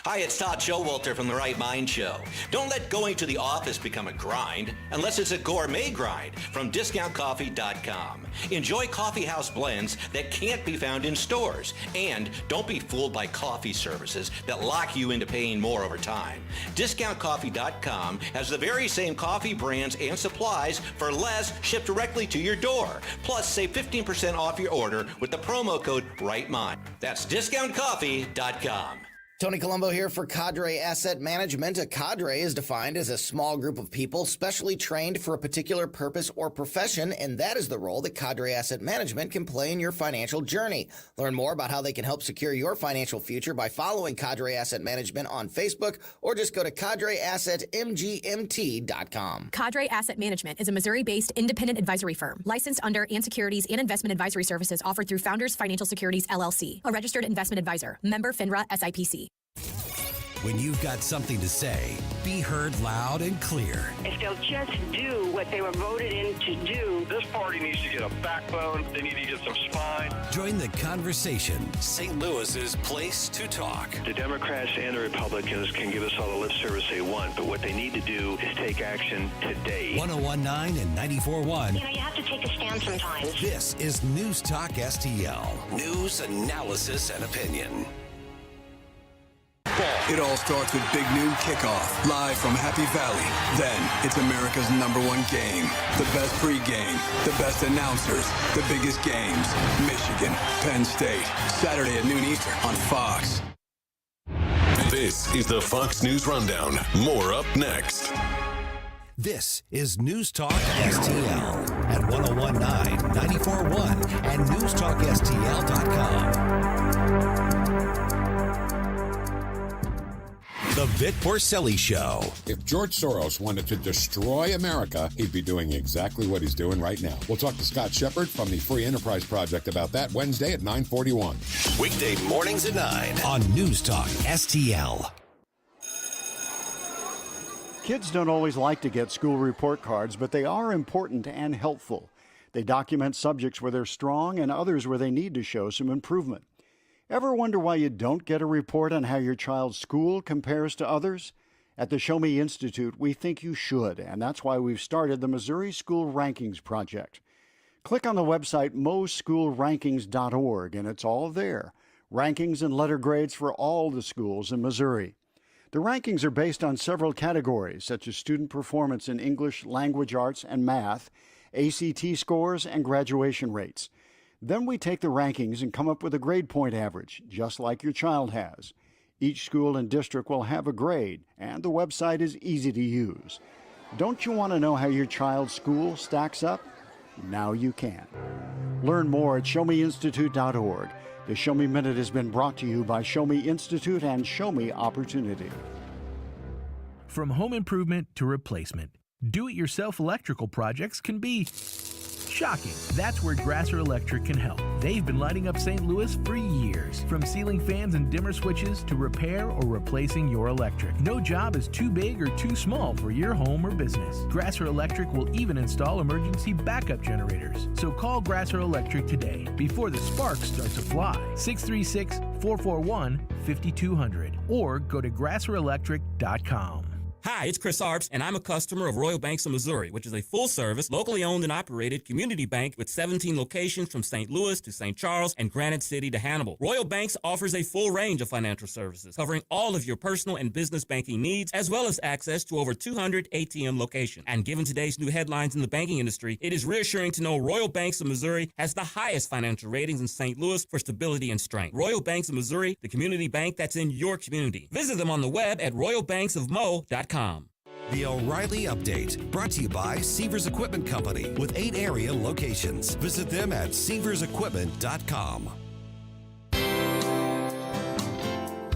Hi, it's Todd Showalter from The Right Mind Show. Don't let going to the office become a grind unless it's a gourmet grind from discountcoffee.com. Enjoy coffee house blends that can't be found in stores. And don't be fooled by coffee services that lock you into paying more over time. Discountcoffee.com has the very same coffee brands and supplies for less shipped directly to your door. Plus, save 15% off your order with the promo code RightMind. That's discountcoffee.com. Tony Colombo here for Cadre Asset Management. A cadre is defined as a small group of people specially trained for a particular purpose or profession, and that is the role that Cadre Asset Management can play in your financial journey. Learn more about how they can help secure your financial future by following Cadre Asset Management on Facebook, or just go to cadreassetmgmt.com. Cadre Asset Management is a Missouri-based independent advisory firm licensed under and securities and investment advisory services offered through Founders Financial Securities, LLC, a registered investment advisor, member FINRA SIPC. When you've got something to say, be heard loud and clear. If they'll just do what they were voted in to do. This party needs to get a backbone. They need to get some spine. Join the conversation. St. Louis's place to talk. The Democrats and the Republicans can give us all the lip service they want, but what they need to do is take action today. 101.9 and 94.1. You have to take a stand sometimes. This is News Talk STL. News, analysis, and opinion. It all starts with Big Noon Kickoff, live from Happy Valley. Then, it's America's #1 game. The best pregame, the best announcers, the biggest games. Michigan, Penn State, Saturday at noon Eastern on Fox. This is the Fox News Rundown. More up next. This is News Talk STL at 101.9, 94.1, and newstalkstl.com. The Vic Porcelli Show. If George Soros wanted to destroy America, he'd be doing exactly what he's doing right now. We'll talk to Scott Shepard from the Free Enterprise Project about that Wednesday at 9:41. Weekday mornings at 9 on News Talk STL. Kids don't always like to get school report cards, but they are important and helpful. They document subjects where they're strong and others where they need to show some improvement. Ever wonder why you don't get a report on how your child's school compares to others? At the Show Me Institute, we think you should, and that's why we've started the Missouri School Rankings Project. Click on the website moschoolrankings.org, and it's all there. Rankings and letter grades for all the schools in Missouri. The rankings are based on several categories, such as student performance in English, language arts, and math, ACT scores, and graduation rates. Then we take the rankings and come up with a grade point average, just like your child has. Each school and district will have a grade, and the website is easy to use. Don't you want to know how your child's school stacks up? Now you can. Learn more at showmeinstitute.org. The Show Me Minute has been brought to you by Show Me Institute and Show Me Opportunity. From home improvement to replacement, do-it-yourself electrical projects can be shocking. That's where Grasser Electric can help. They've been lighting up St. Louis for years. From ceiling fans and dimmer switches to repair or replacing your electric. No job is too big or too small for your home or business. Grasser Electric will even install emergency backup generators. So call Grasser Electric today before the sparks start to fly. 636-441-5200 or go to grasserelectric.com. Hi, it's Chris Arps, and I'm a customer of Royal Banks of Missouri, which is a full-service, locally owned and operated community bank with 17 locations from St. Louis to St. Charles and Granite City to Hannibal. Royal Banks offers a full range of financial services, covering all of your personal and business banking needs, as well as access to over 200 ATM locations. And given today's new headlines in the banking industry, it is reassuring to know Royal Banks of Missouri has the highest financial ratings in St. Louis for stability and strength. Royal Banks of Missouri, the community bank that's in your community. Visit them on the web at royalbanksofmo.com. The O'Reilly Update, brought to you by Seavers Equipment Company, with 8 area locations. Visit them at seaversequipment.com.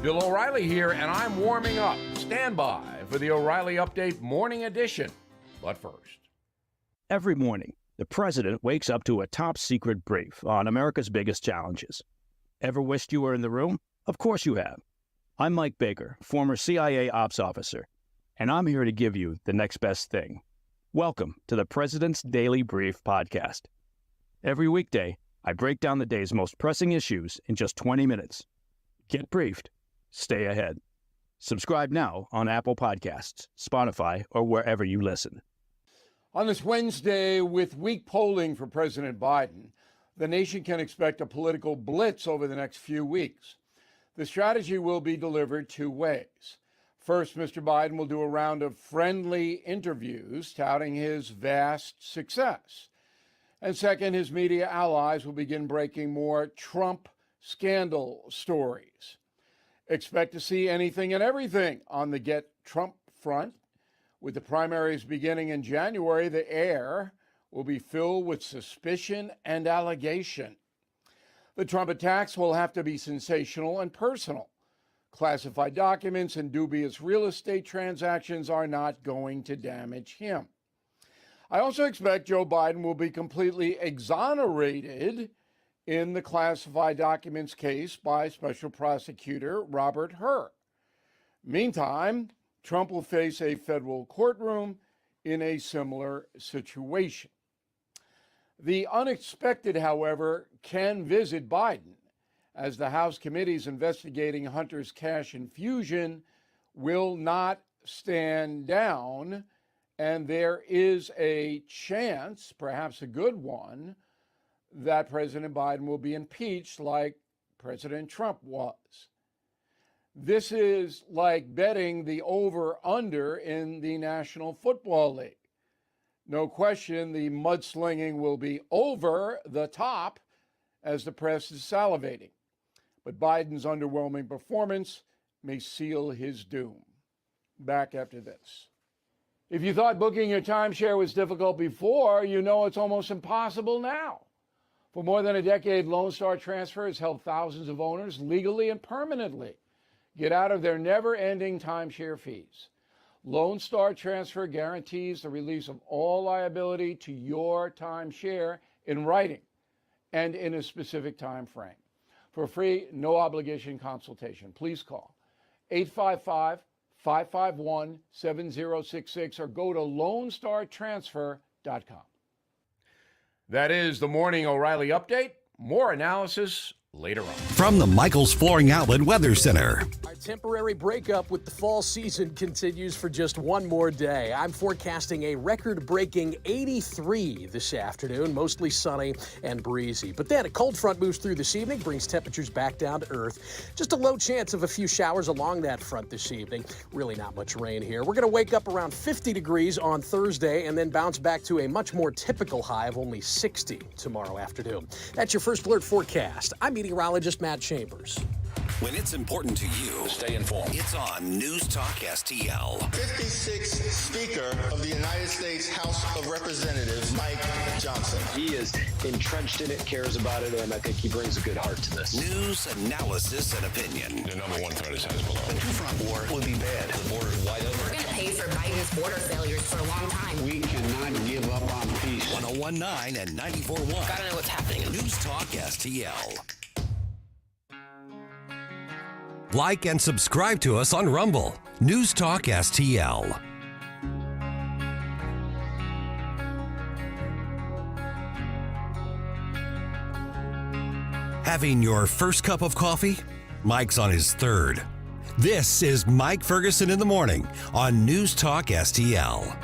Bill O'Reilly here, and I'm warming up. Stand by for the O'Reilly Update Morning Edition. But first. Every morning, the president wakes up to a top-secret brief on America's biggest challenges. Ever wished you were in the room? Of course you have. I'm Mike Baker, former CIA ops officer, and I'm here to give you the next best thing. Welcome to the President's Daily Brief podcast. Every weekday, I break down the day's most pressing issues in just 20 minutes. Get briefed. Stay ahead. Subscribe now on Apple Podcasts, Spotify, or wherever you listen. On this Wednesday, with weak polling for President Biden, the nation can expect a political blitz over the next few weeks. The strategy will be delivered two ways. First, Mr. Biden will do a round of friendly interviews touting his vast success. And second, his media allies will begin breaking more Trump scandal stories. Expect to see anything and everything on the Get Trump front. With the primaries beginning in January, the air will be filled with suspicion and allegation. The Trump attacks will have to be sensational and personal. Classified documents and dubious real estate transactions are not going to damage him. I also expect Joe Biden will be completely exonerated in the classified documents case by Special Prosecutor Robert Hur. Meantime, Trump will face a federal courtroom in a similar situation. The unexpected, however, can visit Biden, as the House committees investigating Hunter's cash infusion will not stand down, and there is a chance, perhaps a good one, that President Biden will be impeached like President Trump was. This is like betting the over-under in the National Football League. No question, the mudslinging will be over the top as the press is salivating. But Biden's underwhelming performance may seal his doom. Back after this. If you thought booking your timeshare was difficult before, you know it's almost impossible now. For more than a decade, Lone Star Transfer has helped thousands of owners legally and permanently get out of their never-ending timeshare fees. Lone Star Transfer guarantees the release of all liability to your timeshare in writing and in a specific time frame. For a free, no-obligation consultation, please call 855-551-7066 or go to LoneStarTransfer.com. That is the Morning O'Reilly Update. More analysis later on. From the Michaels Flooring Outlet Weather Center. Our temporary breakup with the fall season continues for just one more day. I'm forecasting a record-breaking 83 this afternoon, mostly sunny and breezy. But then a cold front moves through this evening, brings temperatures back down to earth. Just a low chance of a few showers along that front this evening. Really not much rain here. We're going to wake up around 50 degrees on Thursday and then bounce back to a much more typical high of only 60 tomorrow afternoon. That's your First Alert forecast. I'm meteorologist Matt Chambers. When it's important to you, Stay informed. it's on News Talk STL. 56th Speaker of the United States House of Representatives, Mike Johnson. He is entrenched in it, cares about it, and I think he brings a good heart to this. News, analysis, and opinion. The number one threat is Hezbollah. The two-front war would be bad. The border is wide open. We're going to pay for Biden's border failures for a long time. We cannot give up on peace. 101.9 and 94.1. Gotta know what's happening. News Talk STL. Like and subscribe to us on Rumble. News Talk STL. Having your first cup of coffee? Mike's on his third. This is Mike Ferguson in the morning on News Talk STL.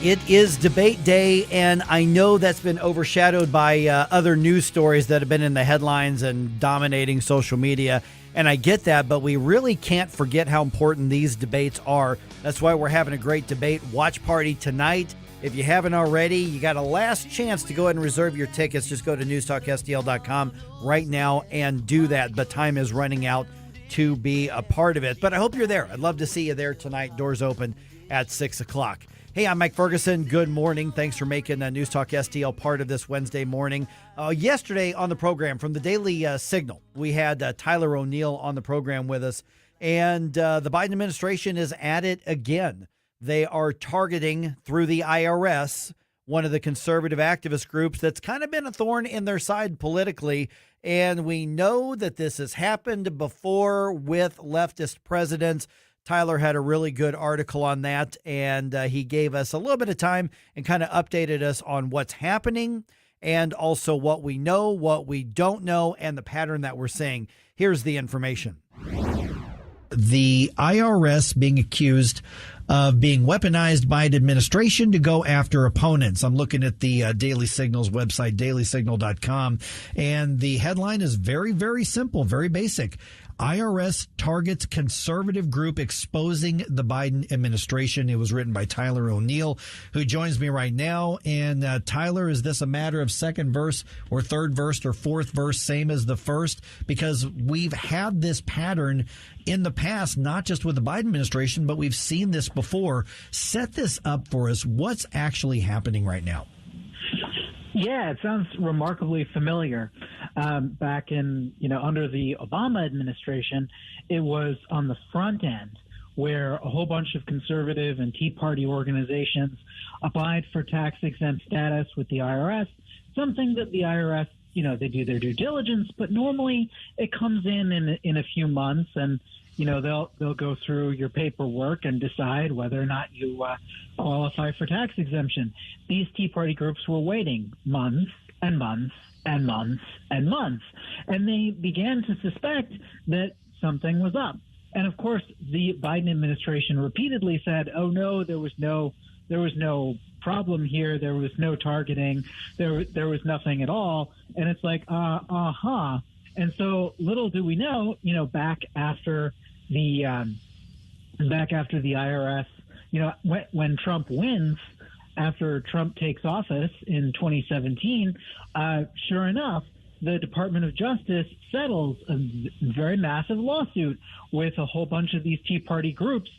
It is debate day, and I know that's been overshadowed by other news stories that have been in the headlines and dominating social media, and I get that, but we really can't forget how important these debates are. That's why we're having a great debate watch party tonight. If you haven't already, you got a last chance to go ahead and reserve your tickets. Just go to newstalkstl.com right now and do that. The time is running out to be a part of it, but I hope you're there. I'd love to see you there tonight. Doors open at 6 o'clock. Hey, I'm Mike Ferguson. Good morning. Thanks for making News Talk STL part of this Wednesday morning. Yesterday on the program from the Daily Signal, we had Tyler O'Neill on the program with us, and the Biden administration is at it again. They are targeting, through the IRS, one of the conservative activist groups that's kind of been a thorn in their side politically, and we know that this has happened before with leftist presidents. Tyler had a really good article on that, and he gave us a little bit of time and kind of updated us on what's happening and also what we know, what we don't know, and the pattern that we're seeing. Here's the information. The IRS being accused of being weaponized by an administration to go after opponents. I'm looking at the Daily Signal's website, dailysignal.com, and the headline is very, very simple, very basic. IRS targets conservative group exposing the Biden administration. It was written by Tyler O'Neill, who joins me right now. And Tyler, is this a matter of second verse or third verse or fourth verse, same as the first? Because we've had this pattern in the past, not just with the Biden administration, but we've seen this before. Set this up for us. What's actually happening right now? Yeah, it sounds remarkably familiar. Back in, under the Obama administration, it was on the front end where a whole bunch of conservative and Tea Party organizations applied for tax-exempt status with the IRS, something that the IRS, they do their due diligence, but normally it comes in a few months, and they'll go through your paperwork and decide whether or not you qualify for tax exemption. These Tea Party groups were waiting months and months and months and months, and they began to suspect that something was up. And of course, the Biden administration repeatedly said, "Oh no, there was no problem here. There was no targeting. There was nothing at all." And it's like, And so little do we know, back after the IRS, when Trump wins, after Trump takes office in 2017, sure enough, the Department of Justice settles a very massive lawsuit with a whole bunch of these Tea Party groups,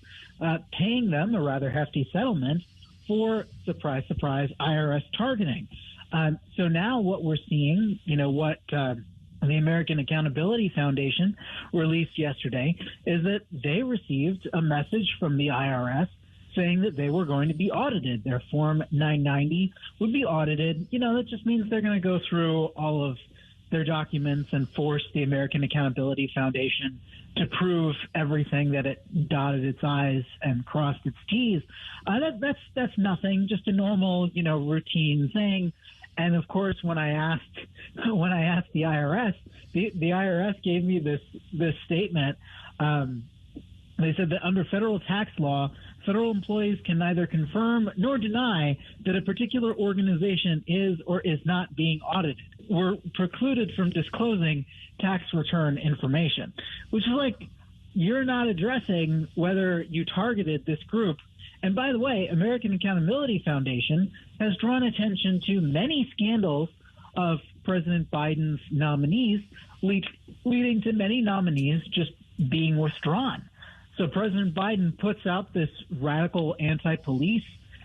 paying them a rather hefty settlement for, surprise, surprise, IRS targeting. So now what we're seeing, what the American Accountability Foundation released yesterday is that they received a message from the IRS saying that they were going to be audited. Their Form 990 would be audited. That just means they're going to go through all of their documents and force the American Accountability Foundation to prove everything that it dotted its I's and crossed its T's. That's nothing, just a normal, routine thing. And of course, when I asked the IRS, the IRS gave me this statement. They said that under federal tax law, federal employees can neither confirm nor deny that a particular organization is or is not being audited. We're precluded from disclosing tax return information, which is like, you're not addressing whether you targeted this group. And by the way, American Accountability Foundation has drawn attention to many scandals of President Biden's nominees, leading to many nominees just being withdrawn. So President Biden puts out this radical anti-police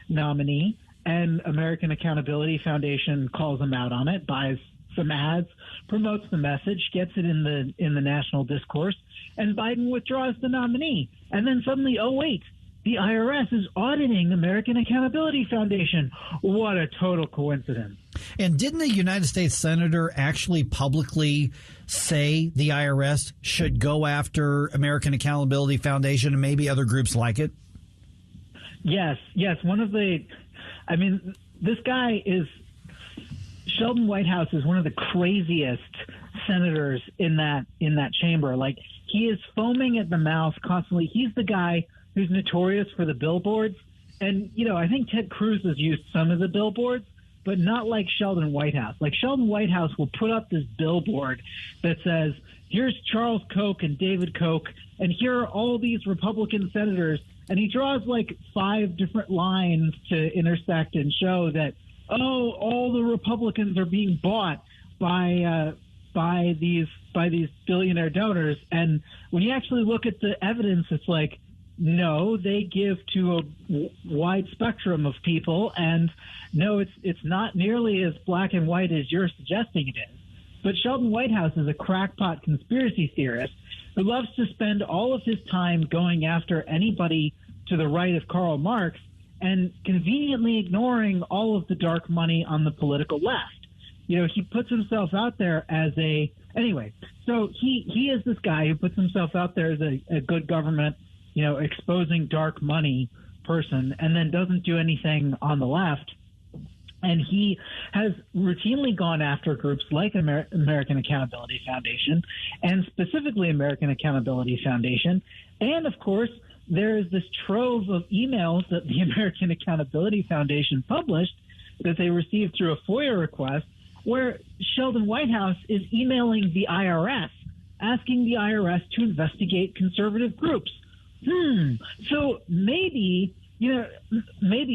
nominee, and American Accountability Foundation calls him out on it, buys some ads, promotes the message, gets it in the national discourse, and Biden withdraws the nominee. And then suddenly, oh wait, the IRS is auditing American Accountability Foundation. What a total coincidence. And didn't the United States Senator actually publicly say the IRS should go after American Accountability Foundation and maybe other groups like it? Yes. This guy is, Sheldon Whitehouse is one of the craziest senators in that chamber. Like, he is foaming at the mouth constantly. He's the guy who's notorious for the billboards. And, I think Ted Cruz has used some of the billboards, but not like Sheldon Whitehouse. Like, Sheldon Whitehouse will put up this billboard that says, here's Charles Koch and David Koch, and here are all these Republican senators. And he draws like 5 different lines to intersect and show that, all the Republicans are being bought by these billionaire donors. And when you actually look at the evidence, it's like, no, they give to a wide spectrum of people, and no, it's not nearly as black and white as you're suggesting it is. But Sheldon Whitehouse is a crackpot conspiracy theorist who loves to spend all of his time going after anybody to the right of Karl Marx and conveniently ignoring all of the dark money on the political left. He puts himself out there as so he is this guy who puts himself out there as a good government, exposing dark money person, and then doesn't do anything on the left. And he has routinely gone after groups like American Accountability Foundation, and specifically American Accountability Foundation. And, of course, there is this trove of emails that the American Accountability Foundation published that they received through a FOIA request, where Sheldon Whitehouse is emailing the IRS, asking the IRS to investigate conservative groups. So maybe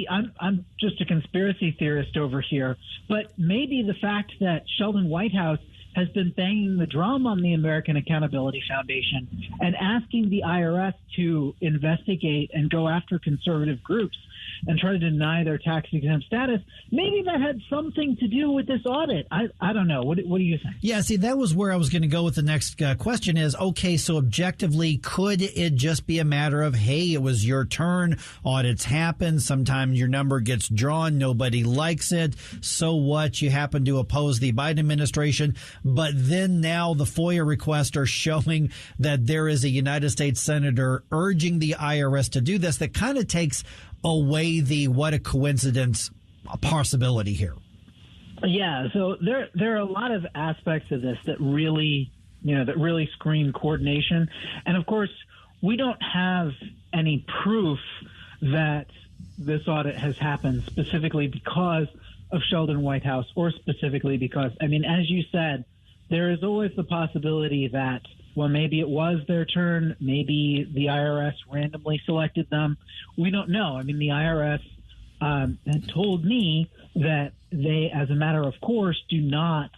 I'm just a conspiracy theorist over here, but maybe the fact that Sheldon Whitehouse has been banging the drum on the American Accountability Foundation and asking the IRS to investigate and go after conservative groups and try to deny their tax-exempt status, maybe that had something to do with this audit. I don't know. What do you think? Yeah, see, that was where I was going to go with the next question is, okay, so objectively, could it just be a matter of, hey, it was your turn, audits happen, sometimes your number gets drawn, nobody likes it, so what, you happen to oppose the Biden administration, but then now the FOIA requests are showing that there is a United States senator urging the IRS to do this. That kind of takes away the what a coincidence possibility here. Yeah, so there are a lot of aspects of this that really scream coordination. And of course, we don't have any proof that this audit has happened specifically because of Sheldon Whitehouse, or specifically because, as you said, there is always the possibility that, well, maybe it was their turn. Maybe the IRS randomly selected them. We don't know. The IRS had told me that they, as a matter of course, do not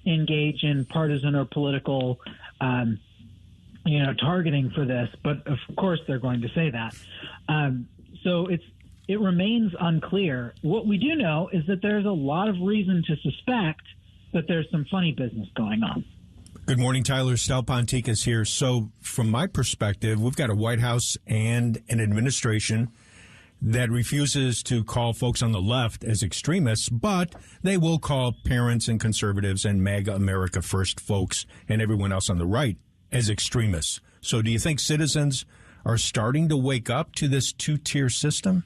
engage in partisan or political, targeting for this. But of course, they're going to say that. So it remains unclear. What we do know is that there's a lot of reason to suspect that there's some funny business going on. Good morning, Tyler. Sal Ponticus here. So from my perspective, we've got a White House and an administration that refuses to call folks on the left as extremists, but they will call parents and conservatives and MAGA America First folks and everyone else on the right as extremists. So do you think citizens are starting to wake up to this two-tier system?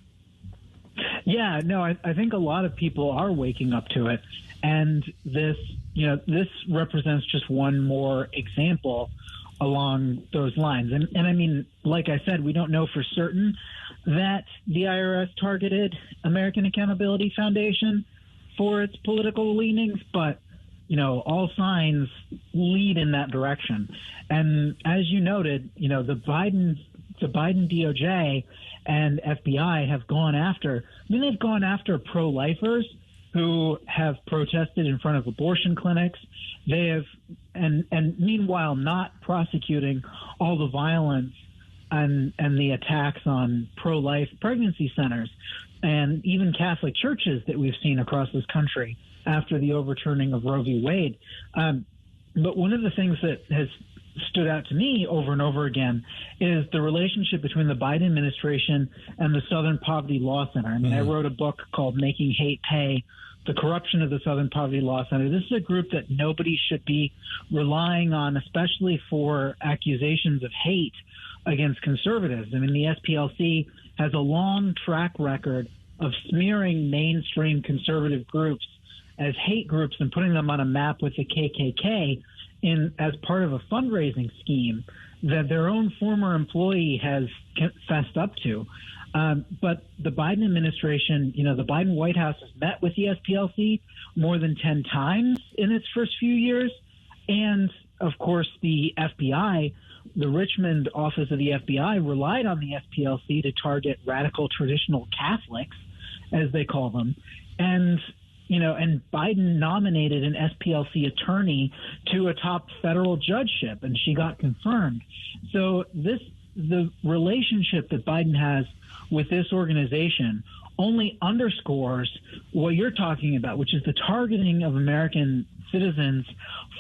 Yeah, no, I think a lot of people are waking up to it. And this represents just one more example along those lines. And like I said, we don't know for certain that the IRS targeted American Accountability Foundation for its political leanings, but, all signs lead in that direction. And as you noted, the Biden DOJ and FBI have gone after, they've gone after pro-lifers who have protested in front of abortion clinics. They have, and meanwhile, not prosecuting all the violence and the attacks on pro-life pregnancy centers and even Catholic churches that we've seen across this country after the overturning of Roe v. Wade. But one of the things that has stood out to me over and over again is the relationship between the Biden administration and the Southern Poverty Law Center. I wrote a book called Making Hate Pay: The Corruption of the Southern Poverty Law Center. This is a group that nobody should be relying on, especially for accusations of hate against conservatives. The SPLC has a long track record of smearing mainstream conservative groups as hate groups and putting them on a map with the KKK as part of a fundraising scheme that their own former employee has fessed up to. But the Biden administration, the Biden White House has met with the SPLC more than 10 times in its first few years. And, of course, the FBI, the Richmond office of the FBI, relied on the SPLC to target radical traditional Catholics, as they call them. And Biden nominated an SPLC attorney to a top federal judgeship, and she got confirmed. So the relationship that Biden has with this organization only underscores what you're talking about, which is the targeting of American citizens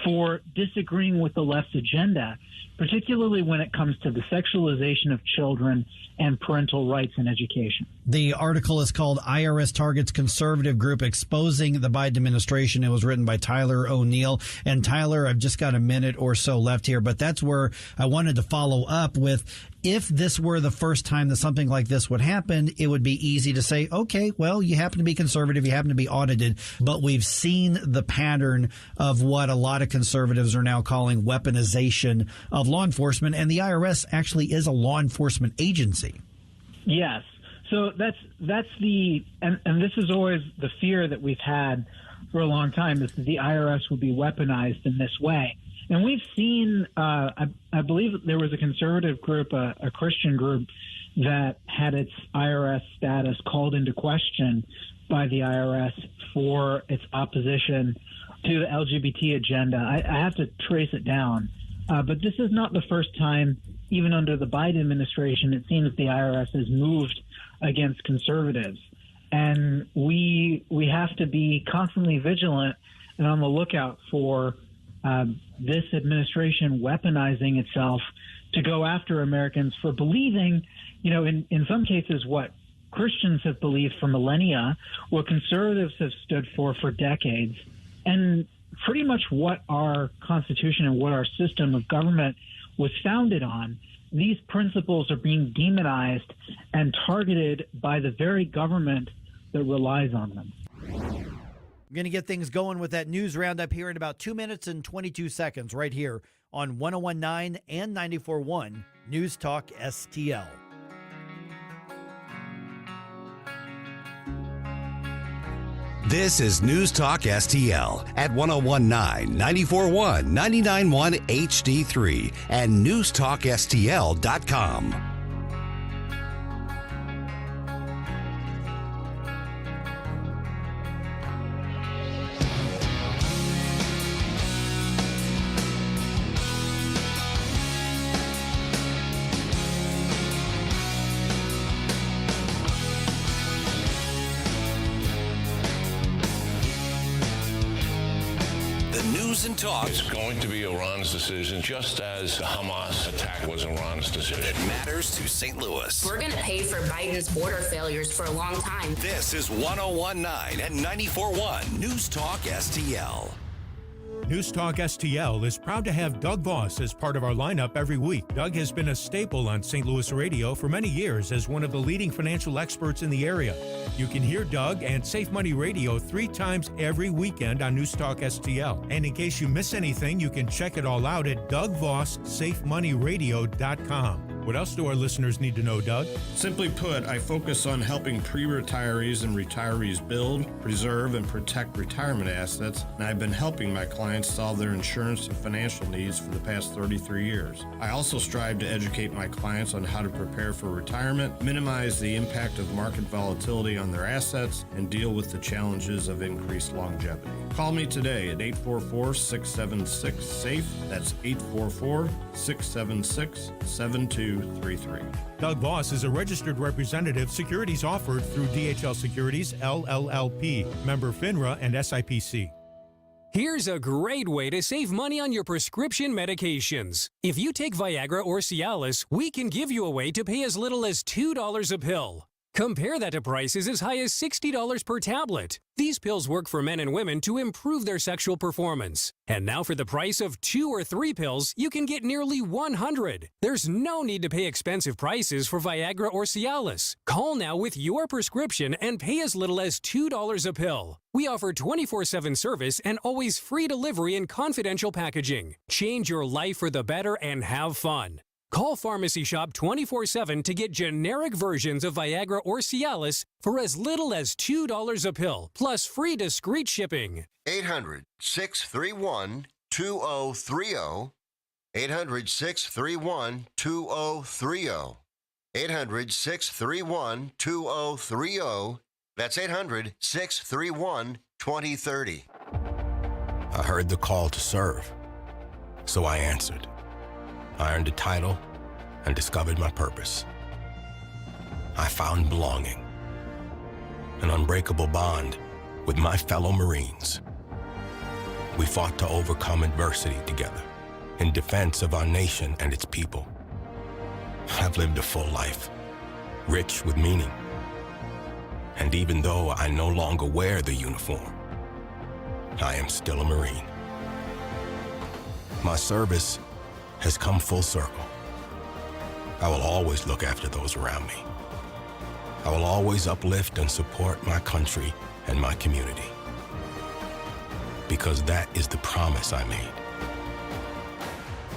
for disagreeing with the left's agenda. particularly when it comes to the sexualization of children and parental rights in education. The article is called IRS Targets Conservative Group Exposing the Biden Administration. It was written by Tyler O'Neill. And Tyler, I've just got a minute or so left here, but that's where I wanted to follow up with, if this were the first time that something like this would happen, it would be easy to say, okay, well, you happen to be conservative, you happen to be audited, but we've seen the pattern of what a lot of conservatives are now calling weaponization of law enforcement, and the IRS actually is a law enforcement agency. Yes. So that's the, and this is always the fear that we've had for a long time, is that the IRS will be weaponized in this way. And we've seen, I believe there was a conservative group, a Christian group, that had its IRS status called into question by the IRS for its opposition to the LGBT agenda. I have to trace it down. But this is not the first time, even under the Biden administration, it seems the IRS has moved against conservatives. And we have to be constantly vigilant and on the lookout for this administration weaponizing itself to go after Americans for believing, in some cases, what Christians have believed for millennia, what conservatives have stood for decades, and pretty much what our Constitution and what our system of government was founded on. These principles are being demonized and targeted by the very government that relies on them. We're going to get things going with that news roundup here in about 2 minutes and 22 seconds right here on 101.9 and 94.1 News Talk STL. This is News Talk STL at 101.9, 94.1, 99.1 HD3 and newstalkstl.com. And talk. It's going to be Iran's decision, just as the Hamas attack was Iran's decision. It matters to St. Louis. We're going to pay for Biden's border failures for a long time. This is 101.9 and 94.1 News Talk STL. News Talk STL is proud to have Doug Voss as part of our lineup every week. Doug has been a staple on St. Louis radio for many years as one of the leading financial experts in the area. You can hear Doug and Safe Money Radio 3 times every weekend on News Talk STL. And in case you miss anything, you can check it all out at DougVossSafeMoneyRadio.com. What else do our listeners need to know, Doug? Simply put, I focus on helping pre-retirees and retirees build, preserve, and protect retirement assets, and I've been helping my clients solve their insurance and financial needs for the past 33 years. I also strive to educate my clients on how to prepare for retirement, minimize the impact of market volatility on their assets, and deal with the challenges of increased longevity. Call me today at 844-676-SAFE. That's 844-676-7233. Doug Voss is a registered representative. Securities offered through DHL Securities, LLLP, member FINRA and SIPC. Here's a great way to save money on your prescription medications. If you take Viagra or Cialis, we can give you a way to pay as little as $2 a pill. Compare that to prices as high as $60 per tablet. These pills work for men and women to improve their sexual performance. And now for the price of 2 or 3 pills, you can get nearly 100. There's no need to pay expensive prices for Viagra or Cialis. Call now with your prescription and pay as little as $2 a pill. We offer 24/7 service and always free delivery and confidential packaging. Change your life for the better and have fun. Call Pharmacy Shop 24/7 to get generic versions of Viagra or Cialis for as little as $2 a pill, plus free discreet shipping. 800-631-2030. 800-631-2030. 800-631-2030. That's 800-631-2030. I heard the call to serve, so I answered. I earned a title and discovered my purpose. I found belonging, an unbreakable bond with my fellow Marines. We fought to overcome adversity together in defense of our nation and its people. I've lived a full life, rich with meaning. And even though I no longer wear the uniform, I am still a Marine. My service has come full circle. I will always look after those around me. I will always uplift and support my country and my community. Because that is the promise I made.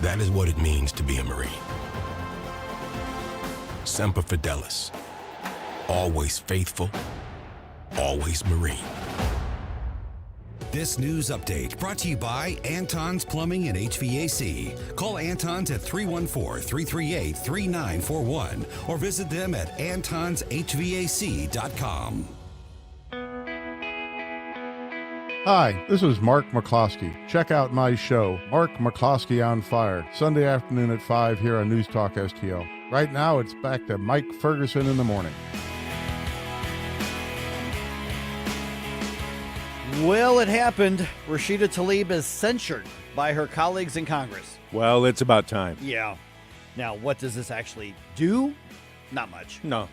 That is what it means to be a Marine. Semper Fidelis. Always faithful, always Marine. This news update brought to you by Anton's Plumbing and HVAC. Call Anton's at 314-338-3941 or visit them at antonshvac.com. Hi, this is Mark McCloskey. Check out my show, Mark McCloskey on Fire, Sunday afternoon at 5 here on News Talk STL. Right now, it's back to Mike Ferguson in the morning. Well, it happened. Rashida Tlaib is censured by her colleagues in Congress. Well, it's about time. Yeah. Now, what does this actually do? Not much. No.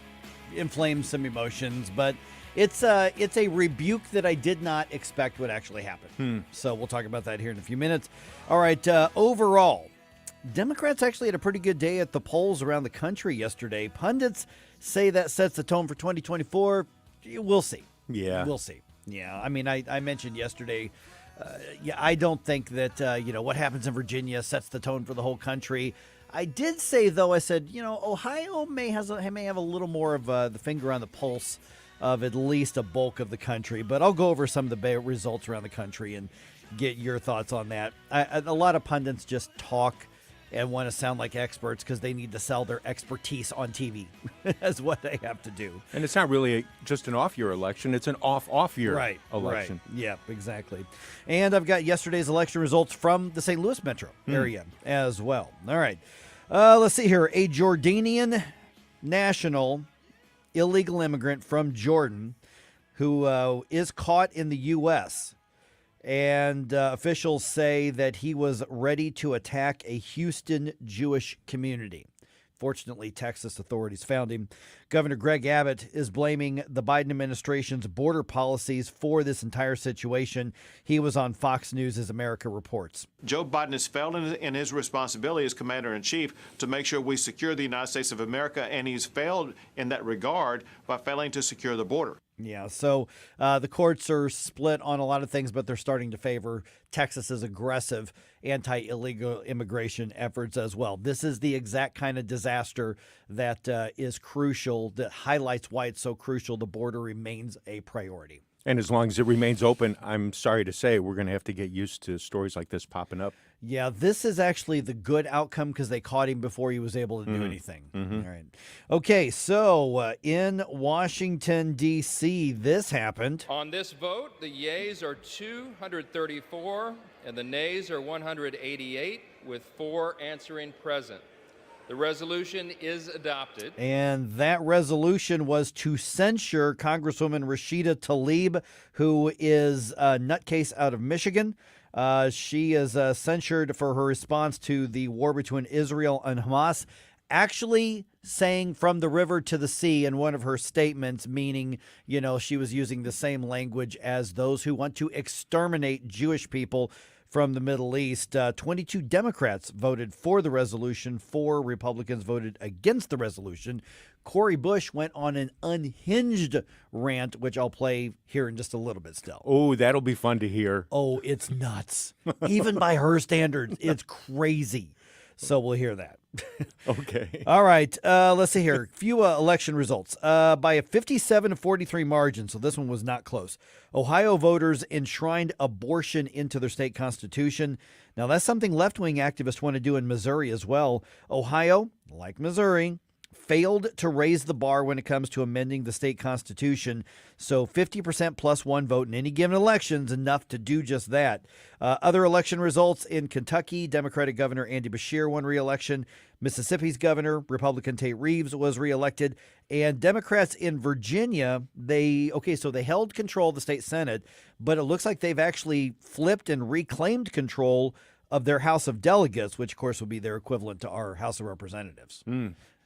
Inflames some emotions, but it's a rebuke that I did not expect would actually happen. So we'll talk about that here in a few minutes. All right, overall, Democrats actually had a pretty good day at the polls around the country yesterday. Pundits say that sets the tone for 2024. We'll see. Yeah. We'll see. Yeah, I mean, I mentioned yesterday, I don't think that, what happens in Virginia sets the tone for the whole country. I did say, though, I said, Ohio may have a little more of the finger on the pulse of at least a bulk of the country. But I'll go over some of the results around the country and get your thoughts on that. A lot of pundits just talk and want to sound like experts because they need to sell their expertise on TV. That's what they have to do. And it's not really just an off-year election. It's an off-year election. Right. Yeah, exactly. And I've got yesterday's election results from the St. Louis metro area as well. All right. Let's see here. A Jordanian national illegal immigrant from Jordan who is caught in the U.S., and officials say that he was ready to attack a Houston Jewish community. Fortunately, Texas authorities found him. Governor Greg Abbott is blaming the Biden administration's border policies for this entire situation. He was on Fox News' America Reports. Joe Biden has failed in his responsibility as commander-in-chief to make sure we secure the United States of America, and he's failed in that regard by failing to secure the border. Yeah, so the courts are split on a lot of things, but they're starting to favor Texas's aggressive anti-illegal immigration efforts as well. This is the exact kind of disaster that is crucial, that highlights why it's so crucial the border remains a priority. And as long as it remains open, I'm sorry to say, we're going to have to get used to stories like this popping up. Yeah, this is actually the good outcome because they caught him before he was able to do anything. All right. Okay, so in Washington, D.C., this happened. On this vote, the yeas are 234 and the nays are 188, with 4 answering present. The resolution is adopted. And that resolution was to censure Congresswoman Rashida Tlaib, who is a nutcase out of Michigan. She is censured for her response to the war between Israel and Hamas, actually saying from the river to the sea in one of her statements, meaning, she was using the same language as those who want to exterminate Jewish people from the Middle East. 22 Democrats voted for the resolution. 4 Republicans voted against the resolution. Cori Bush went on an unhinged rant, which I'll play here in just a little bit still. Oh, that'll be fun to hear. Oh, it's nuts. Even by her standards, it's crazy. So we'll hear that. Okay. All right. Let's see here. Few election results. By a 57-43 margin, so this one was not close. Ohio voters enshrined abortion into their state constitution. Now, that's something left-wing activists want to do in Missouri as well. Ohio, like Missouri, failed to raise the bar when it comes to amending the state constitution. So 50% plus 1 vote in any given election is enough to do just that. Other election results in Kentucky, Democratic Governor Andy Beshear won re-election. Mississippi's governor, Republican Tate Reeves, was reelected. And Democrats in Virginia, they held control of the state Senate, but it looks like they've actually flipped and reclaimed control of their House of Delegates, which, of course, would be their equivalent to our House of Representatives.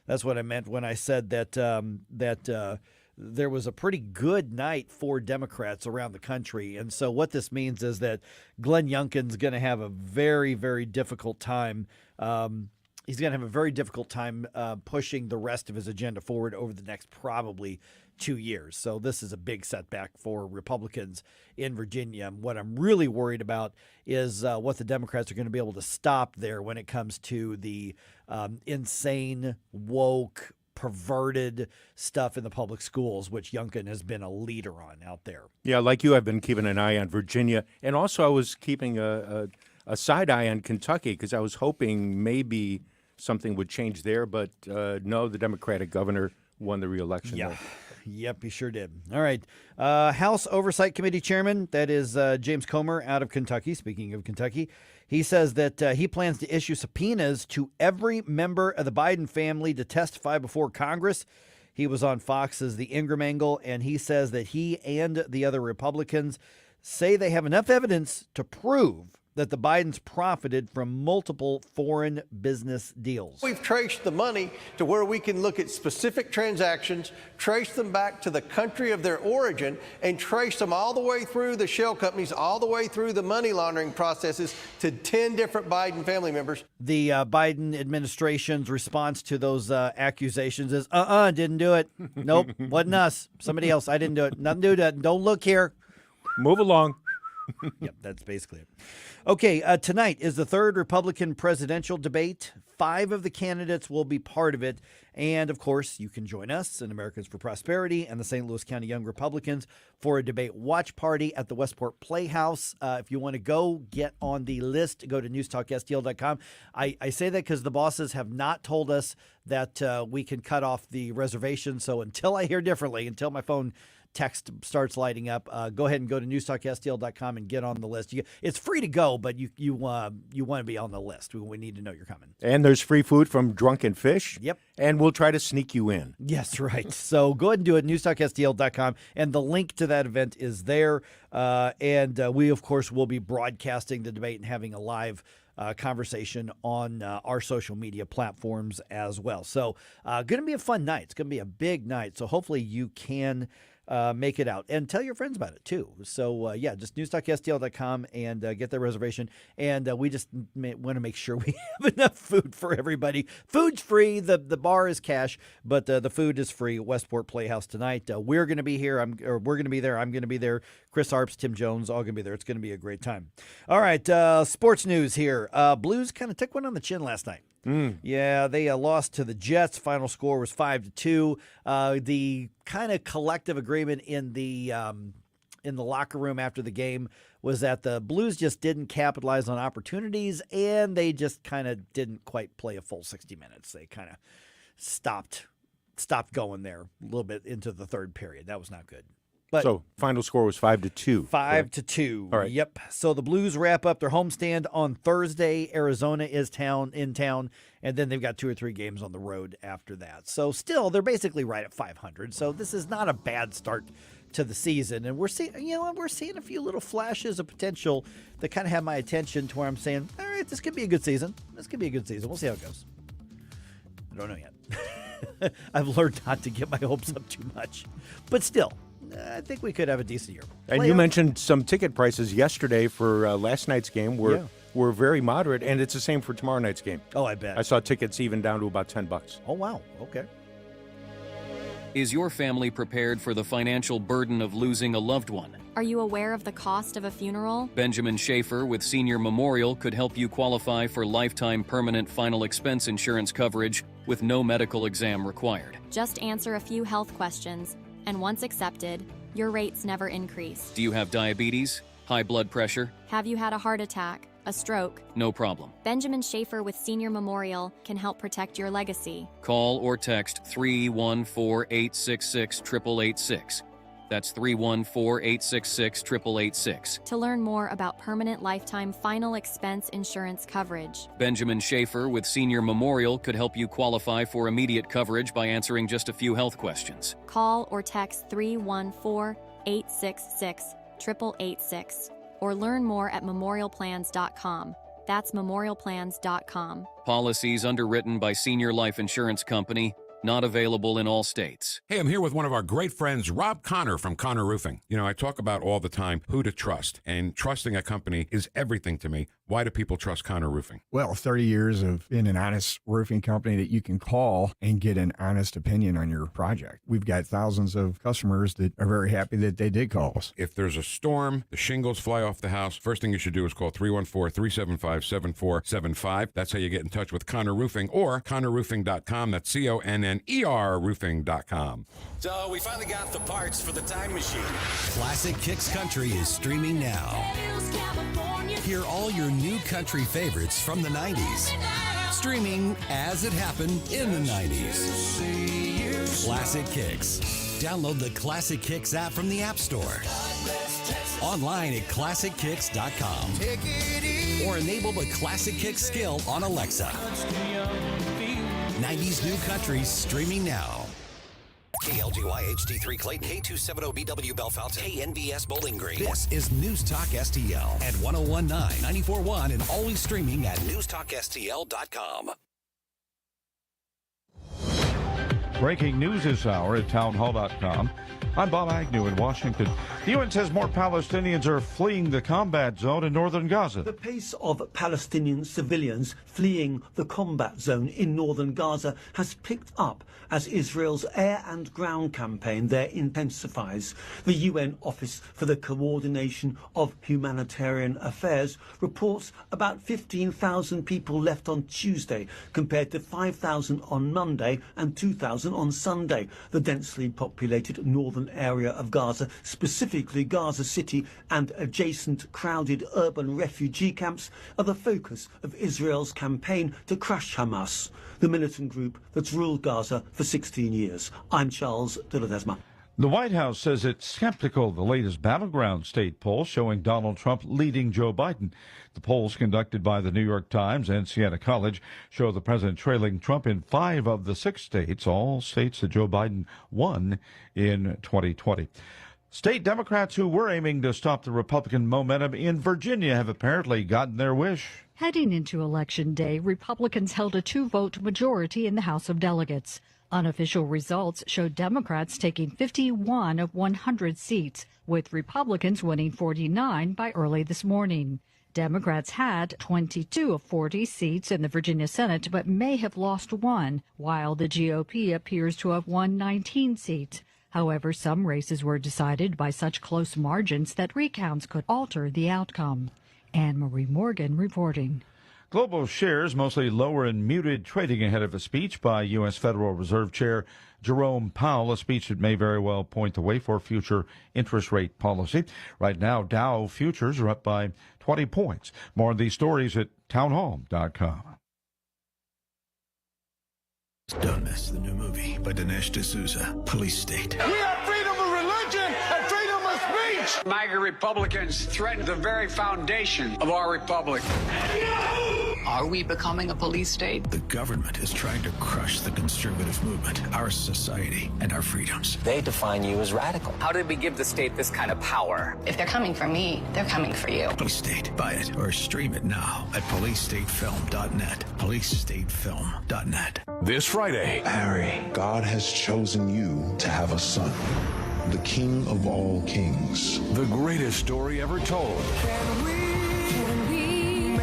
That's what I meant when I said that there was a pretty good night for Democrats around the country. And so what this means is that Glenn Youngkin's going to have a very, very difficult time. He's going to have a very difficult time pushing the rest of his agenda forward over the next probably 2 years. So this is a big setback for Republicans in Virginia. What I'm really worried about is what the Democrats are going to be able to stop there when it comes to the insane, woke, perverted stuff in the public schools, which Youngkin has been a leader on out there. Yeah, like you, I've been keeping an eye on Virginia. And also I was keeping a side eye on Kentucky because I was hoping maybe something would change there. But no, the Democratic governor won the re-election. Yeah. There. Yep, he sure did. All right. House Oversight Committee Chairman, that is James Comer out of Kentucky. Speaking of Kentucky, he says that he plans to issue subpoenas to every member of the Biden family to testify before Congress. He was on Fox's The Ingram Angle, and he says that he and the other Republicans say they have enough evidence to prove that the Bidens profited from multiple foreign business deals. We've traced the money to where we can look at specific transactions, trace them back to the country of their origin, and trace them all the way through the shell companies, all the way through the money laundering processes to 10 different Biden family members. The Biden administration's response to those accusations is, didn't do it. Nope, wasn't us. Somebody else. I didn't do it. Nothing to do with that. Don't look here. Move along. Yep, that's basically it. Okay, tonight is the third Republican presidential debate. 5 of the candidates will be part of it. And, of course, you can join us and Americans for Prosperity and the St. Louis County Young Republicans for a debate watch party at the Westport Playhouse. If you want to go, get on the list. Go to newstalkstl.com. I say that because the bosses have not told us that we can cut off the reservation. So until I hear differently, until my phone text starts lighting up, go ahead and go to newstalkstl.com and get on the list. It's free to go, but you want to be on the list. We need to know you're coming. And there's free food from Drunken Fish. Yep. And we'll try to sneak you in. Yes, right. So go ahead and do it, newstalkstl.com, and the link to that event is there. And we, of course, will be broadcasting the debate and having a live conversation on our social media platforms as well. So going to be a fun night. It's going to be a big night. So hopefully you can make it out. And tell your friends about it, too. So, just newstalkstl.com and get the reservation. And we just want to make sure we have enough food for everybody. Food's free. The bar is cash, but the food is free. Westport Playhouse tonight. We're going to be here. We're going to be there. I'm going to be there. Chris Arps, Tim Jones, all going to be there. It's going to be a great time. All right, sports news here. Blues kind of took one on the chin last night. Yeah, they lost to the Jets. Final score was 5-2. The kind of collective agreement in the locker room after the game was that the Blues just didn't capitalize on opportunities, and they just kind of didn't quite play a full 60 minutes. They kind of stopped going there a little bit into the third period. That was not good. But so final score was 5-2. 5-2. All right. Yep. So the Blues wrap up their homestand on Thursday. Arizona is in town, and then they've got 2 or 3 games on the road after that. So still, they're basically right at 500. So this is not a bad start to the season, and we're seeing a few little flashes of potential that kind of have my attention to where I'm saying, all right, this could be a good season. This could be a good season. We'll see how it goes. I don't know yet. I've learned not to get my hopes up too much, but still. I think we could have a decent year. And you mentioned some ticket prices yesterday for last night's game were very moderate, and it's the same for tomorrow night's game. Oh, I bet. I saw tickets even down to about $10. Oh, wow. Okay. Is your family prepared for the financial burden of losing a loved one? Are you aware of the cost of a funeral? Benjamin Schaefer with Senior Memorial could help you qualify for lifetime permanent final expense insurance coverage with no medical exam required. Just answer a few health questions. And once accepted, your rates never increase. Do you have diabetes? High blood pressure? Have you had a heart attack? A stroke? No problem. Benjamin Schaefer with Senior Memorial can help protect your legacy. Call or text 314-866-8886. That's 314-866-8886. To learn more about permanent lifetime final expense insurance coverage. Benjamin Schaefer with Senior Memorial could help you qualify for immediate coverage by answering just a few health questions. Call or text 314-866-8886 or learn more at memorialplans.com. That's memorialplans.com. Policies underwritten by Senior Life Insurance Company. Not available in all states. Hey, I'm here with one of our great friends, Rob Connor from Connor Roofing. You know, I talk about all the time who to trust, and trusting a company is everything to me. Why do people trust Connor Roofing? Well, 30 years of being an honest roofing company that you can call and get an honest opinion on your project. We've got thousands of customers that are very happy that they did call us. If there's a storm, the shingles fly off the house, first thing you should do is call 314-375-7475. That's how you get in touch with Connor Roofing or ConnorRoofing.com. That's ConnerRoofing.com. So we finally got the parts for the time machine. Classic Kicks Country is streaming now. Hear all your new country favorites from the 90s. Streaming as it happened in the 90s. Classic Kicks. Download the Classic Kicks app from the App Store. Online at ClassicKicks.com. Or enable the Classic Kicks skill on Alexa. 90s New Country streaming now. KLGY HD3 Clayton, K270BW Bellefontaine, KNBS Bowling Green. This is News Talk STL at 1019, 94.1, and always streaming at newstalkstl.com. Breaking news this hour at townhall.com. I'm Bob Agnew in Washington. The UN says more Palestinians are fleeing the combat zone in northern Gaza. The pace of Palestinian civilians fleeing the combat zone in northern Gaza has picked up as Israel's air and ground campaign there intensifies. The UN Office for the Coordination of Humanitarian Affairs reports about 15,000 people left on Tuesday, compared to 5,000 on Monday and 2,000 on Sunday. The densely populated northern area of Gaza, specifically Gaza City and adjacent crowded urban refugee camps, are the focus of Israel's campaign to crush Hamas, the militant group that's ruled Gaza for 16 years. I'm Charles de Ledesma. The White House says it's skeptical of the latest battleground state poll showing Donald Trump leading Joe Biden. The polls conducted by the New York Times and Siena College show the president trailing Trump in 5 of the 6 states, all states that Joe Biden won in 2020. State Democrats who were aiming to stop the Republican momentum in Virginia have apparently gotten their wish. Heading into Election Day, Republicans held a 2-vote majority in the House of Delegates. Unofficial results showed Democrats taking 51 of 100 seats, with Republicans winning 49 by early this morning. Democrats had 22 of 40 seats in the Virginia Senate, but may have lost 1, while the GOP appears to have won 19 seats. However, some races were decided by such close margins that recounts could alter the outcome. Anne-Marie Morgan reporting. Global shares mostly lower and muted, trading ahead of a speech by U.S. Federal Reserve Chair Jerome Powell, a speech that may very well point the way for future interest rate policy. Right now, Dow futures are up by 20 points. More of these stories at townhall.com. Don't Mess, the new movie by Dinesh D'Souza. Police State. We have freedom of religion and freedom of speech. MAGA Republicans threaten the very foundation of our republic. Are we becoming a police state? The government is trying to crush the conservative movement, our society, and our freedoms. They define you as radical. How did we give the state this kind of power? If they're coming for me, they're coming for you. Police State. Buy it or stream it now at policestatefilm.net. policestatefilm.net. This Friday, Harry, God has chosen you to have a son, the King of all kings. The greatest story ever told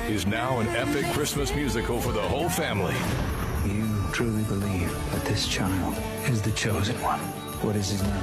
is now an epic Christmas musical for the whole family. You truly believe that this child is the chosen one. What is his name?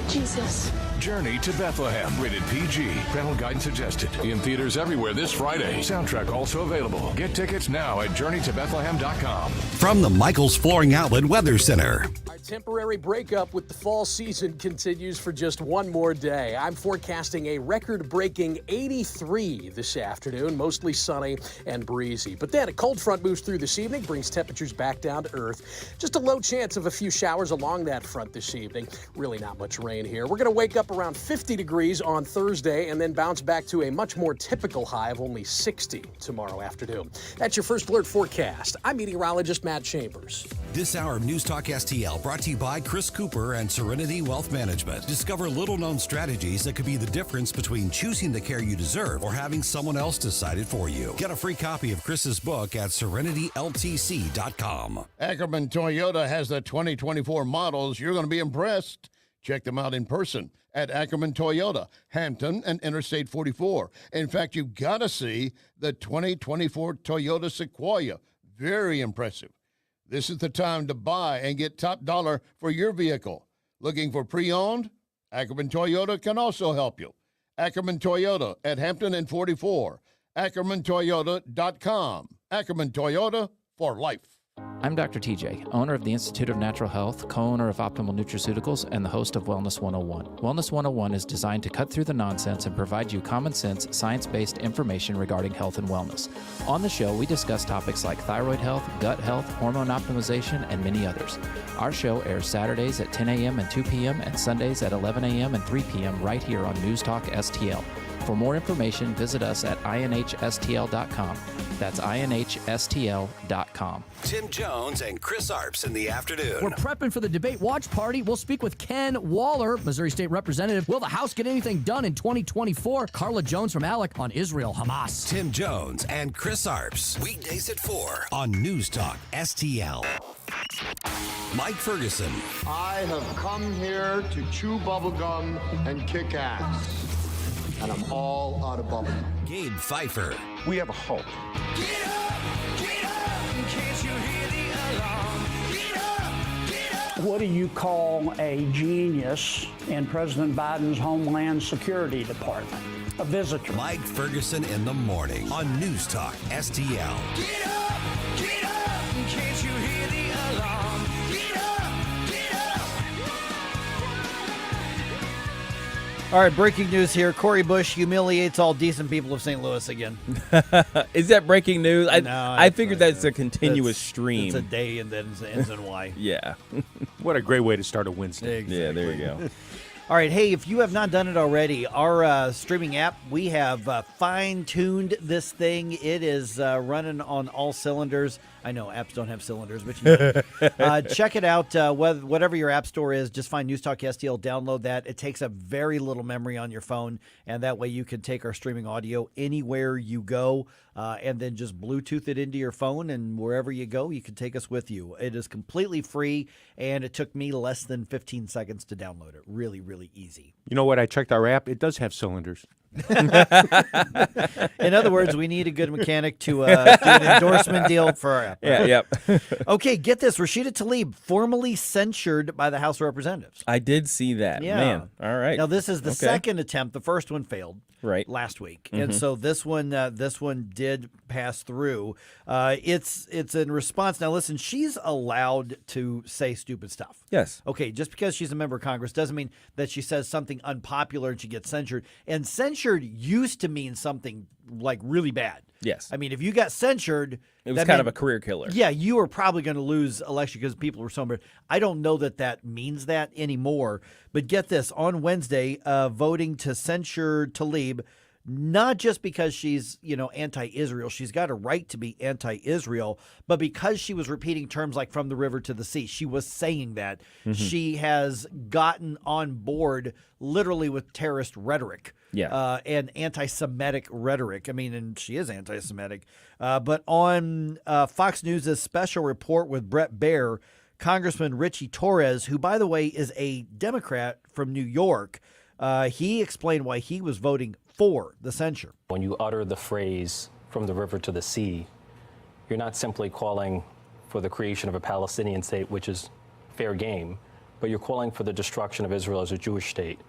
Jesus. Journey to Bethlehem. Rated PG. Parental guidance suggested. In theaters everywhere this Friday. Soundtrack also available. Get tickets now at JourneyToBethlehem.com. From the Michaels Flooring Outlet Weather Center. Our temporary breakup with the fall season continues for just one more day. I'm forecasting a record-breaking 83 this afternoon, mostly sunny and breezy. But then a cold front moves through this evening, brings temperatures back down to earth. Just a low chance of a few showers along that front this evening. Really not much rain here. We're going to wake up around 50 degrees on Thursday and then bounce back to a much more typical high of only 60 tomorrow afternoon. That's your First Alert forecast. I'm meteorologist Matt Chambers. This hour of News Talk STL brought to you by Chris Cooper and Serenity Wealth Management. Discover little-known strategies that could be the difference between choosing the care you deserve or having someone else decide it for you. Get a free copy of Chris's book at serenityltc.com. Ackerman Toyota has the 2024 models. You're going to be impressed. Check them out in person at Ackerman Toyota, Hampton and Interstate 44. In fact, you've got to see the 2024 Toyota Sequoia. Very impressive. This is the time to buy and get top dollar for your vehicle. Looking for pre-owned? Ackerman Toyota can also help you. Ackerman Toyota at Hampton and 44. AckermanToyota.com. Ackerman Toyota for life. I'm Dr. TJ, owner of the Institute of Natural Health, co-owner of Optimal Nutraceuticals, and the host of Wellness 101. Wellness 101 is designed to cut through the nonsense and provide you common sense, science-based information regarding health and wellness. On the show, we discuss topics like thyroid health, gut health, hormone optimization, and many others. Our show airs Saturdays at 10 a.m. and 2 p.m. and Sundays at 11 a.m. and 3 p.m. right here on News Talk STL. For more information, visit us at inhstl.com. That's inhstl.com. Tim Jones and Chris Arps in the afternoon. We're prepping for the debate watch party. We'll speak with Ken Waller, Missouri State Representative. Will the House get anything done in 2024? Carla Jones from ALEC on Israel, Hamas. Tim Jones and Chris Arps. Weekdays at 4 on News Talk STL. Mike Ferguson. I have come here to chew bubblegum and kick ass. And I'm all out of bubblegum. Gabe Pfeiffer. We have a hope. Get up, can't you hear the alarm? Get up. What do you call a genius in President Biden's Homeland Security Department? A visitor. Mike Ferguson in the morning on News Talk STL. Get up, can't you hear the alarm? Get up. All right, breaking news here. Cori Bush humiliates all decent people of St. Louis again. Is that breaking news? No, I figured that's a continuous stream. It's a day and then it ends in Y. Yeah. What a great way to start a Wednesday. Exactly. Yeah, there you go. All right, hey, if you have not done it already, our streaming app, we have fine-tuned this thing. It is running on all cylinders. I know apps don't have cylinders, but you know. Check it out. Whatever your app store is, just find News Talk STL, download that. It takes up very little memory on your phone, and that way you can take our streaming audio anywhere you go, and then just Bluetooth it into your phone, and wherever you go, you can take us with you. It is completely free, and it took me less than 15 seconds to download it. Really, really easy. You know what? I checked our app. It does have cylinders. In other words, we need a good mechanic to do an endorsement deal for our app. Yeah, yep. Okay, get this. Rashida Tlaib formally censured by the House of Representatives. I did see that. Yeah. Man. All right. Now, this is the second attempt. The first one failed last week. Mm-hmm. And so this one did pass through. It's in response. Now, listen, she's allowed to say stupid stuff. Yes. Okay, just because she's a member of Congress doesn't mean that she says something unpopular and she gets censured. And censured used to mean something like really bad. Yes. I mean, if you got censured, it was kind of a career killer. Yeah, you were probably going to lose election because people were so. I don't know that means that anymore. But get this: on Wednesday, voting to censure Tlaib, not just because she's anti-Israel, she's got a right to be anti-Israel, but because she was repeating terms like "from the river to the sea," she was saying that she has gotten on board literally with terrorist rhetoric. Yeah. And anti-Semitic rhetoric. I mean, and she is anti-Semitic. But on Fox News' special report with Brett Baer, Congressman Richie Torres, who, by the way, is a Democrat from New York, he explained why he was voting for the censure. When you utter the phrase, from the river to the sea, you're not simply calling for the creation of a Palestinian state, which is fair game, but you're calling for the destruction of Israel as a Jewish state,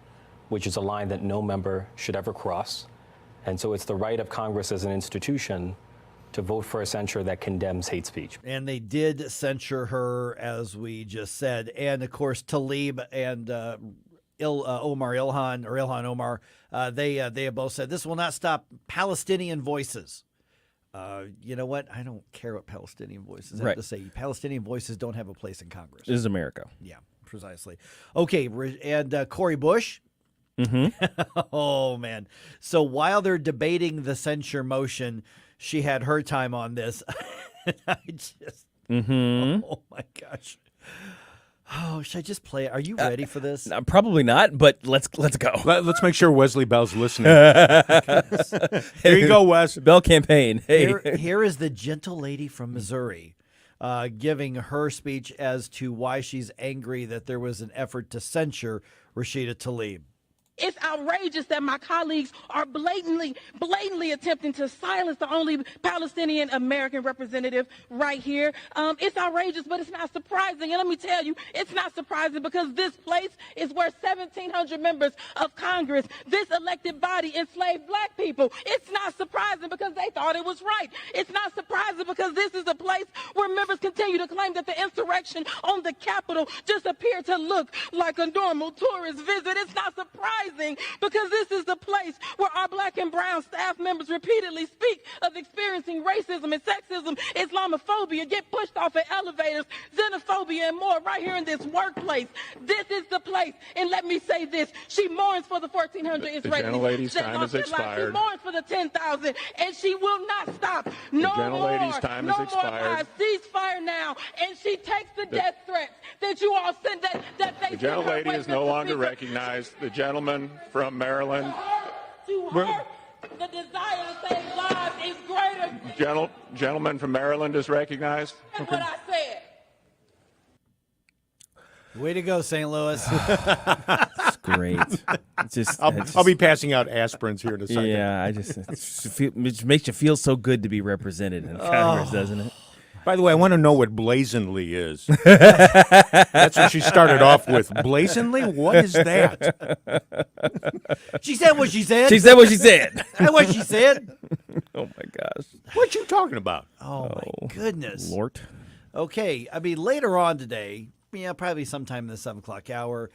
which is a line that no member should ever cross. And so it's the right of Congress as an institution to vote for a censure that condemns hate speech. And they did censure her, as we just said. And, of course, Tlaib and Ilhan Omar, they have both said this will not stop Palestinian voices. You know what? I don't care what Palestinian voices have to say. Palestinian voices don't have a place in Congress. This is America. Yeah, precisely. Okay, and Cori Bush, Oh, man. So while they're debating the censure motion, she had her time on this. I just, oh my gosh. Oh, should I just play it? Are you ready for this? Probably not, but let's go. Let's make sure Wesley Bell's listening. Here you go, Wes. Bell campaign. Hey. Here is the gentle lady from Missouri giving her speech as to why she's angry that there was an effort to censure Rashida Tlaib. It's outrageous that my colleagues are blatantly attempting to silence the only Palestinian American representative right here. It's outrageous, but it's not surprising. And let me tell you, it's not surprising because this place is where 1,700 members of Congress, this elected body, enslaved black people. It's not surprising because they thought it was right. It's not surprising because this is a place where members continue to claim that the insurrection on the Capitol just appeared to look like a normal tourist visit. It's not surprising because this is the place where our black and brown staff members repeatedly speak of experiencing racism and sexism, Islamophobia, get pushed off at elevators, xenophobia, and more right here in this workplace. This is the place. And let me say this. She mourns for the 1,400 Israelis. The gentlelady's time has expired. She mourns for the 10,000, and she will not stop. No gentlelady's time has expired. Ceasefire now. And she takes the death threats that you all sent, that they The gentlelady is no longer recognized. The gentleman from Maryland. To her, the desire to save lives is greater Gentleman from Maryland is recognized. than what I said. Way to go, St. Louis. It's great. I'll be passing out aspirins here in a second. Yeah, it makes you feel so good to be represented in Congress, doesn't it? By the way, I want to know what blazonly is. That's what she started off with. Blazonly? What is that? She said what she said. She said what she said. That's what she said. Oh, my gosh. What you talking about? Oh, my goodness. Lord. Okay, I mean, later on today, probably sometime in the 7 o'clock hour,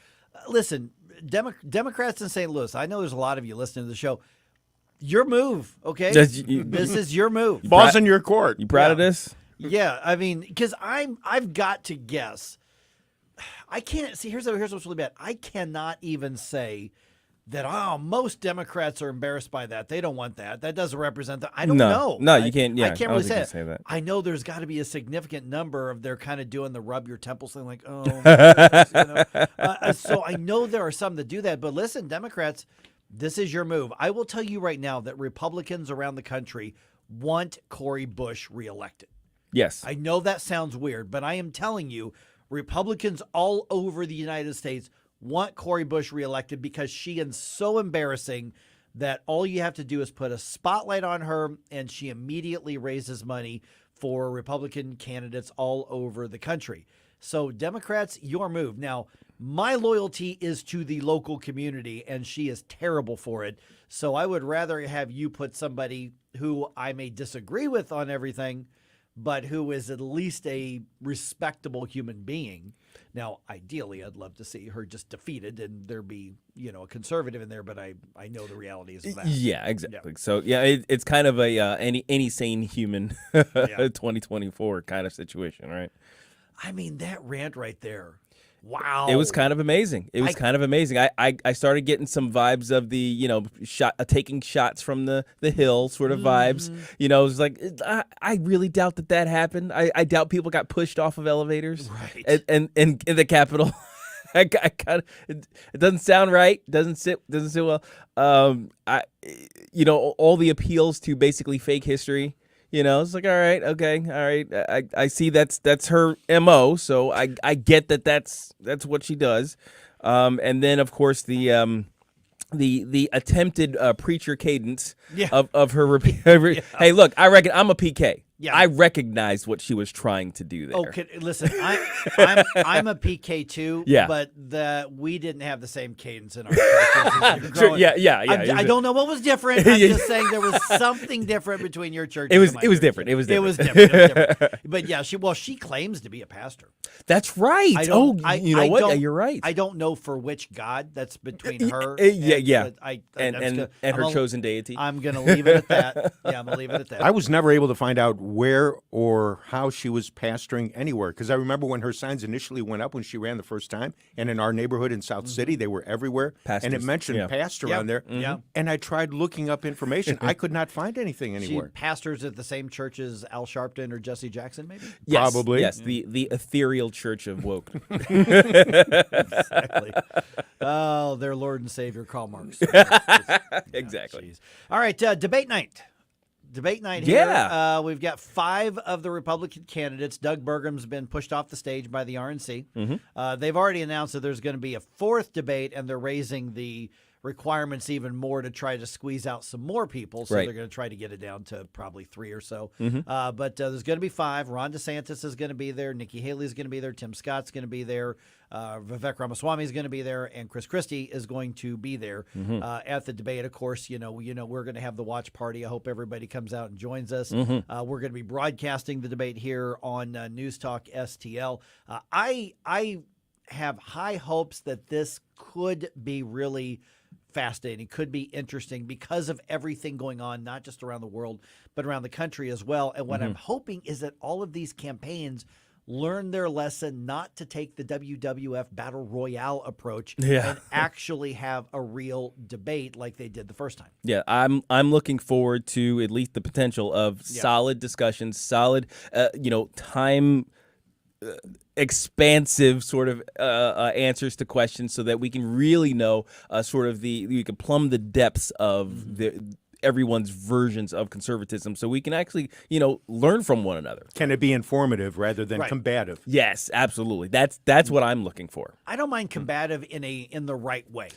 listen, Democrats in St. Louis, I know there's a lot of you listening to the show. Your move, okay? This is your move. Ball's in your court. You proud of this? Yeah, I mean, because I've got to guess. I can't see. Here's what's really bad. I cannot even say that. Most Democrats are embarrassed by that. They don't want that. That doesn't represent them. I don't know. No, you can't. Yeah, I can't really say that. I know there's got to be a significant number of they're kind of doing the rub your temples thing, like so I know there are some that do that. But listen, Democrats, this is your move. I will tell you right now that Republicans around the country want Cori Bush reelected. Yes. I know that sounds weird, but I am telling you, Republicans all over the United States want Cori Bush reelected because she is so embarrassing that all you have to do is put a spotlight on her and she immediately raises money for Republican candidates all over the country. So Democrats, your move. Now, my loyalty is to the local community and she is terrible for it. So I would rather have you put somebody who I may disagree with on everything, but who is at least a respectable human being. Now, ideally, I'd love to see her just defeated and there be, a conservative in there, but I know the realities of that. Yeah, exactly. Yeah. So, it's kind of a any sane human 2024 kind of situation, right? I mean, that rant right there. Wow. It was kind of amazing. I started getting some vibes of the, taking shots from the hill sort of vibes. It was like, I really doubt that happened. I doubt people got pushed off of elevators. Right. And in the Capitol. I kind of, it doesn't sound right. Doesn't sit well. All the appeals to basically fake history. It's like, all right, okay, all right. I see that's her MO, so I get that's what she does. And then of course the attempted preacher cadence of her. Hey, look, I reckon I'm a PK. Yeah. I recognized what she was trying to do there. Okay, listen, I'm a PK too. Yeah. But we didn't have the same cadence in our churches. Sure, yeah. I don't know what was different. I'm just saying there was something different between your church. It was different. It was different. But yeah, she claims to be a pastor. That's right. You're right. I don't know for which God that's between her. And her chosen deity. I'm gonna leave it at that. Yeah, I'm gonna leave it at that. I was never able to find out where or how she was pastoring anywhere. Because I remember when her signs initially went up when she ran the first time, and in our neighborhood in South City, they were everywhere. Pastors. And it mentioned pastor on there. Yeah. And I tried looking up information. I could not find anything She anywhere. pastors at the same church as Al Sharpton or Jesse Jackson, maybe? Yes, Probably. Yes, the ethereal church of woke. Exactly. Oh, their Lord and Savior, Karl Marx. Exactly. Jeez. All right, debate night. Debate night here. Yeah. We've got 5 of the Republican candidates. Doug Burgum's been pushed off the stage by the RNC. They've already announced that there's going to be a 4th debate, and they're raising the requirements even more to try to squeeze out some more people. So Right. they're going to try to get it down to probably 3 or so. But there's going to be 5. Ron DeSantis is going to be there. Nikki Haley is going to be there. Tim Scott's going to be there. Vivek Ramaswamy is going to be there, and Chris Christie is going to be there at the debate. Of course, we're going to have the watch party. I hope everybody comes out and joins us. We're going to be broadcasting the debate here on News Talk STL. I have high hopes that this could be really fascinating, could be interesting because of everything going on, not just around the world, but around the country as well. And what I'm hoping is that all of these campaigns learn their lesson not to take the WWF Battle Royale approach and actually have a real debate like they did the first time. Yeah, I'm looking forward to at least the potential of solid discussions, solid, time expansive sort of answers to questions, so that we can really know we can plumb the depths of everyone's versions of conservatism, so we can actually learn from one another. Can it be informative rather than combative? Yes, absolutely. That's what I'm looking for. I don't mind combative in the right way.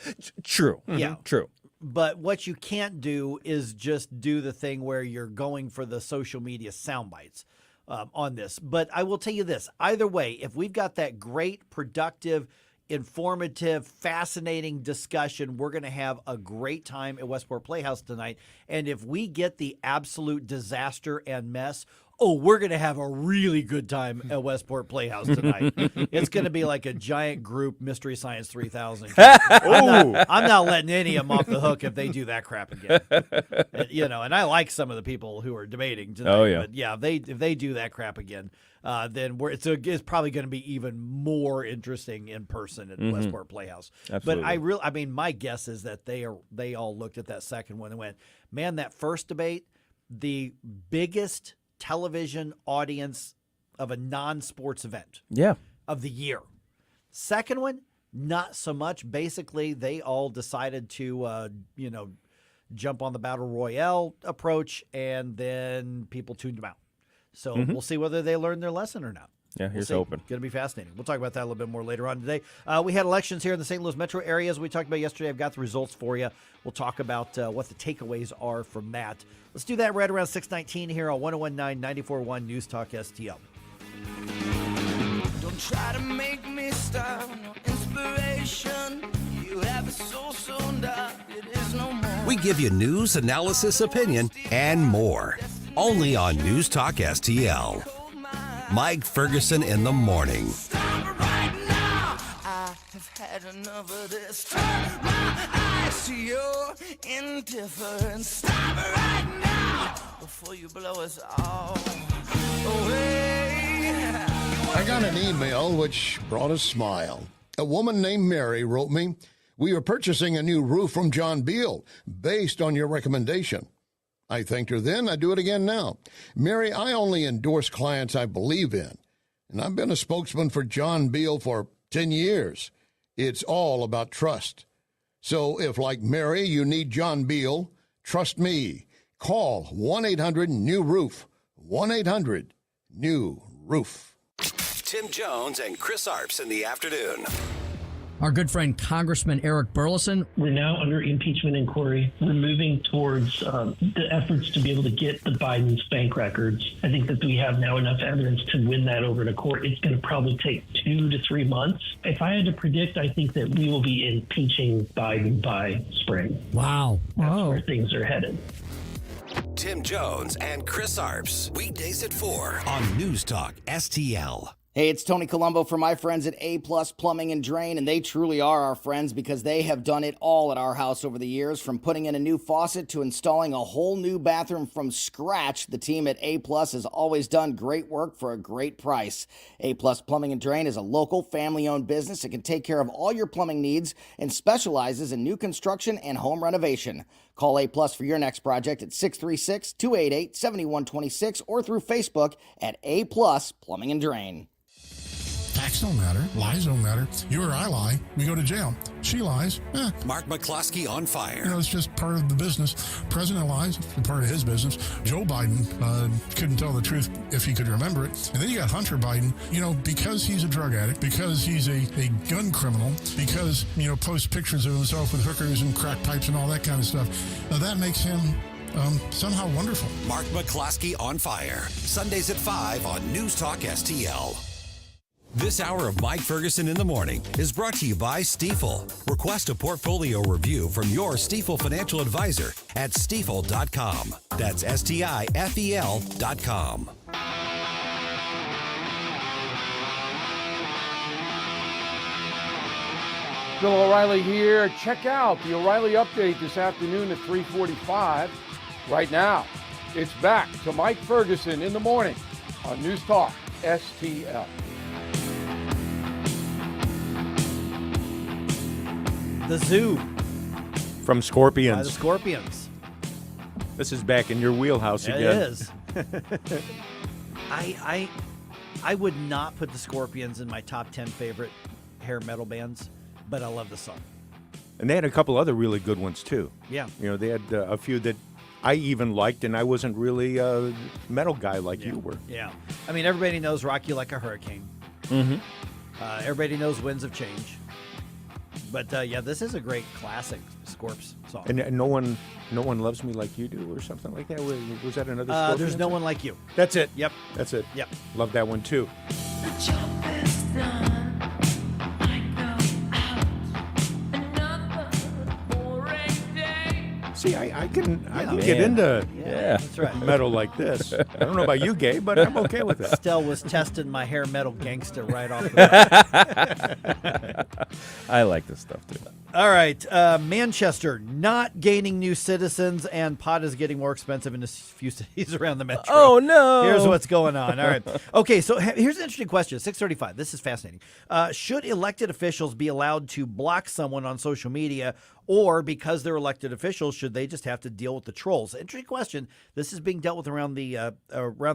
True. Yeah. True. But what you can't do is just do the thing where you're going for the social media sound bites on this. But I will tell you this. Either way, if we've got that great, productive, informative, fascinating discussion, we're going to have a great time at Westport Playhouse tonight. And if we get the absolute disaster and mess, we're going to have a really good time at Westport Playhouse tonight. It's going to be like a giant group Mystery Science 3000. I'm not letting any of them off the hook if they do that crap again. And I like some of the people who are debating tonight. Oh, yeah. But yeah, if they do that crap again, then it's probably going to be even more interesting in person at Westport Playhouse. Absolutely. But my guess is that they all looked at that second one and went, man, that first debate, the biggest television audience of a non-sports event of the year. Second one, not so much. Basically, they all decided to, jump on the Battle Royale approach, and then people tuned them out. So we'll see whether they learned their lesson or not. Yeah, here's hoping. Going to be fascinating. We'll talk about that a little bit more later on today. We had elections here in the St. Louis metro area, as we talked about yesterday. I've got the results for you. We'll talk about what the takeaways are from that. Let's do that right around 6:19 here on 101.9 94.1 News Talk STL. Don't try to make me stop. No inspiration. You have a soul so dark it is no more. We give you news, analysis, opinion, and more. Only on News Talk STL. Mike Ferguson in the morning. I have had enough of this. Turn my eyes to your indifference. Stop right now before you blow us all away. I got an email which brought a smile. A woman named Mary wrote me, "We are purchasing a new roof from John Beal based on your recommendation." I thanked her then. I do it again now. Mary, I only endorse clients I believe in, and I've been a spokesman for John Beal for 10 years. It's all about trust. So if, like Mary, you need John Beal, trust me. Call 1-800-NEW-ROOF. 1-800-NEW-ROOF. Tim Jones and Chris Arps in the afternoon. Our good friend Congressman Eric Burleson. We're now under impeachment inquiry. We're moving towards the efforts to be able to get the Biden's bank records. I think that we have now enough evidence to win that over to court. It's going to probably take 2 to 3 months. If I had to predict, I think that we will be impeaching Biden by spring. Wow. That's where things are headed. Tim Jones and Chris Arps. Weekdays at 4 on News Talk STL. Hey, it's Tony Colombo for my friends at A Plus Plumbing and Drain, and they truly are our friends because they have done it all at our house over the years, from putting in a new faucet to installing a whole new bathroom from scratch. The team at A Plus has always done great work for a great price. A Plus Plumbing and Drain is a local, family-owned business that can take care of all your plumbing needs and specializes in new construction and home renovation. Call A Plus for your next project at 636-288-7126 or through Facebook at A Plus Plumbing and Drain. Facts don't matter. Lies don't matter. You or I lie, we go to jail. She lies. Mark McCloskey on fire. It's just part of the business. President lies, part of his business. Joe Biden couldn't tell the truth if he could remember it. And then you got Hunter Biden, because he's a drug addict, because he's a gun criminal, because, posts pictures of himself with hookers and crack pipes and all that kind of stuff. Now that makes him somehow wonderful. Mark McCloskey on fire. Sundays at 5 on News Talk STL. This hour of Mike Ferguson in the Morning is brought to you by Stifel. Request a portfolio review from your Stifel financial advisor at stifel.com. That's STIFEL.com. Bill O'Reilly here. Check out the O'Reilly Update this afternoon at 3:45. Right now, it's back to Mike Ferguson in the Morning on News Talk STL. The Zoo. From Scorpions. By the Scorpions. This is back in your wheelhouse again. It is. I would not put the Scorpions in my top 10 favorite hair metal bands, but I love the song. And they had a couple other really good ones, too. Yeah. They had a few that I even liked, and I wasn't really a metal guy like you were. Yeah. I mean, everybody knows Rock You Like a Hurricane. Mm-hmm. Everybody knows Winds of Change. But, this is a great classic Scorps song. And no one loves me like you do, or something like that. Was that another Scorpions? There's No One Like You. That's it. Yep. That's it. Yep. Love that one, too. The job is done. I go out. Another boring day. See, I can get into that's right. metal like this. I don't know about you, Gabe, but I'm okay with that. Stell was testing my hair metal gangster right off the bat. I like this stuff, too. All right. Manchester not gaining new citizens, and pot is getting more expensive in a few cities around the metro. Oh, no. Here's what's going on. All right. Okay, so here's an interesting question. 635. This is fascinating. Should elected officials be allowed to block someone on social media, or because they're elected officials, should they just have to deal with the trolls? Interesting question. This is being dealt with around the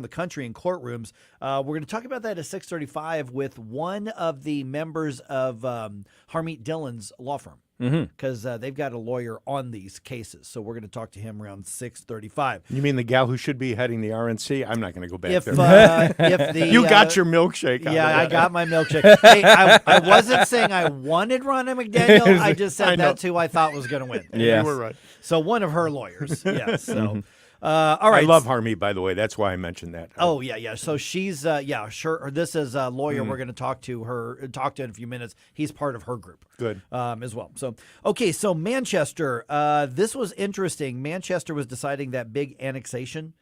country in courtrooms. We're going to talk about that at 6:35 with one of the members of Harmeet Dillon's law firm, because they've got a lawyer on these cases. So we're going to talk to him around 6:35. You mean the gal who should be heading the RNC? I'm not going to go back there. If the you got your milkshake. Yeah, I got my milkshake. Hey, I wasn't saying I wanted Ronna McDaniel. I just said that's who I thought was going to win. Yeah, you were right. So one of her lawyers. Yes. So. All right. I love Harmeet, by the way. That's why I mentioned that. Oh, yeah. So she's, sure. This is a lawyer we're going to talk to in a few minutes. He's part of her group. Good. As well. So, okay. So Manchester, this was interesting. Manchester was deciding that big annexation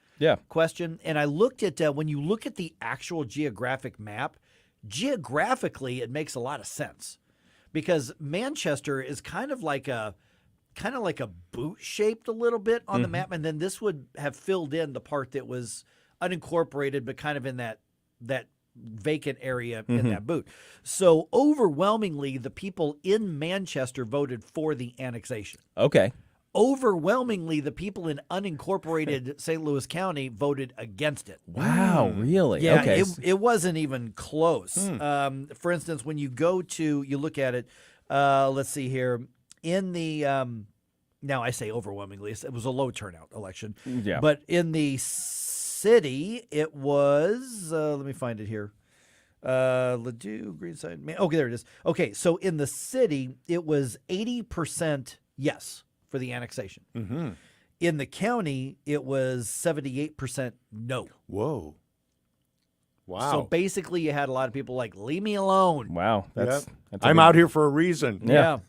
question. And I looked at, when you look at the actual geographic map, geographically, it makes a lot of sense because Manchester is kind of like a boot shaped a little bit on the map, and then this would have filled in the part that was unincorporated but kind of in that vacant area in that boot. So overwhelmingly the people in Manchester voted for the annexation. Okay. Overwhelmingly the people in unincorporated St. Louis County voted against it. Wow, really? Yeah, okay. It wasn't even close. For instance, when you look at it, let's see here. In the now I say overwhelmingly, it was a low turnout election. Yeah. But in the city, it was let me find it here. Ladue, Greenside. Okay, there it is. Okay, so in the city, it was 80% yes for the annexation. Mm-hmm. In the county, it was 78% no. Whoa. Wow. So basically, you had a lot of people like, leave me alone. Wow. I'm out here for a reason. Yeah.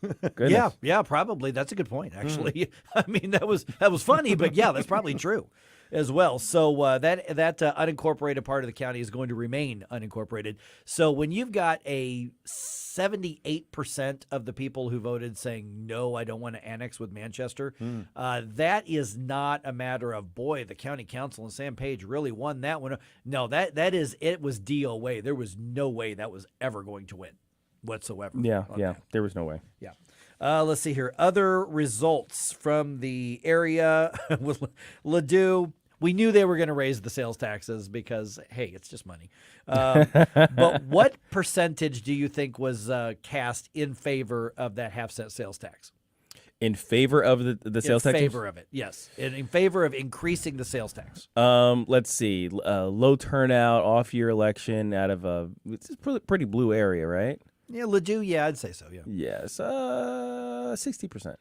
Yeah, probably. That's a good point, actually. I mean, that was funny, but yeah, that's probably true. as well. So that unincorporated part of the county is going to remain unincorporated. So when you've got a 78% of the people who voted saying, no, I don't want to annex with Manchester, that is not a matter of, boy, the county council and Sam Page really won that one. No, it was DOA. There was no way that was ever going to win whatsoever. Yeah, there was no way. Yeah. Let's see here. Other results from the area with Ladue. We knew they were going to raise the sales taxes because, hey, it's just money. But what percentage do you think was cast in favor of that half-cent sales tax? In favor of the sales tax? In favor of it, yes. In favor of increasing the sales tax. Let's see. Low turnout, off-year election out of it's a pretty blue area, right? Yeah, Ladue, yeah, I'd say so, yeah. Yes, 60%.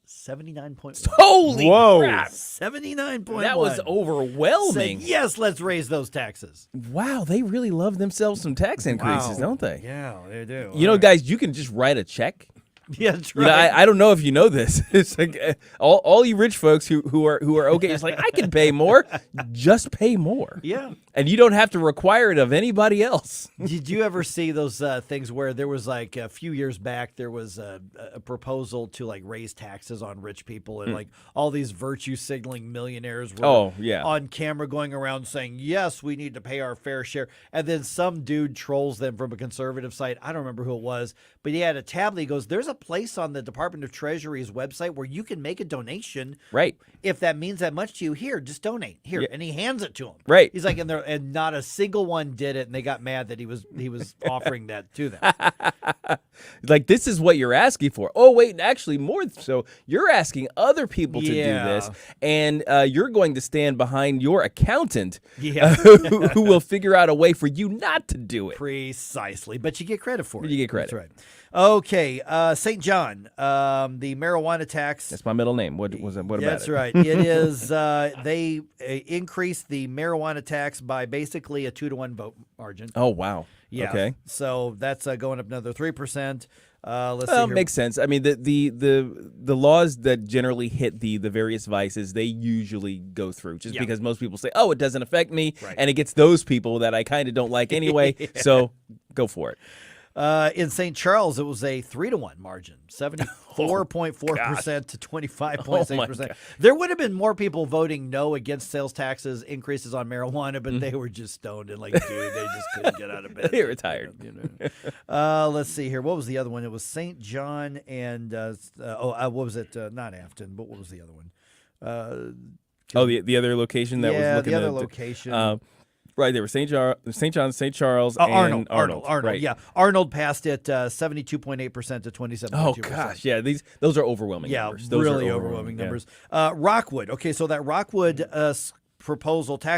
79.1. Holy crap! 79.1. That was overwhelming. Said, yes, let's raise those taxes. Wow, they really love themselves some tax increases, don't they? Yeah, they do. You know, guys, you can just write a check. Yeah, that's right. You know, I don't know if you know this. It's like all you rich folks who are okay. It's like, I can pay more. Just pay more. Yeah. And you don't have to require it of anybody else. Did you ever see those things where there was like a few years back, there was a proposal to like raise taxes on rich people and like all these virtue signaling millionaires were on camera going around saying, yes, we need to pay our fair share. And then some dude trolls them from a conservative site. I don't remember who it was, but he had a tablet. He goes, there's a place on the Department of Treasury's website where you can make a donation. Right. If that means that much to you, here, just donate. Here. Yeah. And he hands it to him. Right. He's like, and not a single one did it, and they got mad that he was offering that to them. Like, this is what you're asking for. Oh, wait, actually, more so, you're asking other people to do this, and you're going to stand behind your accountant who will figure out a way for you not to do it. Precisely. But you get credit for it. You get credit. That's right. Okay, St. John, the marijuana tax. That's my middle name. What was it? What about it? That's right. It is. They increased the marijuana tax by basically a 2-to-1 vote margin. Oh wow. Yeah. Okay. So that's going up another 3%. Let's see here. Makes sense. I mean, the laws that generally hit the various vices, they usually go through just because most people say, oh, it doesn't affect me, and it gets those people that I kind of don't like anyway. So go for it. In St. Charles, it was a 3-to-1 margin, 74.4% to 25.6%. There would have been more people voting no against sales taxes increases on marijuana, but they were just stoned and like, dude, they just couldn't get out of bed. They were tired. Let's see here. What was the other one? It was St. John and what was it? Not Afton, but what was the other one? The other location that was looking the other at location. Right, there were St. John, St. Charles, and Arnold. Right. Yeah, Arnold passed it 72.8% to 27.2%. Oh gosh, yeah, those are overwhelming numbers. Those really are overwhelming numbers. Rockwood. Okay, so that Rockwood tax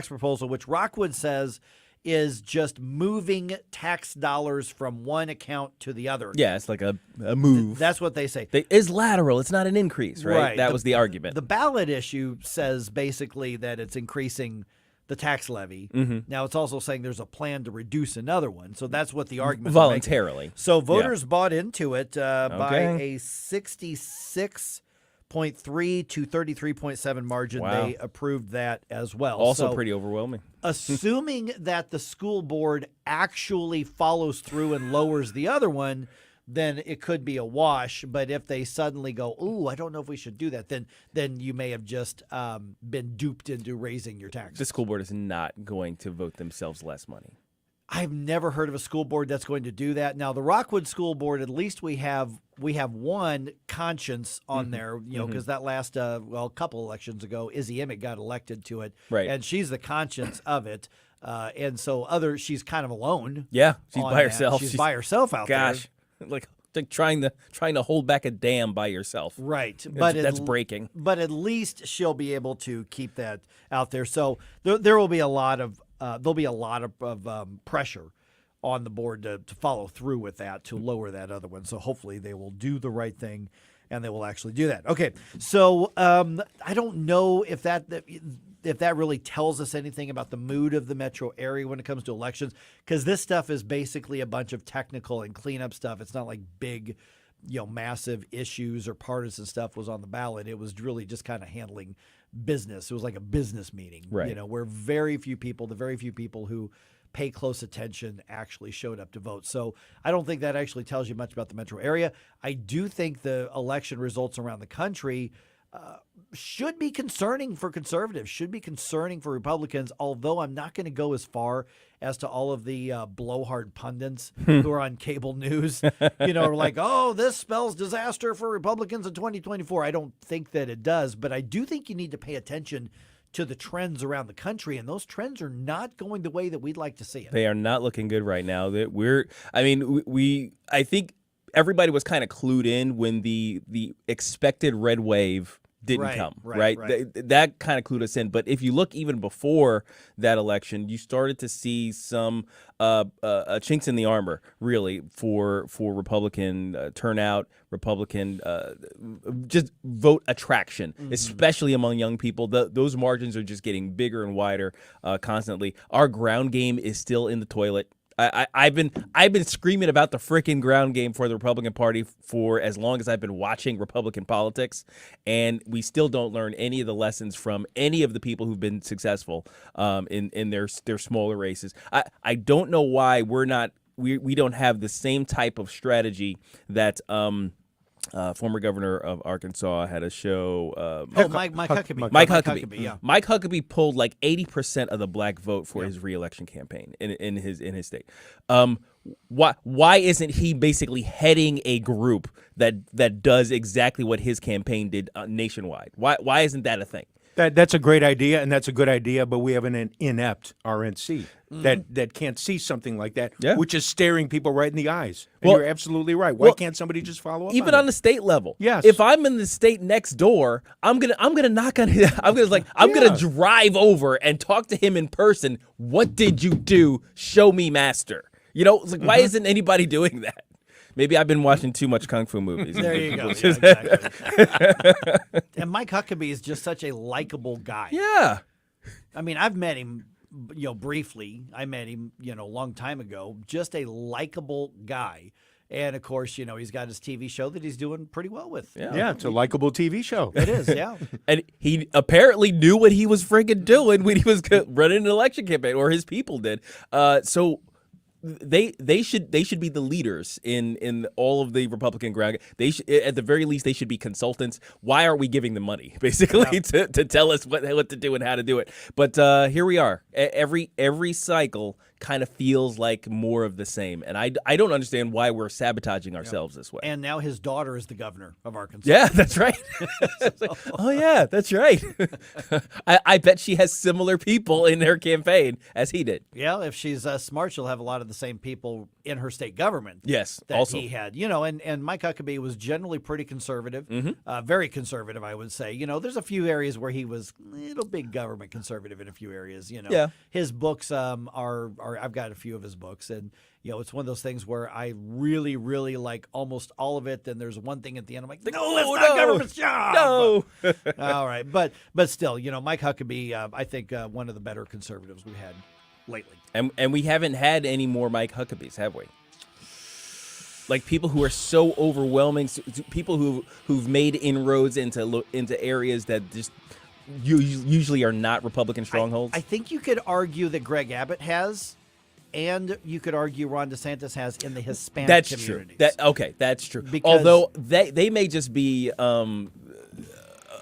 proposal, which Rockwood says is just moving tax dollars from one account to the other. Yeah, it's like a move. That's what they say. It's lateral. It's not an increase, right? That was the argument. The ballot issue says basically that it's increasing the tax levy. Now, it's also saying there's a plan to reduce another one. So that's what the argument voluntarily. So voters bought into it by a 66.3 to 33.7 margin. Wow. They approved that as well. Also pretty overwhelming. Assuming that the school board actually follows through and lowers the other one, then it could be a wash. But if they suddenly go, ooh, I don't know if we should do that, then you may have just been duped into raising your taxes. The school board is not going to vote themselves less money. I've never heard of a school board that's going to do that. Now, the Rockwood School Board, at least we have one conscience on there, because that last couple elections ago, Izzy Emmett got elected to it, right? And she's the conscience of it. And so she's kind of alone. Yeah, she's by herself. She's by herself out there. Like trying to hold back a dam by yourself. Right. But that's breaking. But at least she'll be able to keep that out there. So there will be a lot of pressure on the board to follow through with that, to lower that other one. So hopefully they will do the right thing and they will actually do that. Okay. So I don't know if that really tells us anything about the mood of the metro area when it comes to elections, because this stuff is basically a bunch of technical and cleanup stuff. It's not like big, massive issues or partisan stuff was on the ballot. It was really just kind of handling business. It was like a business meeting, Right. Where the very few people who pay close attention actually showed up to vote. So I don't think that actually tells you much about the metro area. I do think the election results around the country should be concerning for conservatives, should be concerning for Republicans, although I'm not going to go as far as to all of the blowhard pundits who are on cable news, are like, oh, this spells disaster for Republicans in 2024. I don't think that it does, but I do think you need to pay attention to the trends around the country, and those trends are not going the way that we'd like to see it. They are not looking good right now. I think everybody was kind of clued in when the expected red wave didn't come, right? That kind of clued us in. But if you look even before that election, you started to see some chinks in the armor, really, for Republican turnout, Republican just vote attraction, especially among young people. Those margins are just getting bigger and wider constantly. Our ground game is still in the toilet. I've been screaming about the freaking ground game for the Republican Party for as long as I've been watching Republican politics, and we still don't learn any of the lessons from any of the people who've been successful in their smaller races. I don't know why we don't have the same type of strategy that former governor of Arkansas had a show. Mike Huckabee. Mike Huckabee. Yeah. Mike Huckabee pulled like 80% of the black vote for his reelection campaign in his state. Why isn't he basically heading a group that does exactly what his campaign did nationwide? Why isn't that a thing? That's a great idea, and that's a good idea, but we have an inept RNC that can't see something like that, which is staring people right in the eyes. And you're absolutely right. Why can't somebody just follow up? Even on the state level, yes. If I'm in the state next door, I'm gonna knock on his. I'm gonna drive over and talk to him in person. What did you do? Show me, master. It's like, why isn't anybody doing that? Maybe I've been watching too much kung fu movies. There you go. Yeah, exactly. And Mike Huckabee is just such a likable guy. Yeah. I mean, I've met him, briefly. I met him, a long time ago. Just a likable guy. And, of course, he's got his TV show that he's doing pretty well with. Yeah, it's a likable TV show. It is, yeah. And he apparently knew what he was freaking doing when he was running an election campaign, or his people did. So they should be the leaders in all of the Republican ground. They should, at the very least, they should be consultants. Why aren't we giving them money, basically, to tell us what to do and how to do it? But here we are. Every cycle kind of feels like more of the same, and I don't understand why we're sabotaging ourselves this way. And now his daughter is the governor of Arkansas. Yeah, that's right. Oh yeah, that's right. I bet she has similar people in her campaign as he did. Yeah, if she's smart, she'll have a lot of the same people in her state government. Yes, that also he had. And Mike Huckabee was generally pretty conservative, very conservative, I would say. There's a few areas where he was a little big government conservative in a few areas. Yeah. His books are I've got a few of his books, and it's one of those things where I really, really like almost all of it. Then there's one thing at the end I'm like, no, that's not government's job. No. All right, but still, Mike Huckabee, I think one of the better conservatives we've had lately. And we haven't had any more Mike Huckabees, have we? Like people who are so overwhelming, people who've made inroads into areas that just usually are not Republican strongholds. I think you could argue that Greg Abbott has, and you could argue Ron DeSantis has in the Hispanic communities. That's true. Because, although they may just be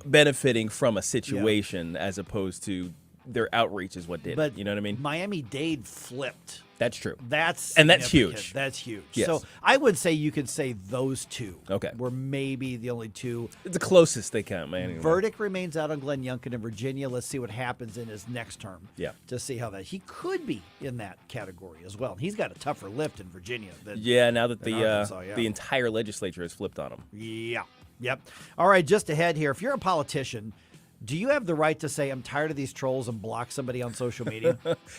benefiting from a situation as opposed to their outreach is what did it. You know what I mean? Miami-Dade flipped. That's true. That's huge. That's huge. Yes. So I would say you could say those two Okay. were maybe the only two. It's the closest they come, man. Anyway. Verdict remains out on Glenn Youngkin in Virginia. Let's see what happens in his next term. Yeah. To see how that he could be in that category as well. He's got a tougher lift in Virginia. Now that the entire legislature has flipped on him. Yeah. Yep. All right, just ahead here. If you're a politician, do you have the right to say, I'm tired of these trolls and block somebody on social media?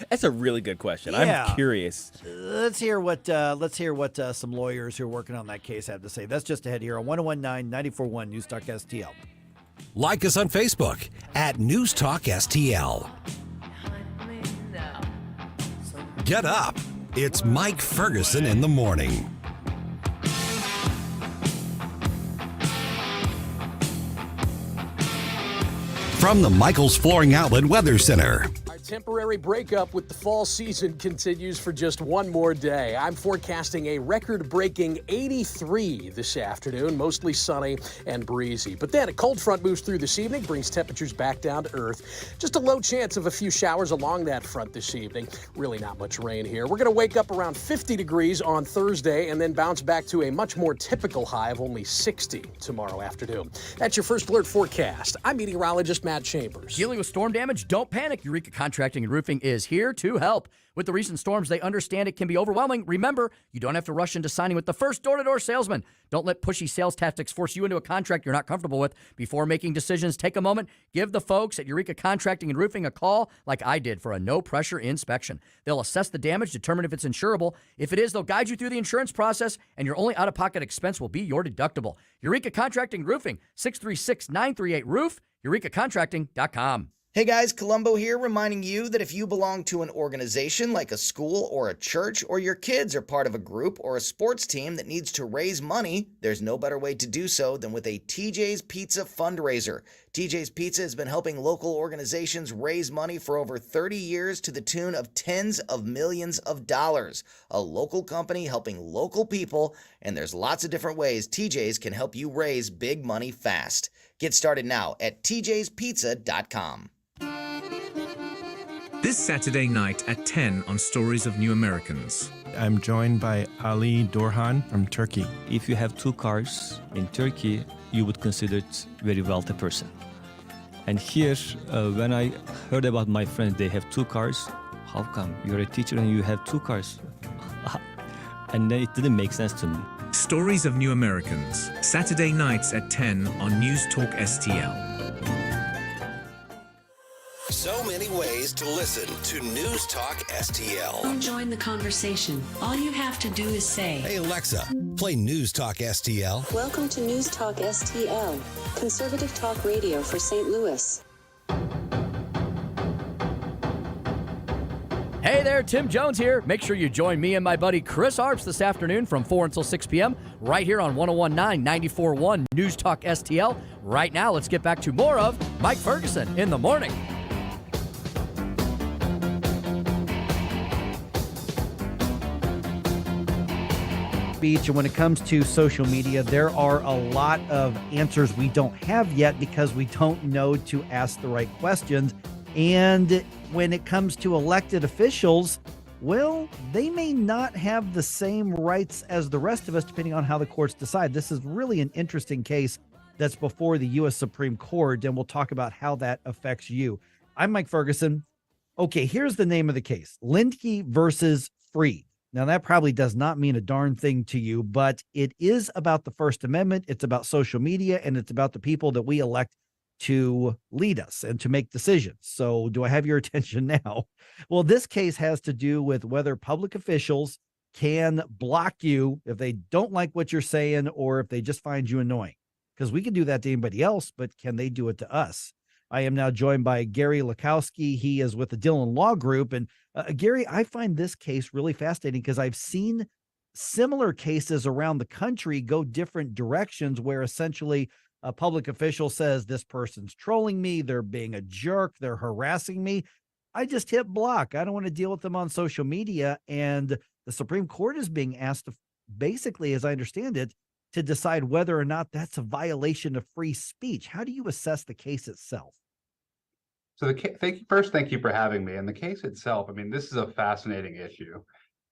That's a really good question. Yeah. I'm curious. Let's hear what some lawyers who are working on that case have to say. That's just ahead here on 1019-94.1 News Talk STL. Like us on Facebook at News Talk STL. Get up. It's Mike Ferguson in the morning. From the Michaels Flooring Outlet Weather Center. Our temporary breakup with the fall season continues for just one more day. I'm forecasting a record-breaking 83 this afternoon, mostly sunny and breezy. But then a cold front moves through this evening, brings temperatures back down to earth. Just a low chance of a few showers along that front this evening. Really not much rain here. We're going to wake up around 50 degrees on Thursday and then bounce back to a much more typical high of only 60 tomorrow afternoon. That's your First Alert forecast. I'm meteorologist Matt Chambers. Dealing with storm damage? Don't panic. Eureka Contracting and Roofing is here to help. With the recent storms, they understand it can be overwhelming. Remember, you don't have to rush into signing with the first door-to-door salesman. Don't let pushy sales tactics force you into a contract you're not comfortable with. Before making decisions, take a moment. Give the folks at Eureka Contracting and Roofing a call like I did for a no-pressure inspection. They'll assess the damage, determine if it's insurable. If it is, they'll guide you through the insurance process, and your only out-of-pocket expense will be your deductible. Eureka Contracting and Roofing, 636-938-ROOF, eurekacontracting.com. Hey guys, Columbo here, reminding you that if you belong to an organization like a school or a church, or your kids are part of a group or a sports team that needs to raise money, there's no better way to do so than with a TJ's Pizza fundraiser. TJ's Pizza has been helping local organizations raise money for over 30 years to the tune of tens of millions of dollars. A local company helping local people, and there's lots of different ways TJ's can help you raise big money fast. Get started now at tjspizza.com. This Saturday night at 10 on Stories of New Americans. I'm joined by Ali Dorhan from Turkey. If you have 2 cars in Turkey, you would consider it very wealthy person. And here, when I heard about my friends, they have 2 cars. How come you're a teacher and you have 2 cars? And then it didn't make sense to me. Stories of New Americans, Saturday nights at 10 on News Talk STL. So many ways to listen to News Talk STL. Join the conversation. All you have to do is say, Hey Alexa, play News Talk STL. Welcome to News Talk STL, conservative talk radio for St. Louis. Hey there, Tim Jones here. Make sure you join me and my buddy Chris Arps this afternoon from 4 until 6 p.m. right here on 101.9, 94.1 News Talk STL. Right now, let's get back to more of Mike Ferguson in the morning. Speech, and when it comes to social media, there are a lot of answers we don't have yet because we don't know to ask the right questions. And when it comes to elected officials, well, they may not have the same rights as the rest of us, depending on how the courts decide. This is really an interesting case that's before the U.S. Supreme Court, and we'll talk about how that affects you. I'm Mike Ferguson. Okay, here's the name of the case. Lindke versus Freed. Now, that probably does not mean a darn thing to you, but it is about the First Amendment. It's about social media, and it's about the people that we elect to lead us and to make decisions. So do I have your attention now? Well, this case has to do with whether public officials can block you if they don't like what you're saying or if they just find you annoying. Because we can do that to anybody else, but can they do it to us? I am now joined by Gary Lakowski. He is with the Dillon Law Group. And Gary, I find this case really fascinating because I've seen similar cases around the country go different directions where essentially a public official says, this person's trolling me, they're being a jerk, they're harassing me. I just hit block. I don't want to deal with them on social media. And the Supreme Court is being asked to basically, as I understand it, to decide whether or not that's a violation of free speech. How do you assess the case itself? So thank you for having me. And the case itself, I mean, this is a fascinating issue.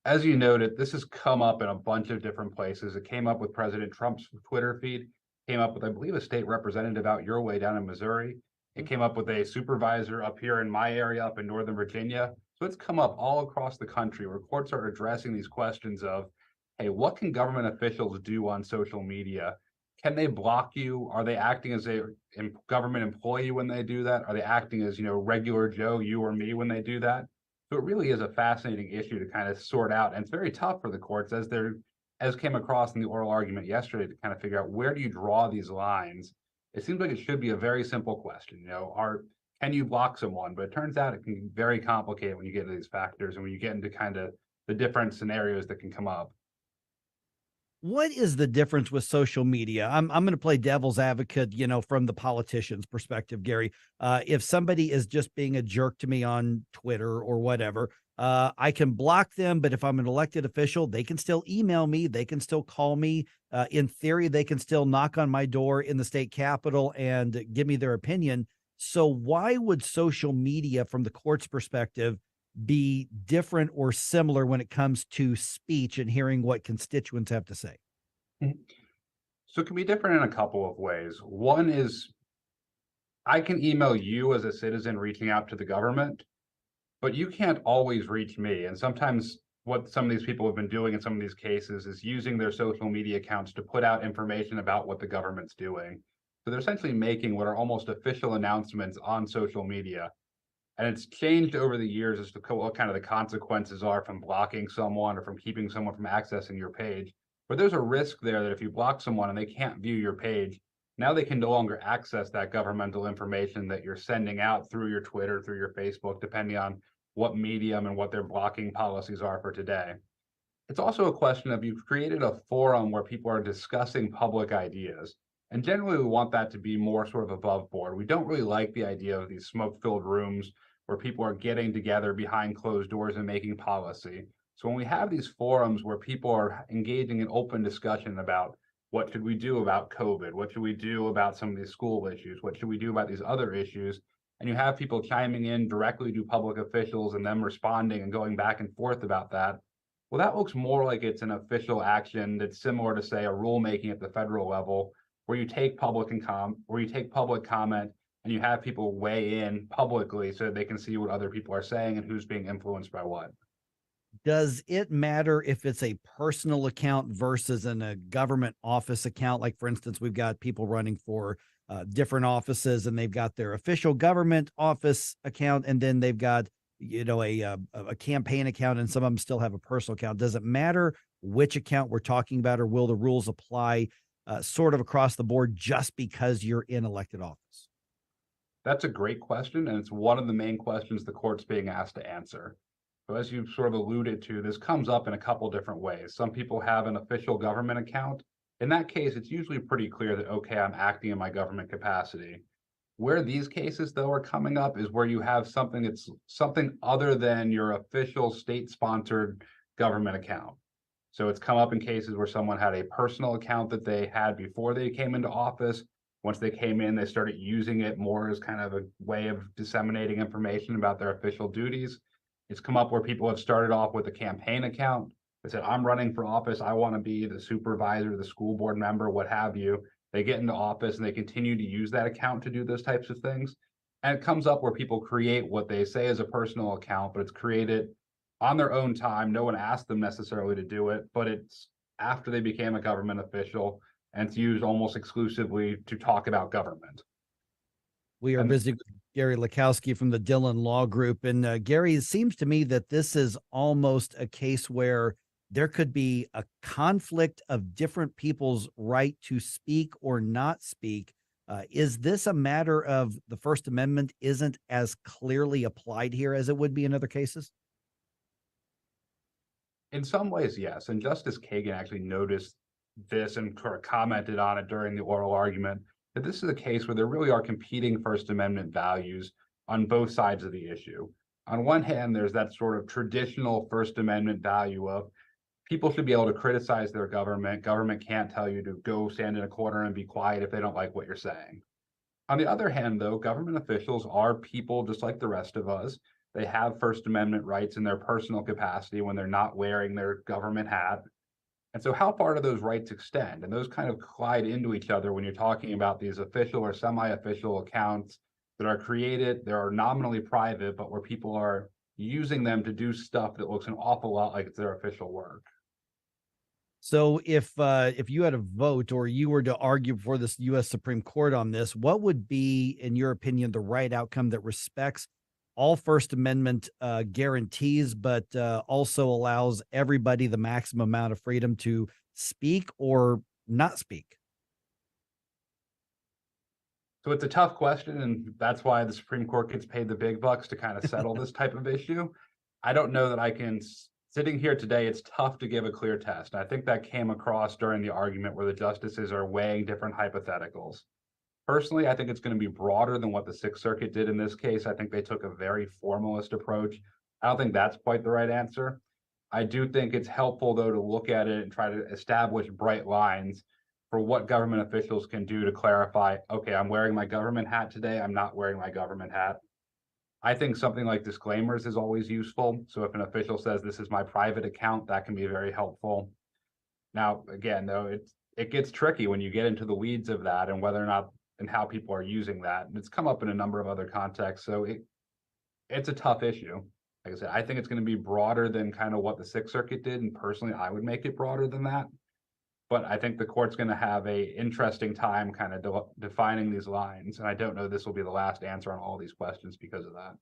As you noted, this has come up in a bunch of different places. It came up with President Trump's Twitter feed, came up with, I believe, a state representative out your way down in Missouri. It came up with a supervisor up here in my area, up in Northern Virginia. So it's come up all across the country where courts are addressing these questions of, hey, what can government officials do on social media? Can they block you? Are they acting as a government employee when they do that? Are they acting as, regular Joe, you or me when they do that? So it really is a fascinating issue to kind of sort out. And it's very tough for the courts as came across in the oral argument yesterday to kind of figure out where do you draw these lines? It seems like it should be a very simple question, can you block someone? But it turns out it can be very complicated when you get into these factors and when you get into kind of the different scenarios that can come up. What is the difference with social media? I'm going to play devil's advocate, from the politician's perspective, Gary. If somebody is just being a jerk to me on Twitter or whatever, I can block them. But if I'm an elected official, they can still email me. They can still call me. In theory, they can still knock on my door in the state capitol and give me their opinion. So why would social media, from the court's perspective, be different or similar when it comes to speech and hearing what constituents have to say? So it can be different in a couple of ways. One is I can email you as a citizen reaching out to the government, but you can't always reach me. And sometimes what some of these people have been doing in some of these cases is using their social media accounts to put out information about what the government's doing. So they're essentially making what are almost official announcements on social media. And it's changed over the years as to what kind of the consequences are from blocking someone or from keeping someone from accessing your page. But there's a risk there that if you block someone and they can't view your page, now they can no longer access that governmental information that you're sending out through your Twitter, through your Facebook, depending on what medium and what their blocking policies are for today. It's also a question of you've created a forum where people are discussing public ideas. And generally, we want that to be more sort of above board. We don't really like the idea of these smoke-filled rooms where people are getting together behind closed doors and making policy. So when we have these forums where people are engaging in open discussion about what should we do about COVID, what should we do about some of these school issues, what should we do about these other issues, and you have people chiming in directly to public officials and them responding and going back and forth about that, well, that looks more like it's an official action that's similar to, say, a rulemaking at the federal level, where you take public comment and you have people weigh in publicly so they can see what other people are saying and who's being influenced by what. Does it matter if it's a personal account versus a government office account? Like, for instance, we've got people running for different offices, and they've got their official government office account, and then they've got a campaign account, and some of them still have a personal account. Does it matter which account we're talking about, or will the rules apply sort of across the board just because you're in elected office? That's a great question, and it's one of the main questions the court's being asked to answer. So as you've sort of alluded to, this comes up in a couple different ways. Some people have an official government account. In that case, it's usually pretty clear that, okay, I'm acting in my government capacity. Where these cases, though, are coming up is where you have something that's something other than your official state-sponsored government account. So it's come up in cases where someone had a personal account that they had before they came into office. Once they came in, they started using it more as kind of a way of disseminating information about their official duties. It's come up where people have started off with a campaign account. They said, I'm running for office. I want to be the supervisor, the school board member, what have you. They get into office and they continue to use that account to do those types of things. And it comes up where people create what they say is a personal account, but it's created on their own time. No one asked them necessarily to do it, but it's after they became a government official, and it's used almost exclusively to talk about government. We are visiting with Gary Lakowski from the Dillon Law Group. And Gary, it seems to me that this is almost a case where there could be a conflict of different people's right to speak or not speak. Is this a matter of the First Amendment isn't as clearly applied here as it would be in other cases? In some ways, yes. And Justice Kagan actually noticed this and commented on it during the oral argument, that this is a case where there really are competing First Amendment values on both sides of the issue. On one hand, there's that sort of traditional First Amendment value of people should be able to criticize their government. Government can't tell you to go stand in a corner and be quiet if they don't like what you're saying. On the other hand, though, government officials are people just like the rest of us. They have First Amendment rights in their personal capacity when they're not wearing their government hat. And so how far do those rights extend? And those kind of collide into each other when you're talking about these official or semi-official accounts that are created. They are nominally private, but where people are using them to do stuff that looks an awful lot like it's their official work. So if you had a vote or you were to argue before this U.S. Supreme Court on this, what would be, in your opinion, the right outcome that respects all First Amendment guarantees, but also allows everybody the maximum amount of freedom to speak or not speak? So it's a tough question, and that's why the Supreme Court gets paid the big bucks to kind of settle this type of issue. I don't know that I can Sitting here today, it's tough to give a clear test. I think that came across during the argument where the justices are weighing different hypotheticals. Personally, I think it's going to be broader than what the Sixth Circuit did in this case. I think they took a very formalist approach. I don't think that's quite the right answer. I do think it's helpful, though, to look at it and try to establish bright lines for what government officials can do to clarify, okay, I'm wearing my government hat today, I'm not wearing my government hat. I think something like disclaimers is always useful. So if an official says this is my private account, that can be very helpful. Now, again, though, it gets tricky when you get into the weeds of that and whether or not and how people are using that. And it's come up in a number of other contexts. So it's a tough issue. Like I said, I think it's going to be broader than kind of what the Sixth Circuit did. And personally, I would make it broader than that. But I think the court's going to have a interesting time kind of defining these lines. And I don't know this will be the last answer on all these questions because of that.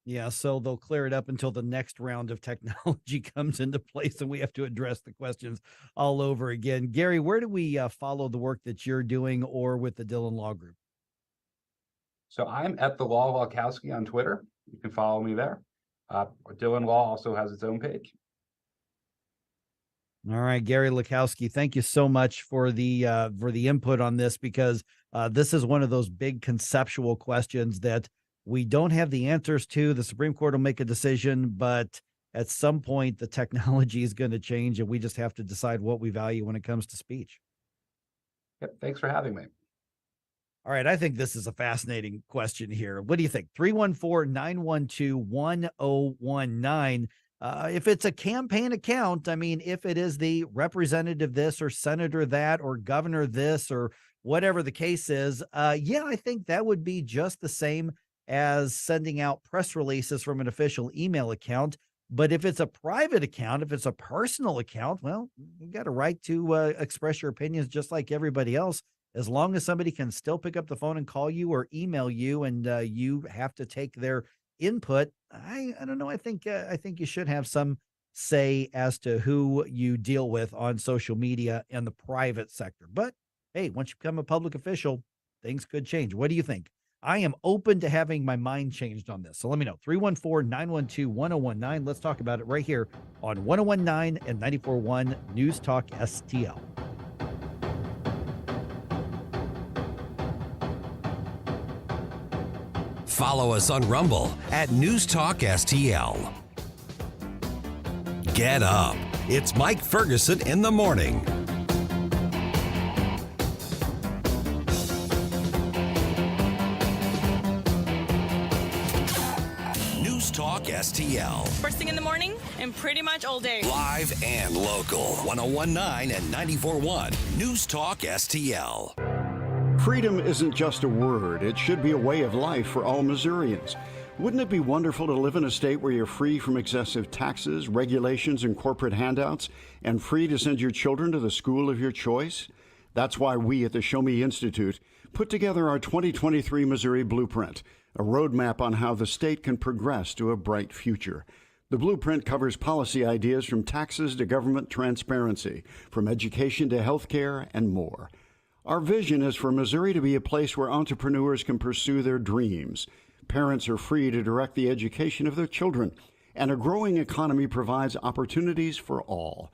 Yeah, so they'll clear it up until the next round of technology comes into place and we have to address the questions all over again. Gary, where do we follow the work that you're doing or with the Dillon Law Group? So I'm at the Law Walkowski on Twitter. You can follow me there. Dillon Law also has its own page. All right, Gary Lakowski, thank you so much for the input on this, because this is one of those big conceptual questions that we don't have the answers to. The Supreme Court will make a decision, but at some point the technology is going to change and we just have to decide what we value when it comes to speech. Yep, thanks for having me. All right, I think this is a fascinating question here. What do you think? 314-912-1019. If it's a campaign account, I mean, if it is the representative this or senator that or governor this or whatever the case is, yeah, I think that would be just the same as sending out press releases from an official email account. But if it's a private account, if it's a personal account, well, you got a right to express your opinions just like everybody else, as long as somebody can still pick up the phone and call you or email you, and you have to take their input. I don't know. I think you should have some say as to who you deal with on social media in the private sector. But hey, once you become a public official, things could change. What do you think? I am open to having my mind changed on this. So let me know. 314-912-1019. Let's talk about it right here on 1019 and 94.1 News Talk STL. Follow us on Rumble at News Talk STL. Get up. It's Mike Ferguson in the morning. News Talk STL. First thing in the morning and pretty much all day. Live and local. 1019 and 94.1 News Talk STL. Freedom isn't just a word. It should be a way of life for all Missourians. Wouldn't it be wonderful to live in a state where you're free from excessive taxes, regulations, and corporate handouts, and free to send your children to the school of your choice? That's why we at the Show Me Institute put together our 2023 Missouri Blueprint, a roadmap on how the state can progress to a bright future. The blueprint covers policy ideas from taxes to government transparency, from education to health care, and more. Our vision is for Missouri to be a place where entrepreneurs can pursue their dreams. Parents are free to direct the education of their children, and a growing economy provides opportunities for all.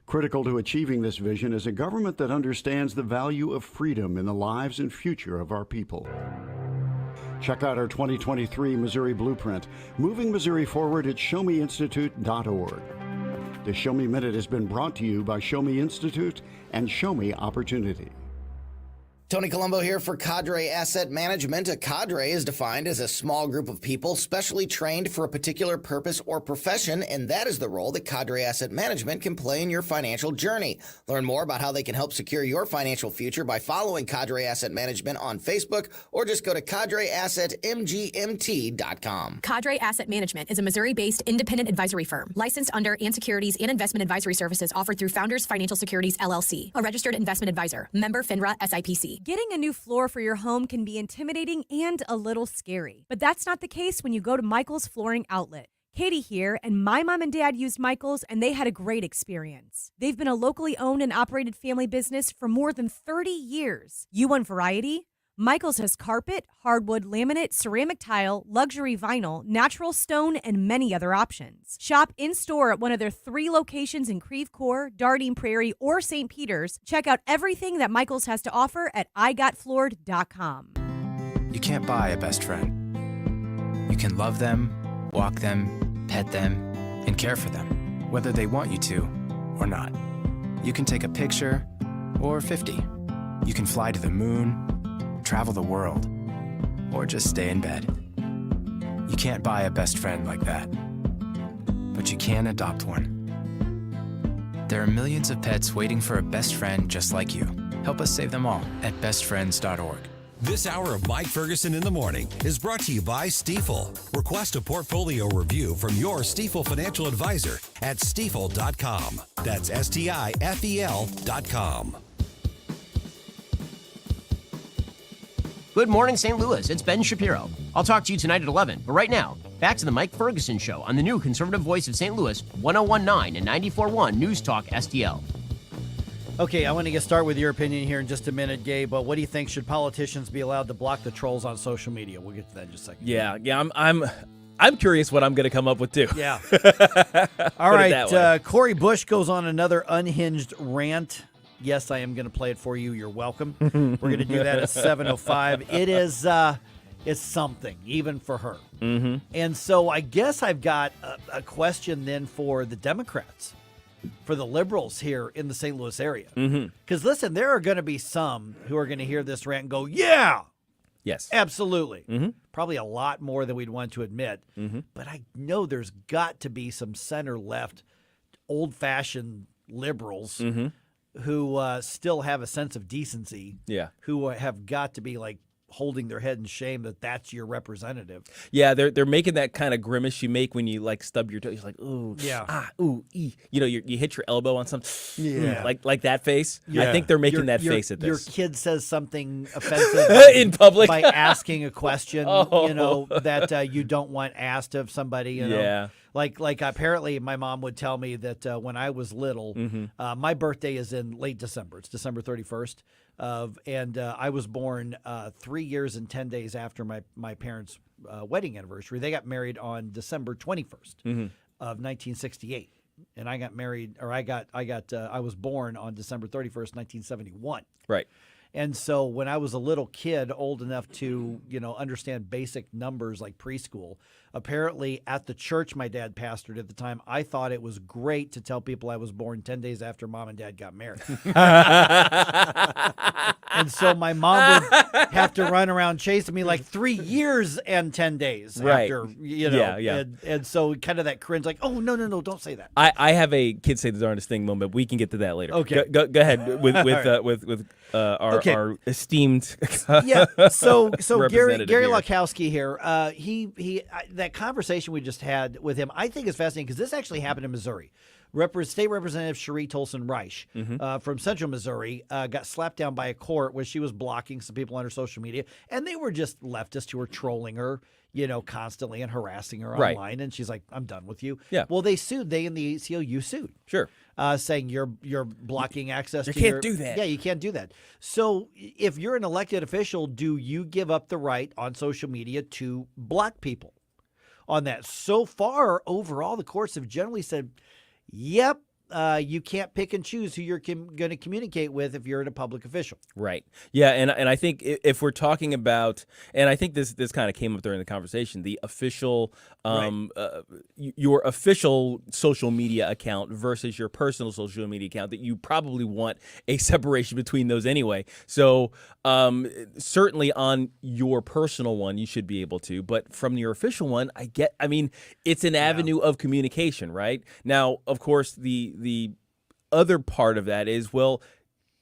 Critical to achieving this vision is a government that understands the value of freedom in the lives and future of our people. Check out our 2023 Missouri Blueprint, moving Missouri forward at showmeinstitute.org. The Show Me Minute has been brought to you by Show Me Institute and Show Me Opportunity. Tony Colombo here for Cadre Asset Management. A cadre is defined as a small group of people specially trained for a particular purpose or profession, and that is the role that Cadre Asset Management can play in your financial journey. Learn more about how they can help secure your financial future by following Cadre Asset Management on Facebook, or just go to cadreassetmgmt.com. Cadre Asset Management is a Missouri-based independent advisory firm licensed under and securities and investment advisory services offered through Founders Financial Securities, LLC, a registered investment advisor, member FINRA SIPC. Getting a new floor for your home can be intimidating and a little scary, but that's not the case when you go to Michael's Flooring Outlet. Katie here, and my mom and dad used Michael's, and they had a great experience. They've been a locally owned and operated family business for more than 30 years. You want variety? Michaels has carpet, hardwood, laminate, ceramic tile, luxury vinyl, natural stone, and many other options. Shop in-store at one of their 3 locations in Creve Coeur, Dardine Prairie, or St. Peters. Check out everything that Michaels has to offer at igotfloored.com. You can't buy a best friend. You can love them, walk them, pet them, and care for them, whether they want you to or not. You can take a picture or 50. You can fly to the moon, travel the world, or just stay in bed. You can't buy a best friend like that, but you can adopt one. There are millions of pets waiting for a best friend just like you. Help us save them all at bestfriends.org. This hour of Mike Ferguson in the Morning is brought to you by Stifel. Request a portfolio review from your Stifel financial advisor at stifel.com. That's STIFEL.com. Good morning, St. Louis. It's Ben Shapiro. I'll talk to you tonight at 11. But right now, back to the Mike Ferguson Show on the new conservative voice of St. Louis, 1019 and 94.1 News Talk STL. Okay, I want to start with your opinion here in just a minute, Gabe. But what do you think? Should politicians be allowed to block the trolls on social media? We'll get to that in just a second. Yeah. I'm curious what I'm going to come up with too. Yeah. All right. Corey Bush goes on another unhinged rant. Yes, I am going to play it for you. You're welcome. We're going to do that at 7:05. It is it's something, even for her. Mm-hmm. And so I guess I've got a question then for the Democrats, for the liberals here in the St. Louis area. Because, listen, there are going to be some who are going to hear this rant and go, yeah. Yes. Absolutely. Probably a lot more than we'd want to admit. But I know there's got to be some center-left, old-fashioned liberals who still have a sense of decency, who have got to be like holding their head in shame that that's your representative. Yeah, they're making that kind of grimace you make when you like stub your toe. You're like, ooh, ooh, ee. You know, you hit your elbow on something, like that face. Yeah. I think they're making that face at this. Your kid says something offensive in public by asking a question, you know, that you don't want asked of somebody. You know? Yeah. Like apparently my mom would tell me that when I was little, my birthday is in late December. It's December 31st. And I was born 3 years and 10 days after my parents' wedding anniversary. They got married on December 21st of 1968. And I got married, or I was born on December 31st, 1971. Right. And so when I was a little kid, old enough to, understand basic numbers like preschool, apparently at the church my dad pastored at the time, I thought it was great to tell people I was born 10 days after mom and dad got married. And so my mom would have to run around chasing me like 3 years and 10 days after, Yeah. And so kind of that cringe, like, oh, no, don't say that. I have a kid say the darndest thing moment. We can get to that later. Okay. Go ahead with our esteemed So Gary here. Lukowski here, that conversation we just had with him, I think is fascinating because this actually happened in Missouri. State Representative Cherie Tolson Reich from Central Missouri got slapped down by a court when she was blocking some people on her social media, and they were just leftists who were trolling her, constantly and harassing her online. And she's like, "I'm done with you." Yeah. Well, they sued. They and the ACLU sued. Sure. Saying you're blocking access. You to can't do that. Yeah, you can't do that. So if you're an elected official, do you give up the right on social media to block people on that? So far, overall, the courts have generally said, yep, you can't pick and choose who you're going to communicate with if you're a public official. Right. Yeah, and I think if we're talking about, and I think this kind of came up during the conversation, the official, your official social media account versus your personal social media account, that you probably want a separation between those anyway. So certainly on your personal one, you should be able to, but from your official one, it's an avenue of communication, right? Now, of course, the other part of that is, well,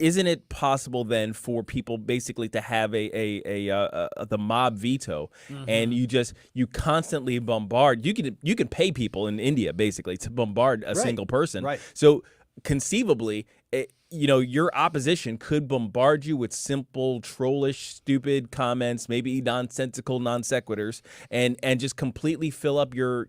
isn't it possible then for people basically to have the mob veto, and you constantly bombard? You can pay people in India basically to bombard a single person. Right. So conceivably, your opposition could bombard you with simple, trollish, stupid comments, maybe nonsensical non sequiturs, and just completely fill up your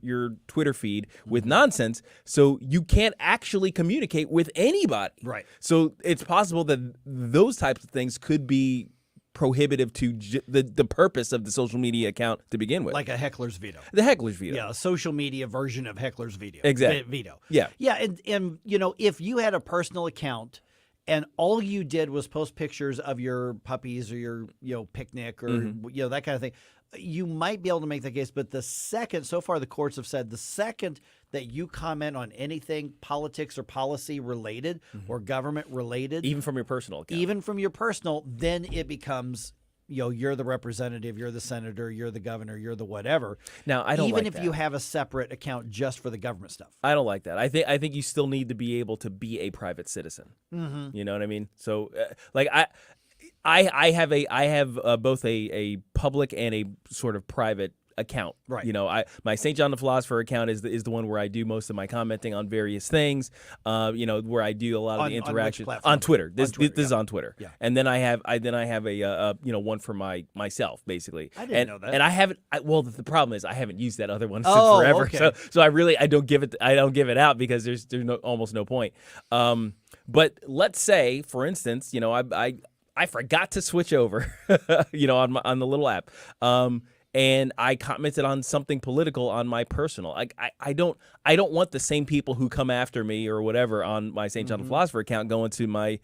Twitter feed with nonsense, so you can't actually communicate with anybody. Right. So it's possible that those types of things could be prohibitive to the purpose of the social media account to begin with. Like a heckler's veto. The heckler's veto. Yeah, a social media version of heckler's veto. Exactly. Veto. Yeah. Yeah, and if you had a personal account and all you did was post pictures of your puppies or your picnic or that kind of thing, you might be able to make that case. But so far the courts have said the second that you comment on anything politics or policy related or government related, even from your personal account, then it becomes, you're the representative, you're the senator, you're the governor, you're the whatever. Now, I don't even like if you have a separate account just for the government stuff. I don't like that. I think you still need to be able to be a private citizen. Mm-hmm. You know what I mean? So, I have both a public and a sort of private account. Right. My St. John the Philosopher account is the one where I do most of my commenting on various things. Where I do a lot of the interaction on Twitter. This is on Twitter. Yeah. And then I have a one for myself basically. I didn't know that. And I haven't. The problem is I haven't used that other one since Oh, forever. okay. So I don't give it out because there's almost no point. But let's say, for instance, I forgot to switch over, on the little app. And I commented on something political on my personal. I don't want the same people who come after me or whatever on my St. John the Philosopher account going to my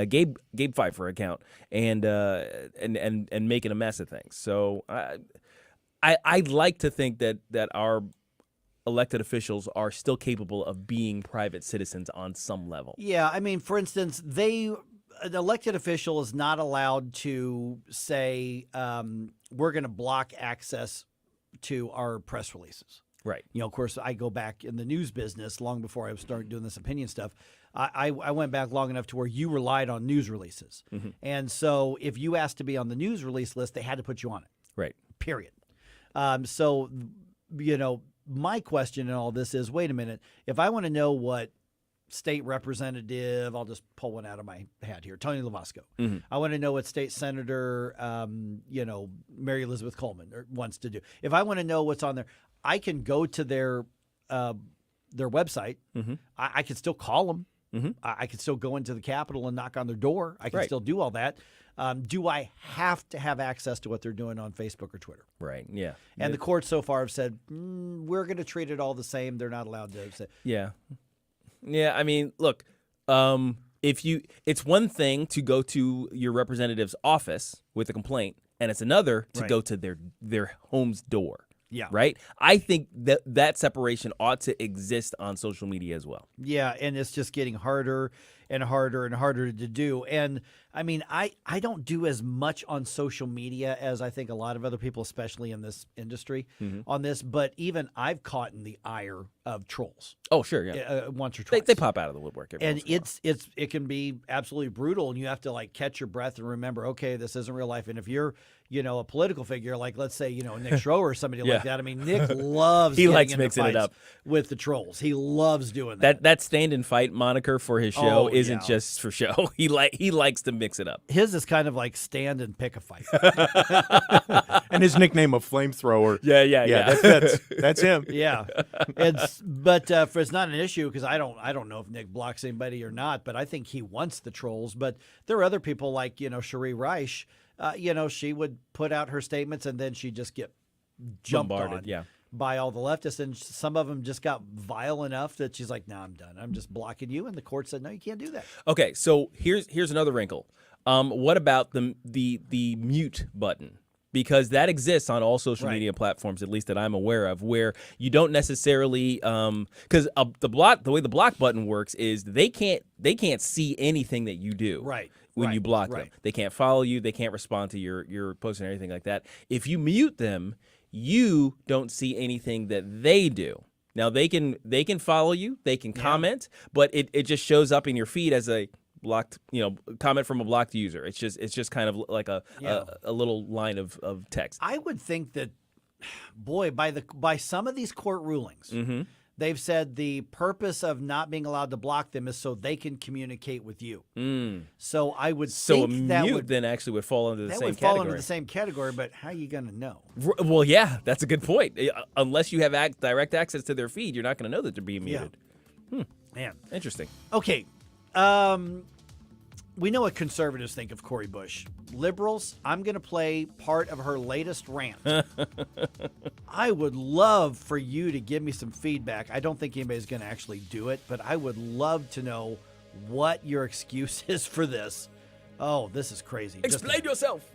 Gabe Pfeiffer account and making a mess of things. So I'd like to think that our elected officials are still capable of being private citizens on some level. Yeah, I mean, for instance, an elected official is not allowed to say, we're going to block access to our press releases. Right. Of course, I go back in the news business long before I started doing this opinion stuff. I went back long enough to where you relied on news releases. Mm-hmm. And so if you asked to be on the news release list, they had to put you on it. Right. Period. So, my question in all this is, wait a minute, if I want to know what state representative, I'll just pull one out of my hat here, Tony Lovasco. Mm-hmm. I want to know what state senator, Mary Elizabeth Coleman wants to do. If I want to know what's on there, I can go to their website. Mm-hmm. I can still call them. Mm-hmm. I can still go into the Capitol and knock on their door. I can Right. still do all that. Do I have to have access to what they're doing on Facebook or Twitter? Right. Yeah. And the courts so far have said, we're going to treat it all the same. They're not allowed to say. Yeah. Yeah, I mean, look, it's one thing to go to your representative's office with a complaint, and it's another to Right. go to their home's door. Yeah. Right? I think that separation ought to exist on social media as well. Yeah, and it's just getting harder and harder and harder to do. And I mean, I don't do as much on social media as I think a lot of other people, especially in this industry, on this. But even I've caught in the ire of trolls. Oh, sure, yeah. Once or twice. They pop out of the woodwork. Every And once in a while. it can be absolutely brutal, and you have to catch your breath and remember, okay, this isn't real life. And if you're a political figure, like let's say Nick Schroer or somebody Yeah. like that. I mean, Nick loves He getting likes into mixing it fights up with the trolls. He loves doing that. That stand and fight moniker for his show Oh, isn't yeah. just for show. He likes to mix it up. His is kind of like stand and pick a fight. And his nickname of Flamethrower. Yeah. That's him. Yeah, for it's not an issue because I don't know if Nick blocks anybody or not, but I think he wants the trolls. But there are other people like Cherie Reich. She would put out her statements and then she'd just get jumped Bombarded, on yeah. by all the leftists, and some of them just got vile enough that she's like, "No, I'm done. I'm just blocking you." And the court said, "No, you can't do that." Okay, so here's another wrinkle. What about the mute button? Because that exists on all social media platforms, at least that I'm aware of, where you don't necessarily because the way the block button works is they can't see anything that you do when you block them. They can't follow you, they can't respond to your post or anything like that. If you mute them, you don't see anything that they do. Now they can follow you, they can comment, but it just shows up in your feed as a blocked, comment from a blocked user. It's just kind of like a little line of text. I would think that, boy, by some of these court rulings, they've said the purpose of not being allowed to block them is so they can communicate with you. So I would think a that mute then actually would fall under the that same would fall category. under the same category. But how are you going to know? Well, yeah, that's a good point. Unless you have direct access to their feed, you're not going to know that they're being muted. Man, Interesting. okay. we know what conservatives think of Cori Bush. Liberals, I'm going to play part of her latest rant. I would love for you to give me some feedback. I don't think anybody's going to actually do it, but I would love to know what your excuse is for this. Oh, this is crazy. Explain yourself.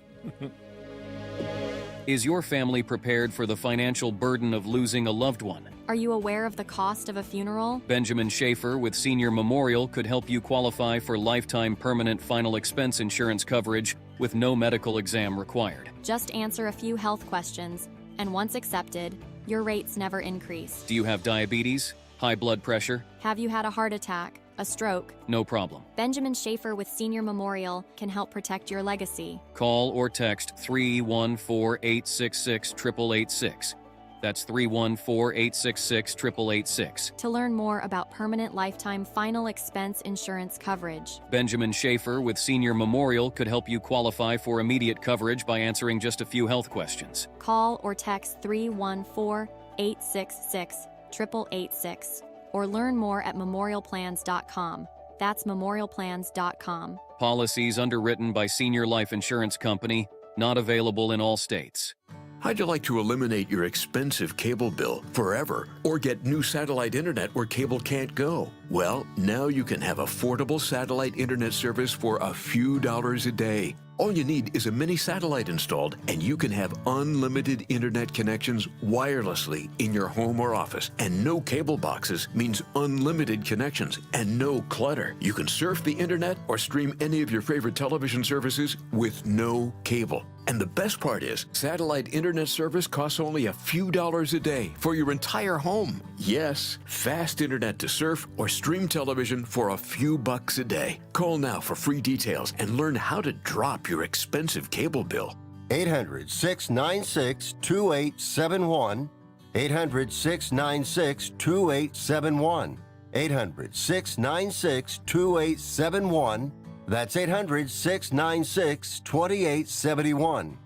Is your family prepared for the financial burden of losing a loved one? Are you aware of the cost of a funeral? Benjamin Schaefer with Senior Memorial could help you qualify for lifetime permanent final expense insurance coverage with no medical exam required. Just answer a few health questions, and once accepted, your rates never increase. Do you have diabetes? High blood pressure? Have you had a heart attack? A stroke? No problem. Benjamin Schaefer with Senior Memorial can help protect your legacy. Call or text 314-866-8886. That's 314-866-8886. To learn more about permanent lifetime final expense insurance coverage. Benjamin Schaefer with Senior Memorial could help you qualify for immediate coverage by answering just a few health questions. Call or text 314-866-8886. Or learn more at memorialplans.com. That's memorialplans.com. Policies underwritten by Senior Life Insurance Company, not available in all states. How'd you like to eliminate your expensive cable bill forever or get new satellite internet where cable can't go? Well, now you can have affordable satellite internet service for a few dollars a day. All you need is a mini satellite installed, and you can have unlimited internet connections wirelessly in your home or office. And no cable boxes means unlimited connections and no clutter. You can surf the internet or stream any of your favorite television services with no cable. And the best part is, satellite internet service costs only a few dollars a day for your entire home. Yes, fast internet to surf or stream television for a few bucks a day. Call now for free details and learn how to drop your expensive cable bill. 800-696-2871. 800-696-2871. 800-696-2871. That's 800-696-2871.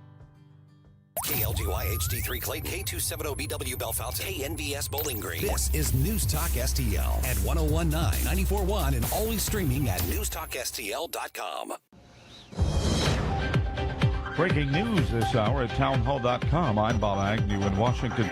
KLGY HD3 Clayton, K270BW Bellefonte, KNVS Bowling Green. This is News Talk STL at 1019, 94.1, and always streaming at newstalkstl.com. Breaking news this hour at townhall.com. I'm Bob Agnew in Washington.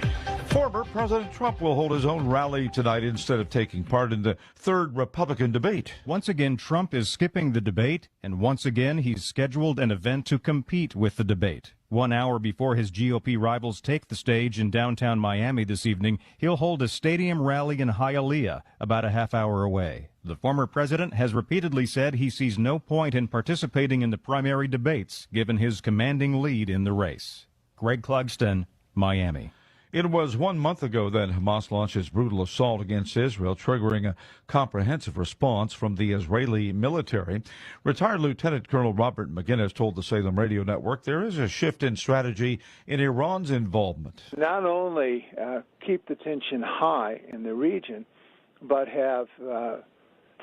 Former President Trump will hold his own rally tonight instead of taking part in the third Republican debate. Once again, Trump is skipping the debate, and once again, he's scheduled an event to compete with the debate. 1 hour before his GOP rivals take the stage in downtown Miami this evening, he'll hold a stadium rally in Hialeah, about a half hour away. The former president has repeatedly said he sees no point in participating in the primary debates, given his commanding lead in the race. Greg Clugston, Miami. It was 1 month ago that Hamas launched its brutal assault against Israel, triggering a comprehensive response from the Israeli military. Retired Lieutenant Colonel Robert McGinnis told the Salem Radio Network there is a shift in strategy in Iran's involvement. Not only keep the tension high in the region, but have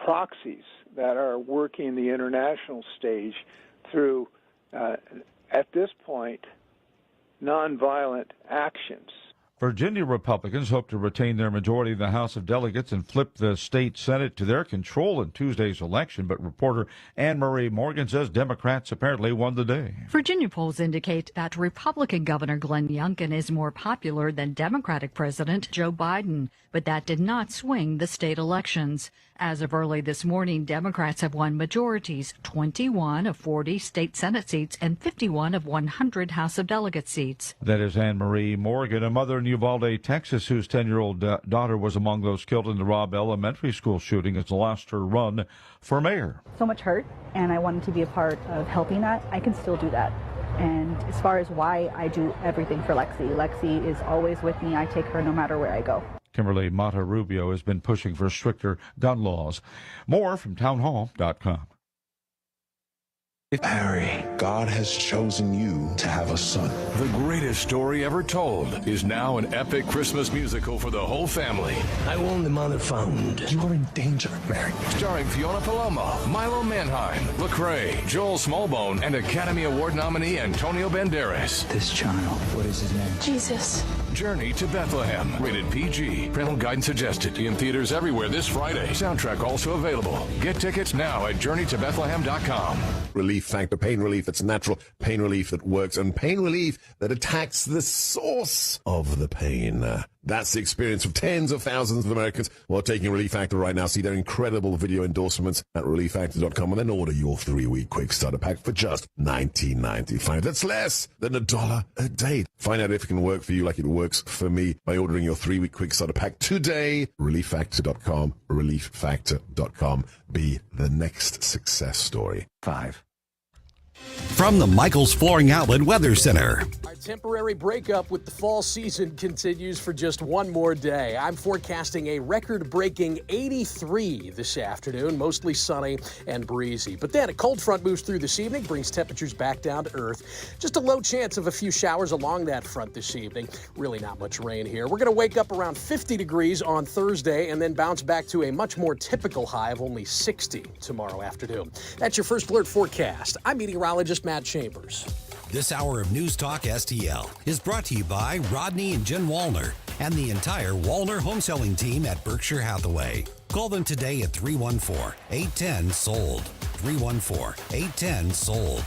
proxies that are working the international stage through, at this point, nonviolent actions. Virginia Republicans hope to retain their majority in the House of Delegates and flip the state Senate to their control in Tuesday's election, but reporter Anne-Marie Morgan says Democrats apparently won the day. Virginia polls indicate that Republican Governor Glenn Youngkin is more popular than Democratic President Joe Biden, but that did not swing the state elections. As of early this morning, Democrats have won majorities, 21 of 40 state Senate seats and 51 of 100 House of Delegate seats. That is Anne-Marie Morgan, a mother in Uvalde, Texas, whose 10-year-old daughter was among those killed in the Robb Elementary School shooting, has lost her run for mayor. So much hurt, and I wanted to be a part of helping that. I can still do that. And as far as why, I do everything for Lexi. Lexi is always with me. I take her no matter where I go. Kimberly Mata Rubio has been pushing for stricter gun laws. More from townhall.com. Harry, God has chosen you to have a son. The greatest story ever told is now an epic Christmas musical for the whole family. I won the mother found. You are in danger, Mary. Starring Fiona Palomo, Milo Manheim, Lecrae, Joel Smallbone, and Academy Award nominee Antonio Banderas. This child, what is his name? Jesus. Journey to Bethlehem. Rated PG. Parental guidance suggested. In theaters everywhere this Friday. Soundtrack also available. Get tickets now at JourneyToBethlehem.com. Relief Factor, pain relief that's natural, pain relief that works, and pain relief that attacks the source of the pain. That's the experience of tens of thousands of Americans who are taking Relief Factor right now. See their incredible video endorsements at ReliefFactor.com and then order your 3-week quick starter pack for just $19.95. That's less than $1 a day. Find out if it can work for you like it works for me by ordering your 3-week quick starter pack today. ReliefFactor.com, ReliefFactor.com. Be the next success story. 5. From the Michaels Flooring Outlet Weather Center. Our temporary breakup with the fall season continues for just one more day. I'm forecasting a record-breaking 83 this afternoon, mostly sunny and breezy. But then a cold front moves through this evening, brings temperatures back down to earth. Just a low chance of a few showers along that front this evening. Really not much rain here. We're going to wake up around 50 degrees on Thursday and then bounce back to a much more typical high of only 60 tomorrow afternoon. That's your First Alert forecast. I'm meteorologist Matt Chambers. This hour of News Talk STL is brought to you by Rodney and Jen Wallner and the entire Wallner home selling team at Berkshire Hathaway. Call them today at 314-810-SOLD. 314-810-SOLD.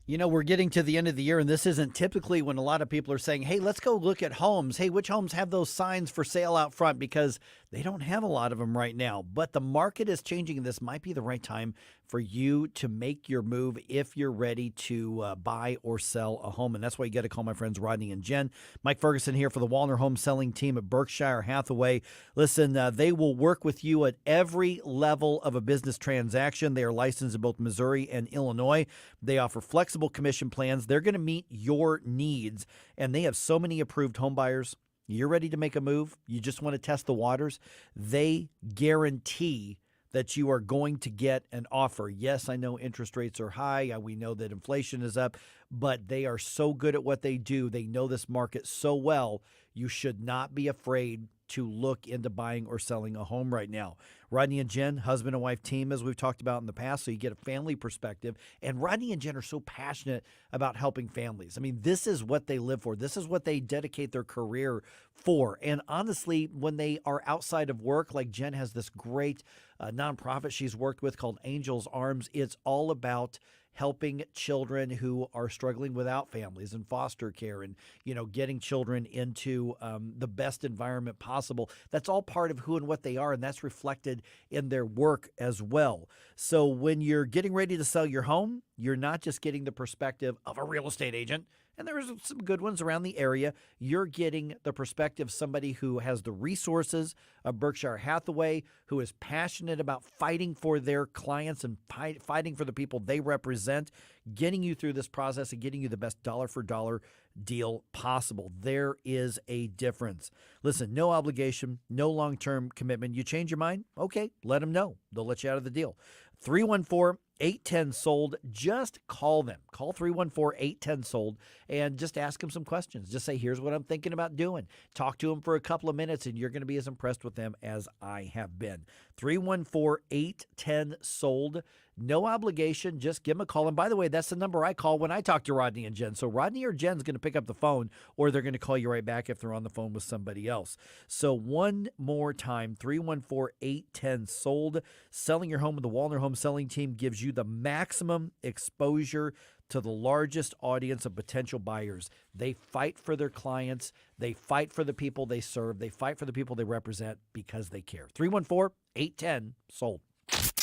You know, we're getting to the end of the year, and this isn't typically when a lot of people are saying, hey, let's go look at homes. Hey, which homes have those signs for sale out front? Because they don't have a lot of them right now. But the market is changing, and this might be the right time for you to make your move if you're ready to buy or sell a home. And that's why you got to call my friends Rodney and Jen. Mike Ferguson here for the Wallner Home Selling Team at Berkshire Hathaway. Listen, they will work with you at every level of a business transaction. They are licensed in both Missouri and Illinois. They offer flexible commission plans. They're going to meet your needs, and they have so many approved home buyers. You're ready to make a move. You just want to test the waters. They guarantee that you are going to get an offer. Yes, I know interest rates are high. We know that inflation is up, but they are so good at what they do. They know this market so well. You should not be afraid to look into buying or selling a home right now. Rodney and Jen, husband and wife team, as we've talked about in the past, so you get a family perspective. And Rodney and Jen are so passionate about helping families. I mean, this is what they live for. This is what they dedicate their career for. And honestly, when they are outside of work, like Jen has this great nonprofit she's worked with called Angels Arms, it's all about helping children who are struggling without families and foster care and, you know, getting children into the best environment possible. That's all part of who and what they are, and that's reflected in their work as well. So when you're getting ready to sell your home, you're not just getting the perspective of a real estate agent, and there's some good ones around the area. You're getting the perspective of somebody who has the resources of Berkshire Hathaway, who is passionate about fighting for their clients and fighting for the people they represent, getting you through this process and getting you the best dollar-for-dollar deal possible. There is a difference. Listen, no obligation, no long-term commitment. You change your mind? Okay, let them know. They'll let you out of the deal. 314-810-SOLD. Just call them. Call 314-810-SOLD and just ask them some questions. Just say, here's what I'm thinking about doing. Talk to them for a couple of minutes, and you're going to be as impressed with them as I have been. 314-810-SOLD. No obligation. Just give them a call. And by the way, that's the number I call when I talk to Rodney and Jen. So Rodney or Jen's going to pick up the phone, or they're going to call you right back if they're on the phone with somebody else. So one more time, 314-810-SOLD. Selling your home with the Wallner Home Selling Team gives you the maximum exposure to the largest audience of potential buyers. They fight for their clients. They fight for the people they serve. They fight for the people they represent because they care. 314-810-SOLD.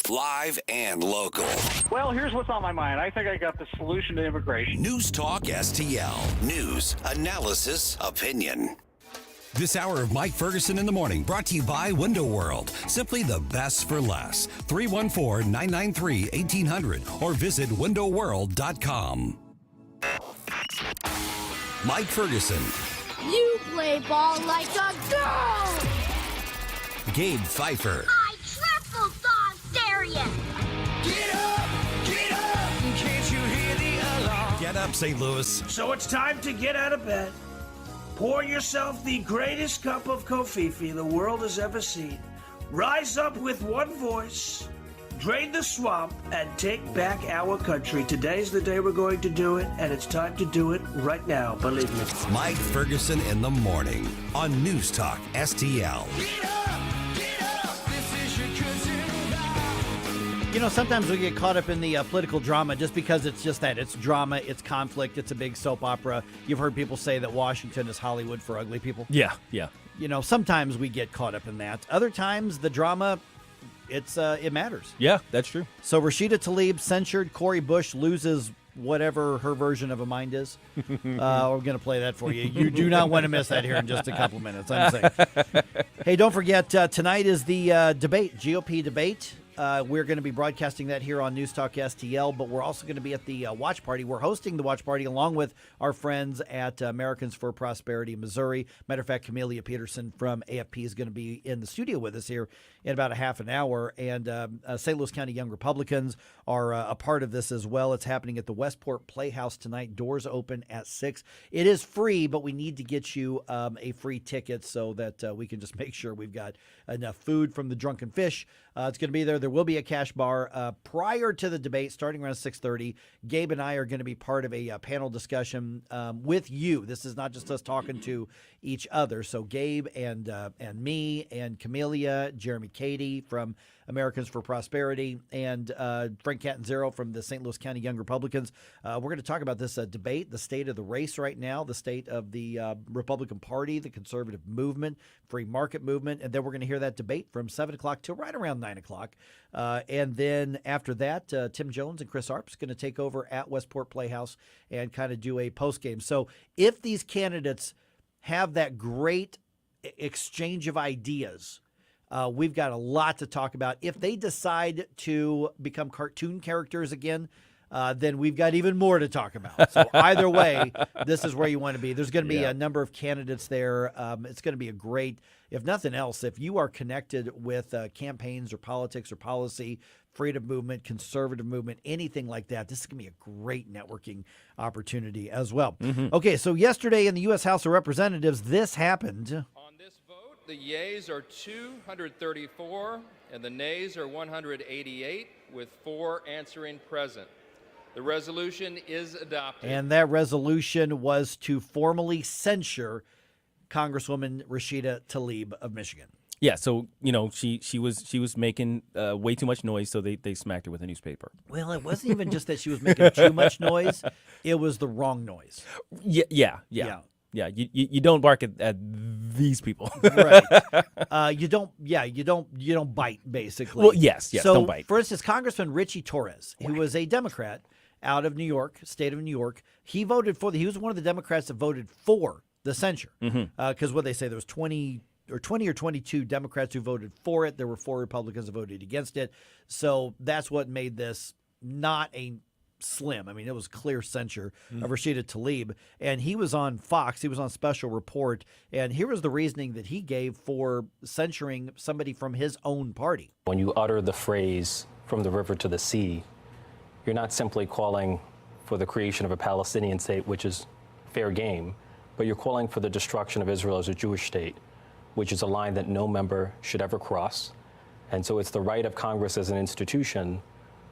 Live and local. Well, here's what's on my mind. I think I got the solution to immigration. News Talk STL. News, analysis, opinion. This hour of Mike Ferguson in the Morning brought to you by Window World. Simply the best for less. 314-993-1800 or visit windowworld.com. Mike Ferguson. You play ball like a girl. Gabe Pfeiffer. I triple dog dare you. Get up, can't you hear the alarm? Get up, St. Louis. So it's time to get out of bed. Pour yourself the greatest cup of Kofifi the world has ever seen. Rise up with one voice. drain the swamp, and take back our country. Today's the day we're going to do it, and it's time to do it right now, believe me. Mike Ferguson in the morning on News Talk STL. You know, sometimes we get caught up in the political drama just because it's just that. It's drama, it's conflict, it's a big soap opera. You've heard people say that Washington is Hollywood for ugly people. Yeah. You know, sometimes we get caught up in that. Other times, the drama, it matters. Yeah, that's true. So Rashida Tlaib censured. Cori Bush loses whatever her version of a mind is. We're going to play that for you. You do not want to miss that here in just a couple minutes, I'm saying. Hey, don't forget, tonight is the debate, GOP debate. We're going to be broadcasting that here on News Talk STL, but we're also going to be at the watch party. We're hosting the watch party along with our friends at Americans for Prosperity, Missouri. Matter of fact, Camelia Peterson from AFP is going to be in the studio with us here in about a half an hour. And St. Louis County Young Republicans are a part of this as well. It's happening at the Westport Playhouse tonight. Doors open at 6. It is free, but we need to get you a free ticket so that we can just make sure we've got enough food from the Drunken Fish. It's going to be there. There will be a cash bar prior to the debate starting around 6:30. Gabe and I are going to be part of a panel discussion with you. This is not just us talking to each other. So Gabe and me and Camelia, Jeremy Cady from Americans for Prosperity, and Frank Catanzaro from the St. Louis County Young Republicans. We're going to talk about this debate, the state of the race right now, the state of the Republican Party, the conservative movement, free market movement, and then we're going to hear that debate from 7 o'clock till right around 9 o'clock. And then after that, Tim Jones and Chris Arps going to take over at Westport Playhouse and kind of do a postgame. So if these candidates have that great exchange of ideas, we've got a lot to talk about. If they decide to become cartoon characters again, then we've got even more to talk about. So either way, this is where you want to be. There's going to be a number of candidates there. It's going to be a great, if nothing else, if you are connected with campaigns or politics or policy, freedom movement, conservative movement, anything like that, this is going to be a great networking opportunity as well. Okay, so yesterday in the U.S. House of Representatives, this happened. The yeas are 234 and the nays are 188 with 4 answering present. The resolution is adopted. And that resolution was to formally censure Congresswoman Rashida Tlaib of Michigan. Yeah, so you know she was making way too much noise, so they smacked her with a newspaper. Well, it wasn't even just that she was making too much noise; it was the wrong noise. Yeah. You don't bark at these people, right? You don't bite, basically. Well, yes, so, don't bite. For instance, Congressman Richie Torres, who was a Democrat out of New York, state of New York, he was one of the Democrats that voted for the censure. Because what they say, there was 20 or 22 Democrats who voted for it. There were 4 Republicans that voted against it. So that's what made this not a slim. I mean, it was clear censure of Rashida Tlaib. And he was on Fox. He was on Special Report. And here was the reasoning that he gave for censuring somebody from his own party. When you utter the phrase "from the river to the sea," you're not simply calling for the creation of a Palestinian state, which is fair game, but you're calling for the destruction of Israel as a Jewish state, which is a line that no member should ever cross. And so it's the right of Congress as an institution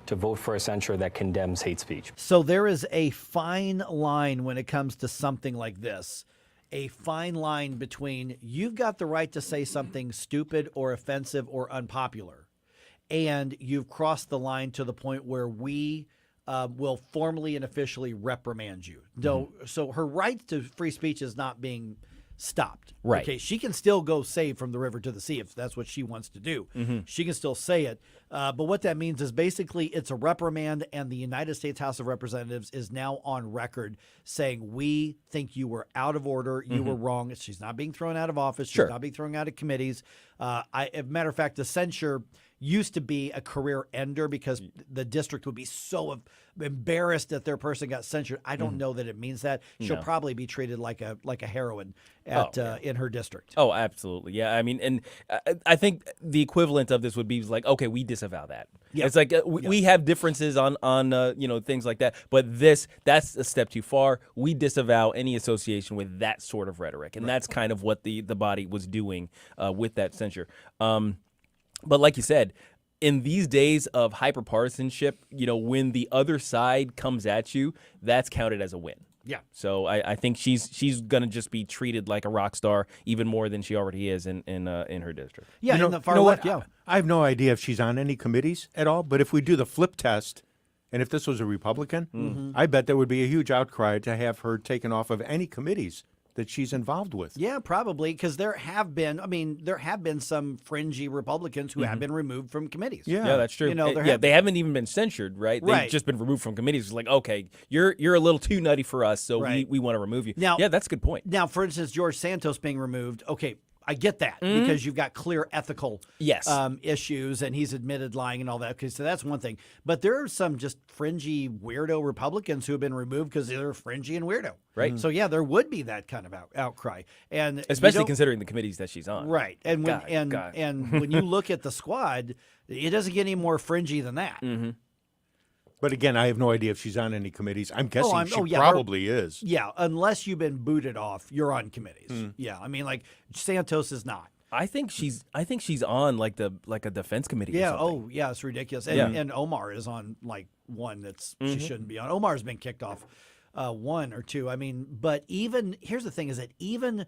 to vote for a censure that condemns hate speech. So there is a fine line when it comes to something like this, a fine line between you've got the right to say something stupid or offensive or unpopular, and you've crossed the line to the point where we will formally and officially reprimand you. So her right to free speech is not being stopped. Right. Okay. She can still go say "from the river to the sea" if that's what she wants to do. She can still say it. But what that means is basically it's a reprimand, and the United States House of Representatives is now on record saying, we think you were out of order. You were wrong. She's not being thrown out of office. She's not being thrown out of committees. As a matter of fact, the censure used to be a career ender because the district would be so embarrassed that their person got censured. I don't know that it means that. She'll probably be treated like a heroine in her district. Oh, absolutely. Yeah. I mean, and I think the equivalent of this would be like, okay, we disavow that. Yeah. It's like we have differences on things like that, but that's a step too far. We disavow any association with that sort of rhetoric, and that's kind of what the body was doing with that censure. But like you said, in these days of hyperpartisanship, when the other side comes at you, that's counted as a win. Yeah. So I think she's gonna just be treated like a rock star even more than she already is in her district. Yeah, you know, in the far you know left. what? Yeah. I have no idea if she's on any committees at all. But if we do the flip test, and if this was a Republican, I bet there would be a huge outcry to have her taken off of any committees that she's involved with. Yeah, probably, because there have been some fringy Republicans who have been removed from committees. Yeah, that's true. They haven't even been censured, right? They've Right. just been removed from committees. It's like, okay, you're a little too nutty for us, so Right. we want to remove you. Now, yeah, that's a good point. Now, for instance, George Santos being removed, okay, I get that Mhm. because you've got clear ethical Yes. issues, and he's admitted lying and all that. Okay, so that's one thing. But there are some just fringy, weirdo Republicans who have been removed because they're fringy and weirdo. Right. So, yeah, there would be that kind of outcry. And Especially considering the committees that she's on. Right. And when, God. and when you look at the squad, it doesn't get any more fringy than that. Mm-hmm. But again, I have no idea if she's on any committees. I'm guessing she yeah, probably is. Yeah, unless you've been booted off, you're on committees. Mm. Yeah, I mean, like Santos is not. I think she's on like a defense committee. Yeah. Or something. Oh, yeah. It's ridiculous. And, Yeah. and Omar is on like one that's she Mhm. shouldn't be on. Omar's been kicked off one or two. I mean, but even here's the thing: is that even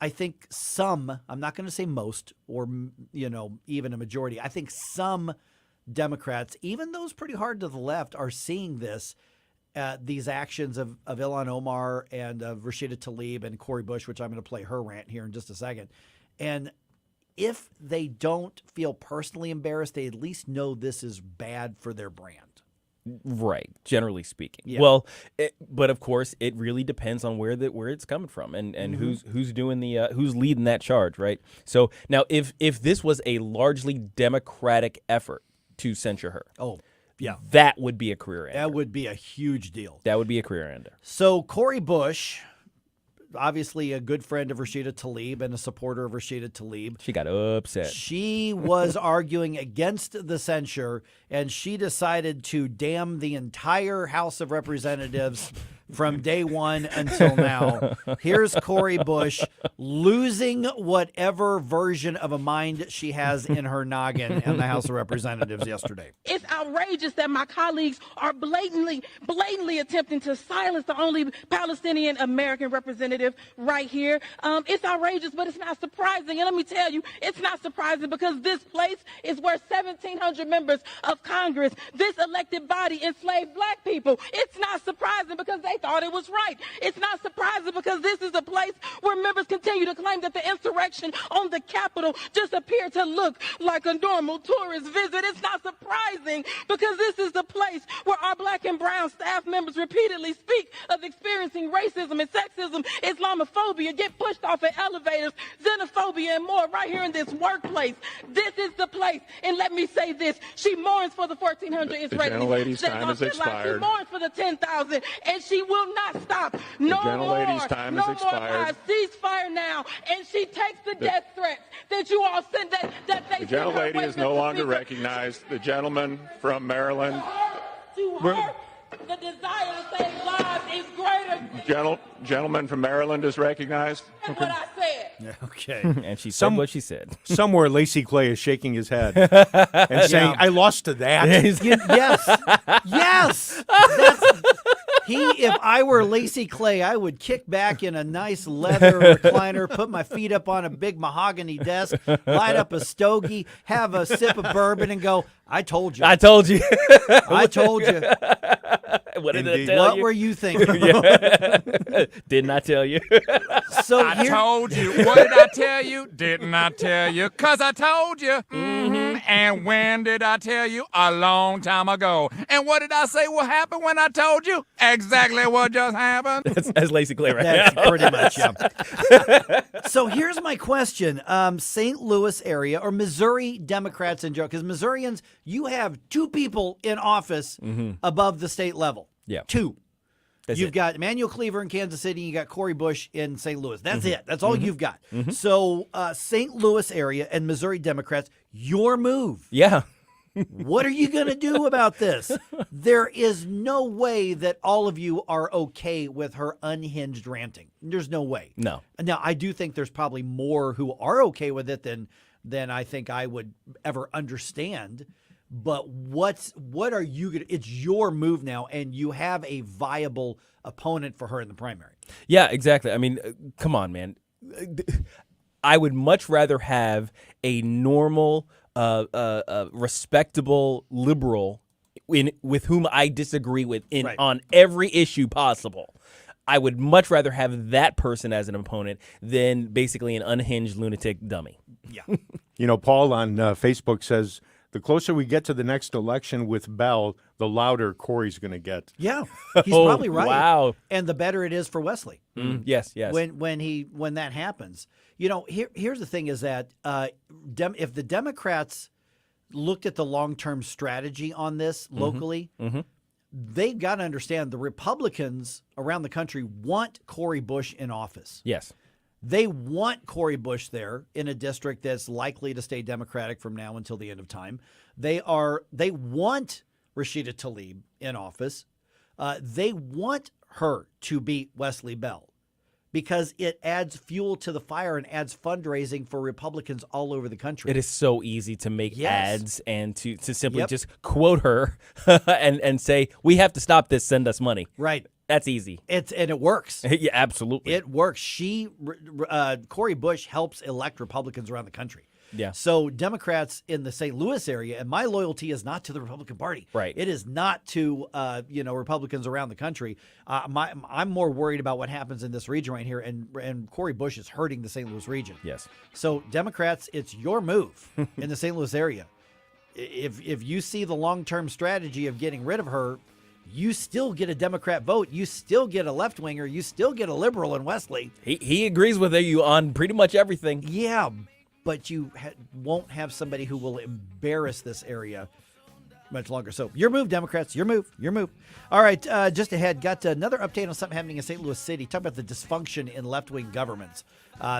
I think some. I'm not going to say most or even a majority. I think some Democrats, even those pretty hard to the left, are seeing this. These actions of Ilhan Omar and of Rashida Tlaib and Cori Bush, which I'm going to play her rant here in just a second. And if they don't feel personally embarrassed, they at least know this is bad for their brand. Right, generally speaking. Yeah. Well, but of course, it really depends on where it's coming from and Mhm. who's doing who's leading that charge, right? So now, if this was a largely Democratic effort to censure her, yeah, that would be a career ender. That would be a huge deal. That would be a career ender. So Cori Bush, obviously a good friend of Rashida Tlaib and a supporter of Rashida Tlaib. She got upset. She was arguing against the censure, and she decided to damn the entire House of Representatives from day one until now. Here's Cori Bush losing whatever version of a mind she has in her noggin in the House of Representatives yesterday. It's outrageous that my colleagues are blatantly attempting to silence the only Palestinian American representative right here. It's outrageous, but it's not surprising. And let me tell you, it's not surprising because this place is where 1,700 members of Congress, this elected body, enslaved black people. It's not surprising because they thought it was right. It's not surprising because this is a place where members continue to claim that the insurrection on the Capitol just appeared to look like a normal tourist visit. It's not surprising because this is the place where our black and brown staff members repeatedly speak of experiencing racism and sexism, Islamophobia, get pushed off at elevators, xenophobia, and more right here in this workplace. This is the place. And let me say this. She mourns for the 1,400 Israelis. gentlelady's that time lost has their lives. She expired. mourns for the 10,000, and she will not stop. No gentlelady's more. time no has more expired. ceasefire now. And she takes the death threats that you all sent that they The sent her gentlelady way, is no Mr. longer Speaker. recognized. The gentleman from Maryland, To her, the desire to save lives is greater gentleman from Maryland is recognized. than what I said. Okay. And she said what she said. Somewhere Lacey Clay is shaking his head and saying, Yeah. I lost to that. Yes. Yes. If I were Lacey Clay, I would kick back in a nice leather recliner, put my feet up on a big mahogany desk, light up a stogie, have a sip of bourbon, and go, I told you. I told you. I told you. What did I Indeed. tell What you? were you thinking? Yeah. Didn't I tell you? So I told you. What did I tell you? Didn't I tell you? 'Cause I told you. Mm-hmm. And when did I tell you? A long time ago. And what did I say will happen when I told you? Exactly what just happened. That's Lacey Clay right That's now. pretty much, yeah. So here's my question. St. Louis area or Missouri Democrats in general, because Missourians, you have two people in office above the state level. Yeah. Two. That's You've it. got Emmanuel Cleaver in Kansas City, and you got Cori Bush in St. Louis. That's Mhm. it. That's all Mhm. you've got. Mhm. So St. Louis area and Missouri Democrats, your move. Yeah. What are you going to do about this? There is no way that all of you are okay with her unhinged ranting. There's no way. No. Now, I do think there's probably more who are okay with it than than I think I would ever understand. But what are you going to – it's your move now, and you have a viable opponent for her in the primary. Yeah, exactly. I mean, come on, man. I would much rather have a normal, respectable liberal with whom I disagree with on every issue possible. I would much rather have that person as an opponent than basically an unhinged lunatic dummy. Yeah. You know, Paul on Facebook says the closer we get to the next election with Bell, the louder Corey's going to get. Yeah, he's probably right. Wow. And the better it is for Wesley. Yes. When that happens. You know, here's the thing is that if the Democrats looked at the long-term strategy on this locally, they've got to understand the Republicans around the country want Cori Bush in office. Yes. They want Cori Bush there in a district that's likely to stay Democratic from now until the end of time. They want Rashida Tlaib in office. They want her to beat Wesley Bell because it adds fuel to the fire and adds fundraising for Republicans all over the country. It is so easy to make ads and to simply Yep. just quote her and say, we have to stop this, send us money. Right. That's easy. And it works. Yeah, absolutely. It works. Cori Bush helps elect Republicans around the country. Yeah. So Democrats in the St. Louis area, and my loyalty is not to the Republican Party. Right. It is not to Republicans around the country. I'm more worried about what happens in this region right here, and Cori Bush is hurting the St. Louis region. Yes. So Democrats, it's your move in the St. Louis area. If you see the long-term strategy of getting rid of her, you still get a Democrat vote. You still get a left-winger. You still get a liberal in Wesley. He agrees with you on pretty much everything. Yeah, but you won't have somebody who will embarrass this area much longer. So your move, Democrats, your move. All right, just ahead, got another update on something happening in St. Louis City. Talk about the dysfunction in left-wing governments.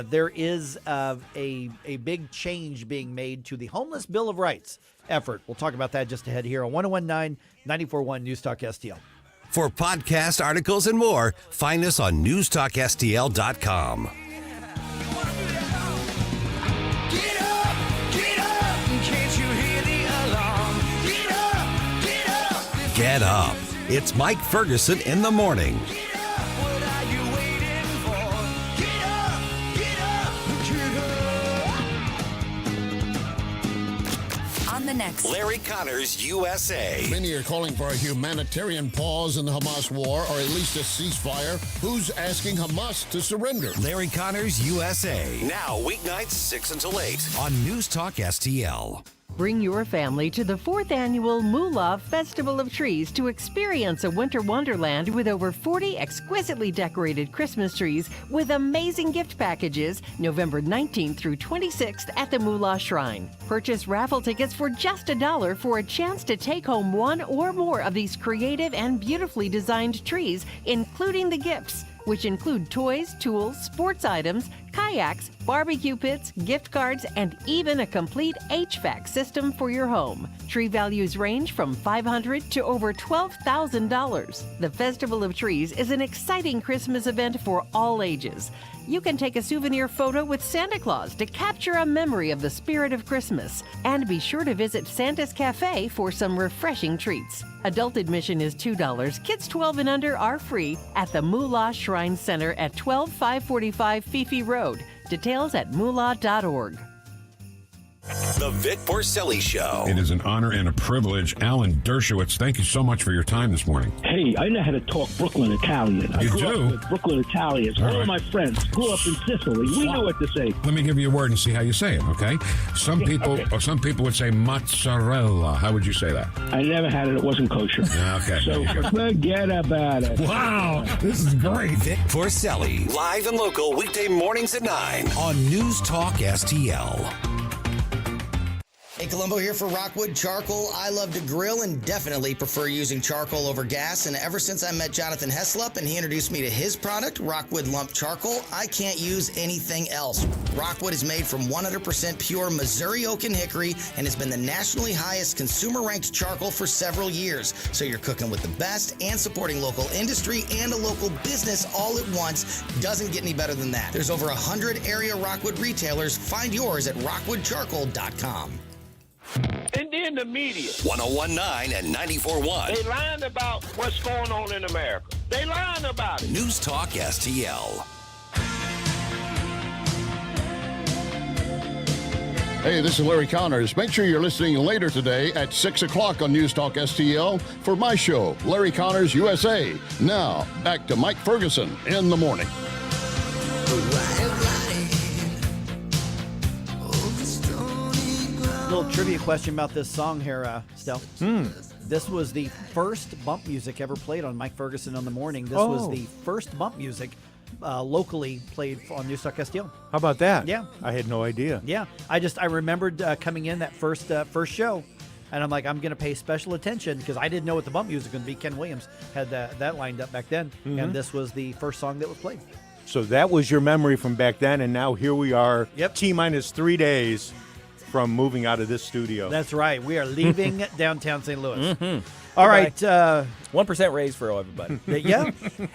There is a big change being made to the Homeless Bill of Rights effort. We'll talk about that just ahead here on 1019 94.1 News Talk STL. For podcast articles and more, find us on newstalkstl.com. Get up. It's Mike Ferguson in the morning. On the next Larry Connors, USA. Many are calling for a humanitarian pause in the Hamas war, or at least a ceasefire. Who's asking Hamas to surrender? Larry Connors, USA. Now, weeknights 6 until 8 on News Talk STL. Bring your family to the 4th annual Moolah Festival of Trees to experience a winter wonderland with over 40 exquisitely decorated Christmas trees with amazing gift packages November 19th through 26th at the Moolah Shrine. Purchase raffle tickets for just $1 for a chance to take home one or more of these creative and beautifully designed trees, including the gifts, which include toys, tools, sports items, kayaks, barbecue pits, gift cards, and even a complete HVAC system for your home. Tree values range from $500 to over $12,000. The Festival of Trees is an exciting Christmas event for all ages. You can take a souvenir photo with Santa Claus to capture a memory of the spirit of Christmas. And be sure to visit Santa's Cafe for some refreshing treats. Adult admission is $2. Kids 12 and under are free at the Moolah Shrine Center at 12545 Fifi Road. Details at moolah.org. The Vic Porcelli Show. It is an honor and a privilege. Alan Dershowitz, thank you so much for your time this morning. Hey, I know how to talk Brooklyn Italian. I grew up with Brooklyn Italians. All of my friends grew up in Sicily. We know what to say. Let me give you a word and see how you say it, okay? Some people would say mozzarella. How would you say that? I never had it. It wasn't kosher. Okay. So forget about it. Wow, this is great. Vic Porcelli, live and local weekday mornings at 9 on News Talk STL. Hey, Columbo here for Rockwood Charcoal. I love to grill and definitely prefer using charcoal over gas. And ever since I met Jonathan Heslop and he introduced me to his product, Rockwood Lump Charcoal, I can't use anything else. Rockwood is made from 100% pure Missouri oak and hickory and has been the nationally highest consumer-ranked charcoal for several years. So you're cooking with the best and supporting local industry and a local business all at once. Doesn't get any better than that. There's over 100 area Rockwood retailers. Find yours at rockwoodcharcoal.com. And then the media. 1019 and 94.1. They lying about what's going on in America. They lying about it. News Talk STL. Hey, this is Larry Connors. Make sure you're listening later today at 6 o'clock on News Talk STL for my show, Larry Connors USA. Now, back to Mike Ferguson in the morning. Little trivia question about this song here, Stel. This was the first bump music ever played on Mike Ferguson in the morning. This was the first bump music locally played on News Talk STL. How about that? Yeah. I had no idea. Yeah. I remembered coming in that first show, and I'm like, I'm going to pay special attention because I didn't know what the bump music was going to be. Ken Williams had that lined up back then, and this was the first song that was played. So that was your memory from back then, and now here we are, T-minus 3 days from moving out of this studio. That's right. We are leaving downtown St. Louis. All right. 1% raise for everybody. Yeah.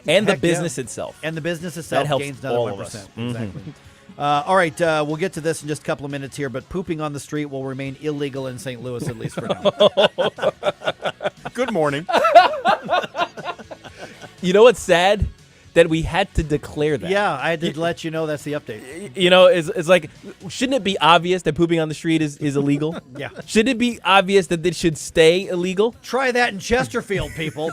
And the business itself. And the business itself that helps gains another all 1%. of us. Exactly. All right. We'll get to this in just a couple of minutes here, but pooping on the street will remain illegal in St. Louis, at least for now. Good morning. You know what's sad? That we had to declare that. Yeah, I had to let you know that's the update. You know, it's like, shouldn't it be obvious that pooping on the street is illegal? Yeah. Shouldn't it be obvious that it should stay illegal? Try that in Chesterfield, people.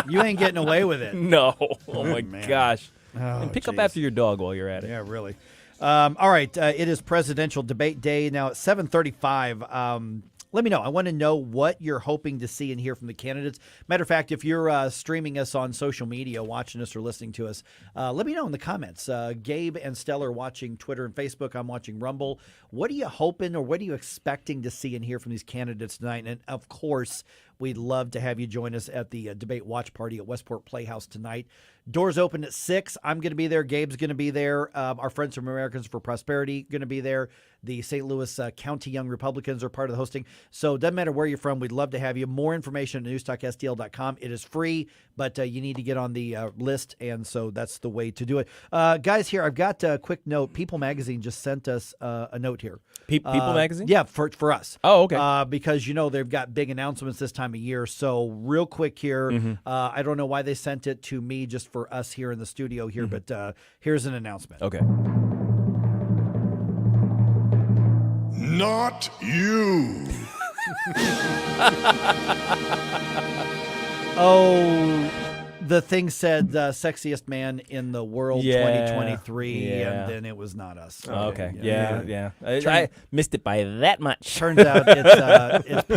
You ain't getting away with it. No. Oh, my gosh. Oh, and pick up after your dog while you're at it. Yeah, really. All right, it is Presidential Debate Day now at 7:35. Let me know. I want to know what you're hoping to see and hear from the candidates. Matter of fact, if you're streaming us on social media, watching us or listening to us, let me know in the comments. Gabe and Stella are watching Twitter and Facebook. I'm watching Rumble. What are you hoping or what are you expecting to see and hear from these candidates tonight? And, of course, we'd love to have you join us at the debate watch party at Westport Playhouse tonight. Doors open at 6. I'm going to be there. Gabe's going to be there. Our friends from Americans for Prosperity going to be there. The St. Louis County Young Republicans are part of the hosting. So it doesn't matter where you're from. We'd love to have you. More information at newstalkstl.com. It is free, but you need to get on the list, and so that's the way to do it. Guys, here, I've got a quick note. People Magazine just sent us a note here. People Magazine? Yeah, for us. Oh, okay. Because, they've got big announcements this time of year. So real quick here, I don't know why they sent it to me just for us here in the studio here, but here's an announcement. Okay. Not you. The thing said sexiest man in the world 2023, and then it was not us. Okay. Yeah. I missed it by that much. Turns out it's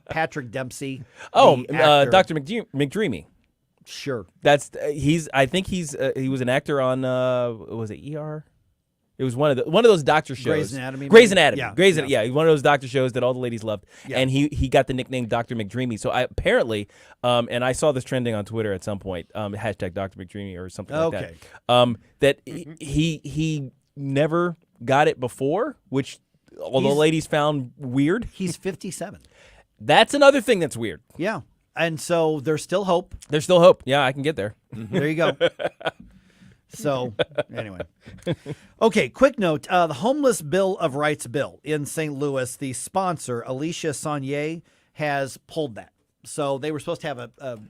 Patrick Dempsey. Oh, Dr. McDreamy. Sure. I think he was an actor on was it ER? It was one of those doctor shows. Grey's Anatomy. Yeah, one of those doctor shows that all the ladies loved. Yeah. And he got the nickname Dr. McDreamy. So apparently, and I saw this trending on Twitter at some point, hashtag Dr. McDreamy or something like that. That he never got it before, which all the ladies found weird. He's 57. That's another thing that's weird. Yeah. And so there's still hope. There's still hope. Yeah, I can get there. There you go. So, anyway. Okay, quick note. The Homeless Bill of Rights bill in St. Louis, the sponsor, Alicia Saunier, has pulled that. So they were supposed to have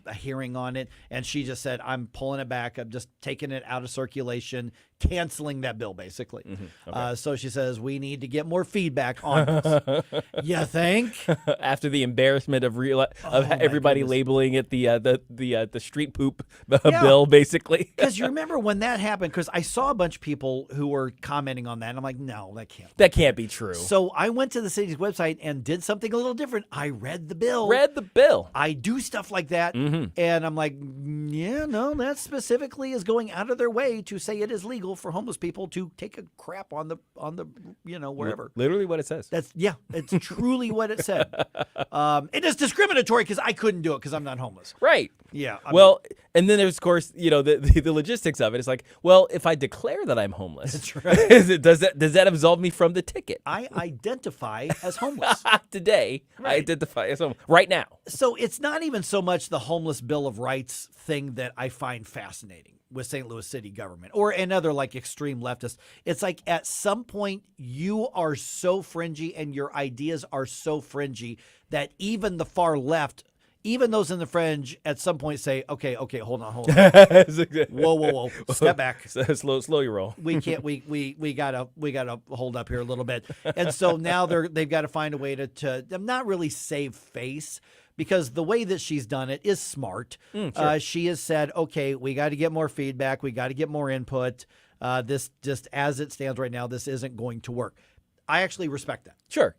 a hearing on it, and she just said, I'm pulling it back. I'm just taking it out of circulation, canceling that bill, basically. Okay. So she says, we need to get more feedback on this. You think? After the embarrassment of everybody labeling it the street poop bill, basically. Because you remember when that happened, because I saw a bunch of people who were commenting on that, and I'm like, no, that can't. That can't be true. So I went to the city's website and did something a little different. I read the bill. will. I do stuff like that. And I'm like, yeah, no, that specifically is going out of their way to say it is legal for homeless people to take a crap on the wherever. Literally what it says. It's truly what it said. It is discriminatory because I couldn't do it because I'm not homeless. Right. Yeah. And then there's, of course, the logistics of it. It's like, well, if I declare that I'm homeless, that's right. does that absolve me from the ticket? I identify as homeless. Today, I identify as homeless. Right now. So it's not even so much the homeless Bill of Rights thing that I find fascinating with St. Louis city government or another like extreme leftists. It's like at some point you are so fringy and your ideas are so fringy that even the far left, even those in the fringe, at some point say, okay, hold on. Whoa. Step back. Slow your roll. We can't, we gotta hold up here a little bit. And so now they've got to find a way to not really save face, because the way that she's done it is smart. Sure. She has said, okay, we got to get more feedback. We got to get more input. This just as it stands right now, this isn't going to work. I actually respect that. Sure.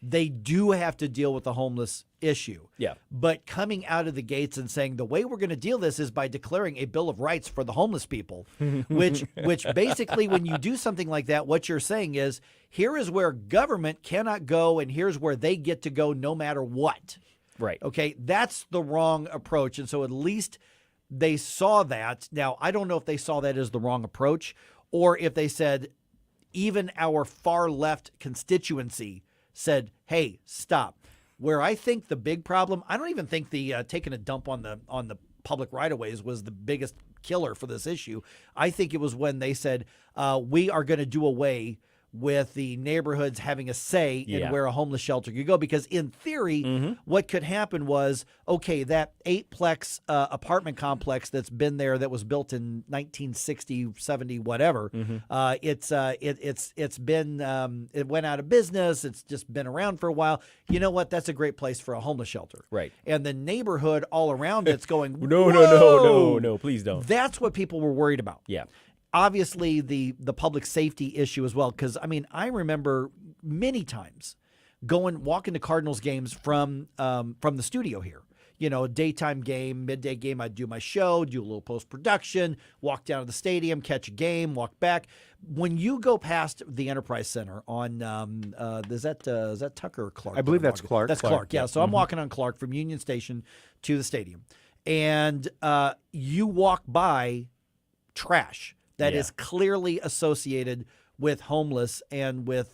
They do have to deal with the homeless issue. Yeah. But coming out of the gates and saying the way we're going to deal this is by declaring a Bill of Rights for the homeless people, which basically when you do something like that, what you're saying is here is where government cannot go and here's where they get to go no matter what. Right. Okay. That's the wrong approach. And so at least they saw that. Now, I don't know if they saw that as the wrong approach or if they said even our far left constituency said, hey, stop. Where I think the big problem, I don't even think the taking a dump on the public right-of-ways was the biggest killer for this issue. I think it was when they said, we are going to do away with the neighborhoods having a say in where a homeless shelter could go. Because in theory, what could happen was, okay, that 8-plex apartment complex that's been there that was built in 1960, 70, whatever, it's been, it went out of business. It's just been around for a while. You know what? That's a great place for a homeless shelter. Right. And the neighborhood all around it's going, no, please don't. That's what people were worried about. Yeah. Obviously, the public safety issue as well, because, I remember many times walking to Cardinals games from the studio here. A daytime game, midday game, I'd do my show, do a little post-production, walk down to the stadium, catch a game, walk back. When you go past the Enterprise Center on, is that Tucker or Clark? I believe that's Clark. That's Clark, yeah. So I'm walking on Clark from Union Station to the stadium. And you walk by trash that is clearly associated with homeless and with,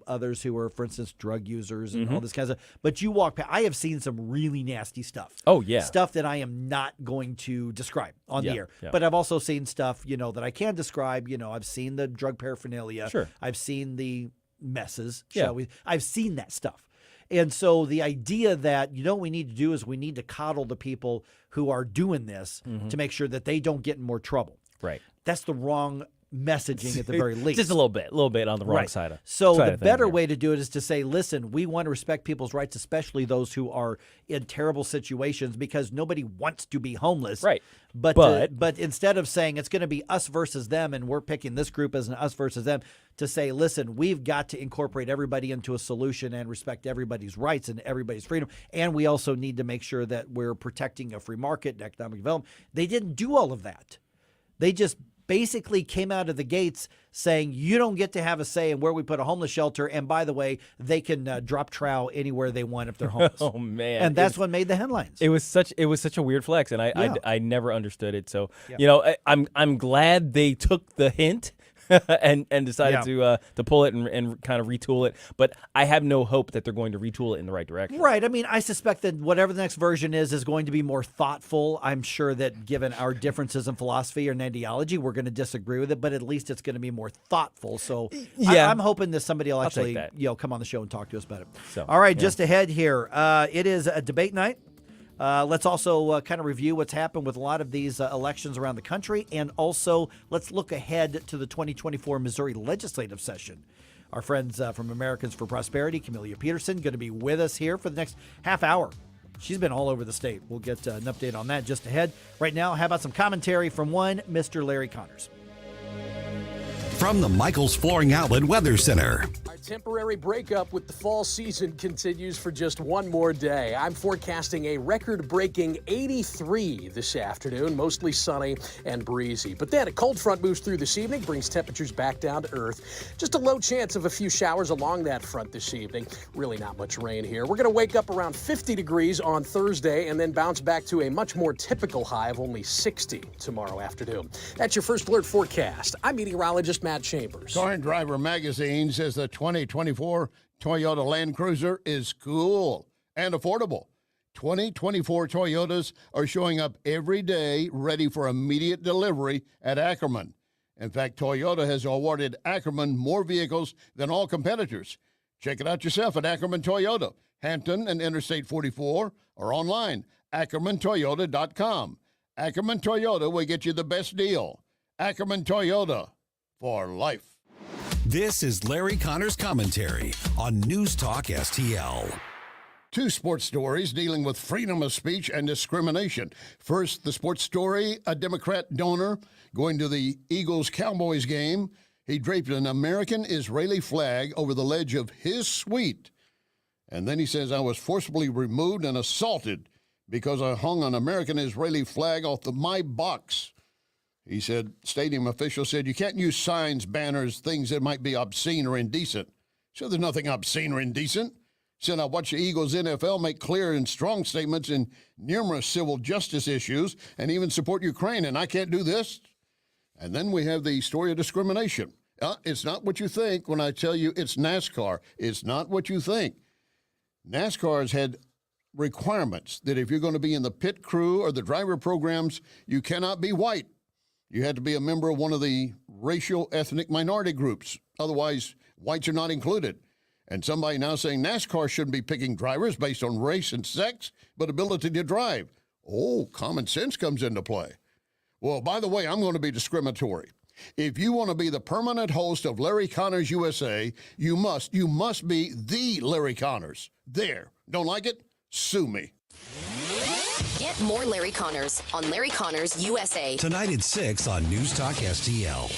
others who are, for instance, drug users and all this kind of stuff. But you walk past, I have seen some really nasty stuff. Oh, yeah. Stuff that I am not going to describe on the air. Yeah. But I've also seen stuff, that I can describe. I've seen the drug paraphernalia. Sure. I've seen the messes, Yeah. shall we? I've seen that stuff. And so the idea that, what we need to do is we need to coddle the people who are doing this to make sure that they don't get in more trouble. Right. That's the wrong messaging at the very least. Just a little bit on the wrong side of So side the of better things, way to do it is to say, listen, we want to respect people's rights, especially those who are in terrible situations, because nobody wants to be homeless. Right. But instead of saying it's going to be us versus them and we're picking this group as an us versus them, to say, listen, we've got to incorporate everybody into a solution and respect everybody's rights and everybody's freedom. And we also need to make sure that we're protecting a free market and economic development. They didn't do all of that. They just basically came out of the gates saying you don't get to have a say in where we put a homeless shelter. And by the way, they can drop trow anywhere they want if they're homeless. Oh man! And that's what made the headlines. It was such a weird flex, and I never understood it. So I'm glad they took the hint. and decided to pull it and kind of retool it. But I have no hope that they're going to retool it in the right direction. Right. I suspect that whatever the next version is going to be more thoughtful. I'm sure that given our differences in philosophy or in ideology, we're going to disagree with it, but at least it's going to be more thoughtful. So I'm hoping that somebody will actually come on the show and talk to us about it. So, all right, just ahead here. It is a debate night. Let's also kind of review what's happened with a lot of these elections around the country. And also, let's look ahead to the 2024 Missouri legislative session. Our friends from Americans for Prosperity, Camelia Peterson, going to be with us here for the next half hour. She's been all over the state. We'll get an update on that just ahead. Right now, how about some commentary from one Mr. Larry Connors? From the Michaels Flooring Outlet Weather Center. temporary breakup with the fall season continues for just one more day. I'm forecasting a record-breaking 83 this afternoon, mostly sunny and breezy. But then a cold front moves through this evening, brings temperatures back down to earth. Just a low chance of a few showers along that front this evening. Really not much rain here. We're going to wake up around 50 degrees on Thursday and then bounce back to a much more typical high of only 60 tomorrow afternoon. That's your First Alert forecast. I'm meteorologist Matt Chambers. Car and Driver magazine says the 2024 Toyota Land Cruiser is cool and affordable. 2024 Toyotas are showing up every day ready for immediate delivery at Ackerman. In fact, Toyota has awarded Ackerman more vehicles than all competitors. Check it out yourself at Ackerman Toyota, Hampton and Interstate 44, or online, AckermanToyota.com. Ackerman Toyota will get you the best deal. Ackerman Toyota, for life. This is Larry Connor's commentary on News Talk STL. Two sports stories dealing with freedom of speech and discrimination. First, the sports story, a Democrat donor going to the Eagles-Cowboys game. He draped an American-Israeli flag over the ledge of his suite. And then he says, I was forcibly removed and assaulted because I hung an American-Israeli flag off my box. He said, stadium officials said, you can't use signs, banners, things that might be obscene or indecent. So there's nothing obscene or indecent. Said, I watched the Eagles NFL make clear and strong statements in numerous civil justice issues and even support Ukraine, and I can't do this. And then we have the story of discrimination. It's not what you think when I tell you it's NASCAR. It's not what you think. NASCAR has had requirements that if you're going to be in the pit crew or the driver programs, you cannot be white. You had to be a member of one of the racial ethnic minority groups. Otherwise, whites are not included. And somebody now saying NASCAR shouldn't be picking drivers based on race and sex, but ability to drive. Oh, common sense comes into play. Well, by the way, I'm going to be discriminatory. If you want to be the permanent host of Larry Connors USA, you must be the Larry Connors. There. Don't like it? Sue me. Get more Larry Connors on Larry Connors USA. Tonight at 6 on News Talk STL.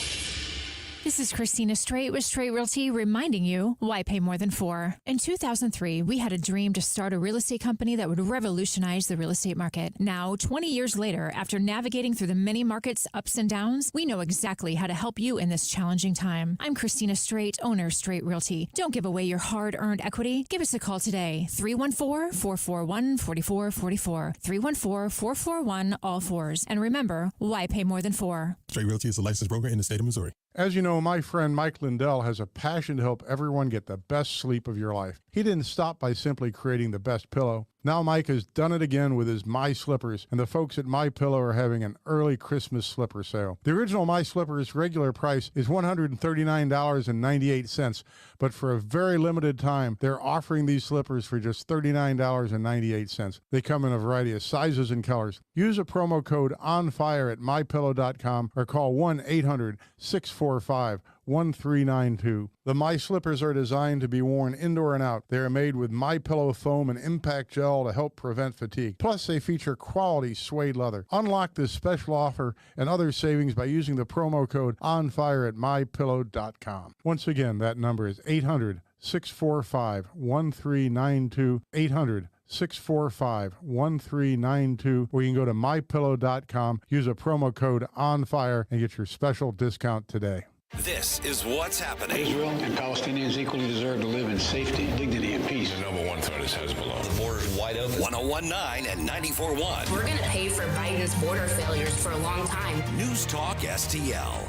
This is Christina Straight with Straight Realty reminding you why pay more than 4. In 2003, we had a dream to start a real estate company that would revolutionize the real estate market. Now, 20 years later, after navigating through the many market's ups and downs, we know exactly how to help you in this challenging time. I'm Christina Straight, owner of Straight Realty. Don't give away your hard-earned equity. Give us a call today, 314-441-4444, 314-441-all-4s. And remember, why pay more than 4? Straight Realty is a licensed broker in the state of Missouri. As you know, my friend Mike Lindell has a passion to help everyone get the best sleep of your life. He didn't stop by simply creating the best pillow. Now Mike has done it again with his My Slippers, and the folks at My Pillow are having an early Christmas slipper sale. The original My Slippers regular price is $139.98, but for a very limited time, they're offering these slippers for just $39.98. They come in a variety of sizes and colors. Use a promo code ONFIRE at MyPillow.com or call 1-800-645-1392. The My Slippers are designed to be worn indoor and out. They are made with My Pillow foam and impact gel to help prevent fatigue. Plus, they feature quality suede leather. Unlock this special offer and other savings by using the promo code ONFIRE at MyPillow.com. Once again, that number is 800-645-1392, 800-645-1392, or you can go to MyPillow.com, use a promo code ONFIRE, and get your special discount today. This is what's happening. Israel and Palestinians equally deserve to live in safety, dignity, and peace. The number one threat is Hezbollah. The border's wide open. 101.9 and 94.1. We're going to pay for Biden's border failures for a long time. News Talk STL.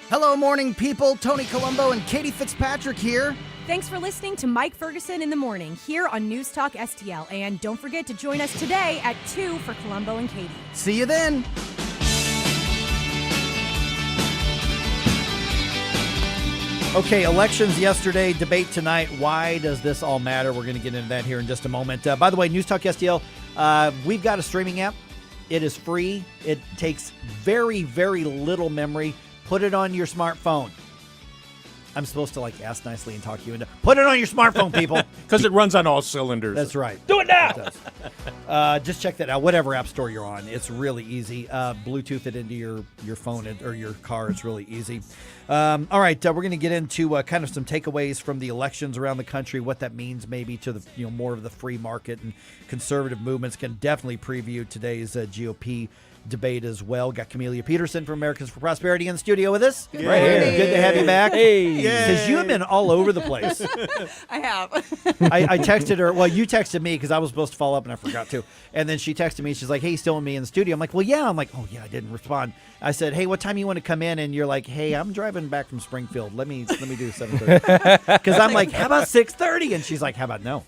Hello, morning people. Tony Colombo and Katie Fitzpatrick here. Thanks for listening to Mike Ferguson in the morning here on News Talk STL. And don't forget to join us today at 2 for Colombo and Katie. See you then. Okay, elections yesterday, debate tonight. Why does this all matter? We're going to get into that here in just a moment. By the way, News Talk STL, we've got a streaming app. It is free. It takes very, very little memory. Put it on your smartphone. I'm supposed to ask nicely and talk you into put it on your smartphone, people. Because it runs on all cylinders. That's right. Do it now. Just check that out. Whatever app store you're on, it's really easy. Bluetooth it into your phone or your car. It's really easy. All right, we're going to get into kind of some takeaways from the elections around the country, what that means maybe to the more of the free market and conservative movements. Can definitely preview today's GOP debate as well. Got Camelia Peterson from Americans for Prosperity in the studio with us. Good Right here. morning. Good to have you back. Hey. Because you have been all over the place. I have. I texted her. Well, you texted me because I was supposed to follow up and I forgot to. And then she texted me. She's like, "Hey, still with me in the studio?" I'm like, "Well, yeah." I'm like, "Oh, yeah." I didn't respond. I said, "Hey, what time you want to come in?" And you're like, "Hey, I'm driving back from Springfield. Let me do 7:30." Because I'm like, "How about 6:30?" And she's like, "How about no?"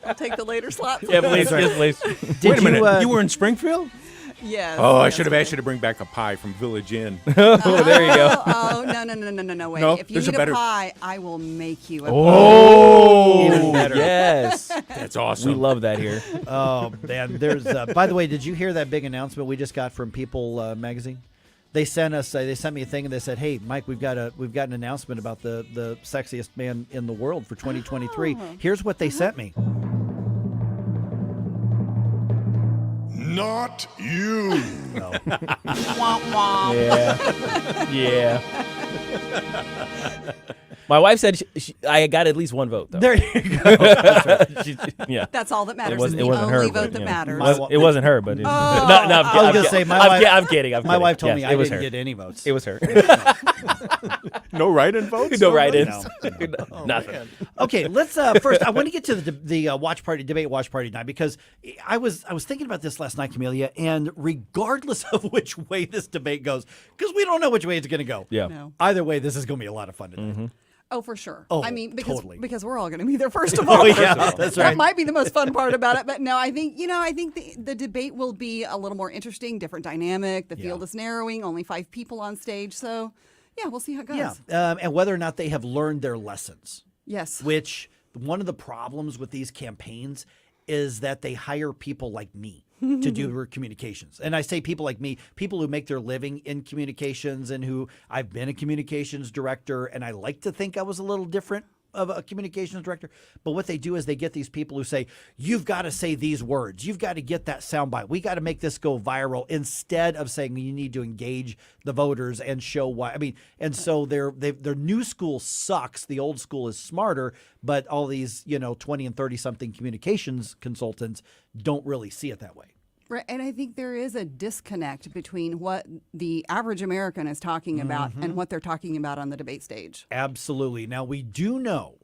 I'll take the later slot. Yeah, please. Yes, please. Wait a minute. You were in Springfield? Yes. Oh, I yes, should have asked you to bring back a pie from Village Inn. Oh, there you go. Oh, no, wait. No, if you there's a need better- pie, I will make you a pie. Oh, Even better. yes. That's awesome. We love that here. Oh man, there's. By the way, did you hear that big announcement we just got from People magazine? They sent us. They sent me a thing and they said, "Hey, Mike, we've got an announcement about the sexiest man in the world for 2023. Here's what they sent me." Not you. No. Womp womp. Yeah. My wife said I got at least one vote, though. There you go. Yeah. That's all that matters. It wasn't the her, only but, vote that yeah. matters. It wasn't her, but Oh. no, I was gonna say I'm kidding. My wife told Yes, me it I was didn't her. get any votes. It was her. No write-in votes? No write-ins. No. Nothing. Okay, let's first. I want to get to the debate watch party tonight because I was thinking about this last night, Camelia, and regardless of which way this debate goes, because we don't know which way it's going to go. Yeah. No. Either way, this is going to be a lot of fun tonight. Oh, for sure. Oh, I mean, totally. because we're all going to be there first of all. Oh, yeah, that's right. That might be the most fun part about it. But no, I think the debate will be a little more interesting, different dynamic. The field is narrowing, only 5 people on stage. So, yeah, we'll see how it goes. Yeah, and whether or not they have learned their lessons. Yes. Which one of the problems with these campaigns is that they hire people like me to do their communications. And I say people like me, people who make their living in communications and who I've been a communications director, and I like to think I was a little different of a communications director. But what they do is they get these people who say, you've got to say these words. You've got to get that soundbite. We got to make this go viral, instead of saying you need to engage the voters and show why. I mean, and so their new school sucks. The old school is smarter, but all these, 20 and 30 something communications consultants don't really see it that way. Right, and I think there is a disconnect between what the average American is talking about and what they're talking about on the debate stage. Absolutely. Now, we do know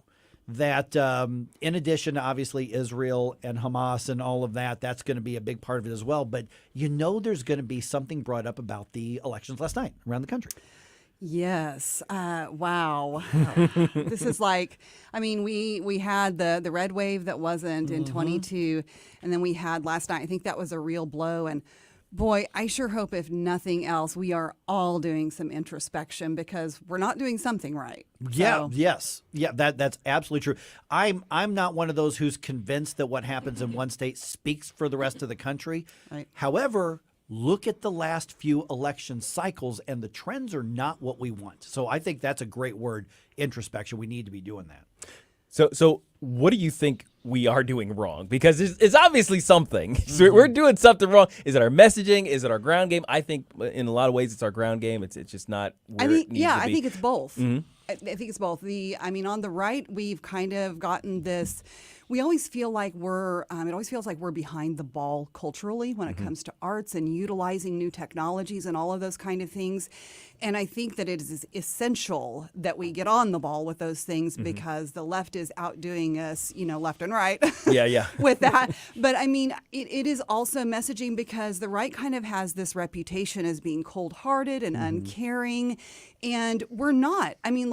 that in addition to obviously Israel and Hamas and all of that, that's going to be a big part of it as well. But there's going to be something brought up about the elections last night around the country. Yes. Wow. This is like, I mean, we had the red wave that wasn't in 22, and then we had last night. I think that was a real blow. And boy, I sure hope, if nothing else, we are all doing some introspection because we're not doing something right. Yeah. So, Yes. Yeah. That's absolutely true. I'm not one of those who's convinced that what happens in one state speaks for the rest of the country. Right. However, look at the last few election cycles, and the trends are not what we want. So I think that's a great word, introspection. We need to be doing that. So what do you think we are doing wrong? Because it's obviously something. So we're doing something wrong. Is it our messaging? Is it our ground game? I think in a lot of ways it's our ground game. It's just not where it needs to be. I think it's both. Mm-hmm. I think it's both. On the right, we've kind of gotten this. We always feel like it always feels like we're behind the ball culturally when it comes to arts and utilizing new technologies and all of those kind of things. And I think that it is essential that we get on the ball with those things because the left is outdoing us, left and right. Yeah. with that. But I mean, it is also messaging because the right kind of has this reputation as being cold-hearted and uncaring. And we're not. I mean,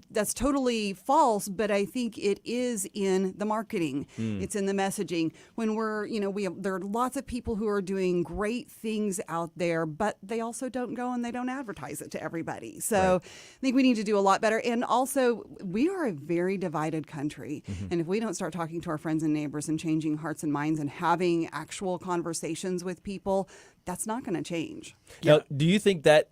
that's totally false, but I think it is in the marketing. It's in the messaging. When there are lots of people who are doing great things out there, but they also don't go and they don't advertise it to everybody. So I think we need to do a lot better. And also, we are a very divided country. And if we don't start talking to our friends and neighbors and changing hearts and minds and having actual conversations with people, that's not going to change. Now, do you think that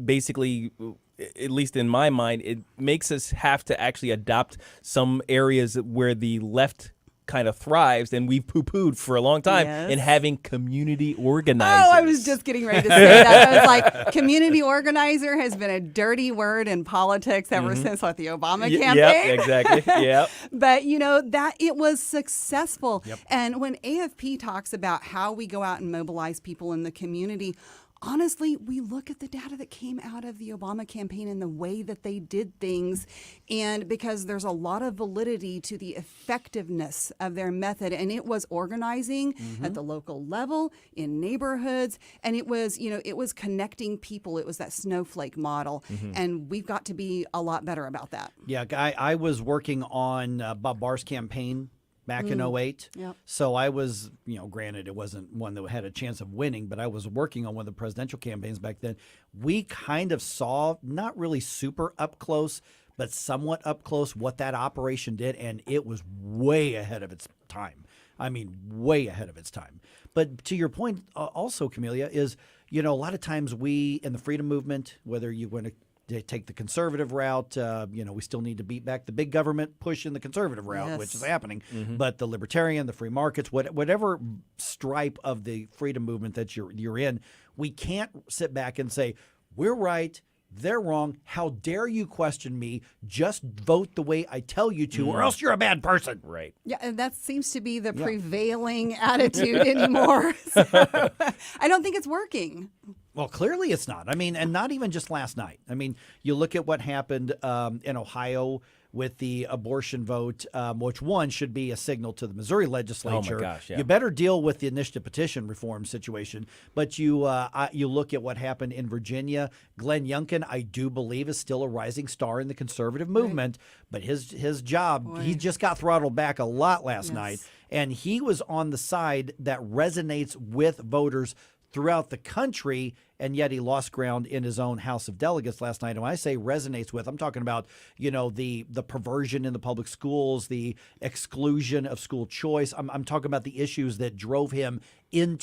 basically, at least in my mind, it makes us have to actually adopt some areas where the left kind of thrives, and we've poo-pooed for a long time Yes. in having community organizers. Oh, I was just getting ready to say that. I was like, community organizer has been a dirty word in politics ever since the Obama campaign. Yep, exactly. Yep. But that it was successful. Yep. And when AFP talks about how we go out and mobilize people in the community, honestly, we look at the data that came out of the Obama campaign and the way that they did things, and because there's a lot of validity to the effectiveness of their method, and it was organizing at the local level in neighborhoods, and it was connecting people. It was that snowflake model, and we've got to be a lot better about that. Yeah, I was working on Bob Barr's campaign back in 2008. Yep. So I was, granted it wasn't one that had a chance of winning, but I was working on one of the presidential campaigns back then. We kind of saw, not really super up close, but somewhat up close what that operation did, and it was way ahead of its time. I mean, way ahead of its time. But to your point also, Camelia, is, a lot of times we in the freedom movement, whether you want to take the conservative route. We still need to beat back the big government push in the conservative route, which is happening. But the libertarian, the free markets, whatever stripe of the freedom movement that you're in, we can't sit back and say, we're right, they're wrong. How dare you question me? Just vote the way I tell you to, or else you're a bad person. Right. Yeah, and that seems to be the prevailing attitude anymore. So, I don't think it's working. Well, clearly it's not. I mean, and not even just last night. I mean, you look at what happened in Ohio with the abortion vote, which one should be a signal to the Missouri legislature. Oh my gosh, yeah. You better deal with the initiative petition reform situation. But you look at what happened in Virginia. Glenn Youngkin, I do believe, is still a rising star in the conservative movement. But his job, he just got throttled back a lot last night. And he was on the side that resonates with voters throughout the country, and yet he lost ground in his own House of Delegates last night. And when I say resonates with, I'm talking about, the perversion in the public schools, the exclusion of school choice. I'm talking about the issues that drove him and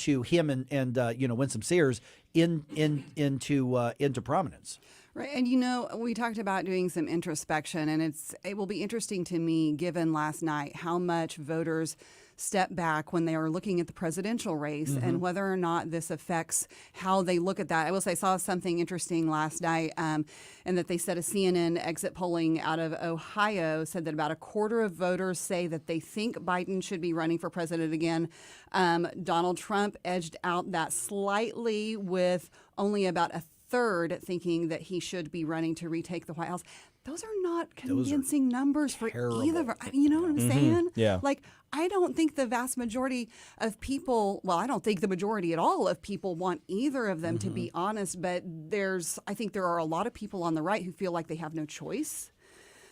Winsome Sears into prominence. Right. And, we talked about doing some introspection, and it will be interesting to me, given last night, how much voters step back when they are looking at the presidential race and whether or not this affects how they look at that. I will say I saw something interesting last night, and that they said a CNN exit polling out of Ohio said that about a quarter of voters say that they think Biden should be running for president again. Donald Trump edged out that slightly, with only about a third thinking that he should be running to retake the White House. Those are not convincing numbers for either. You know what I'm saying? Yeah. Like, I don't think the vast majority of people, I don't think the majority at all of people want either of them, to be honest. But I think there are a lot of people on the right who feel like they have no choice.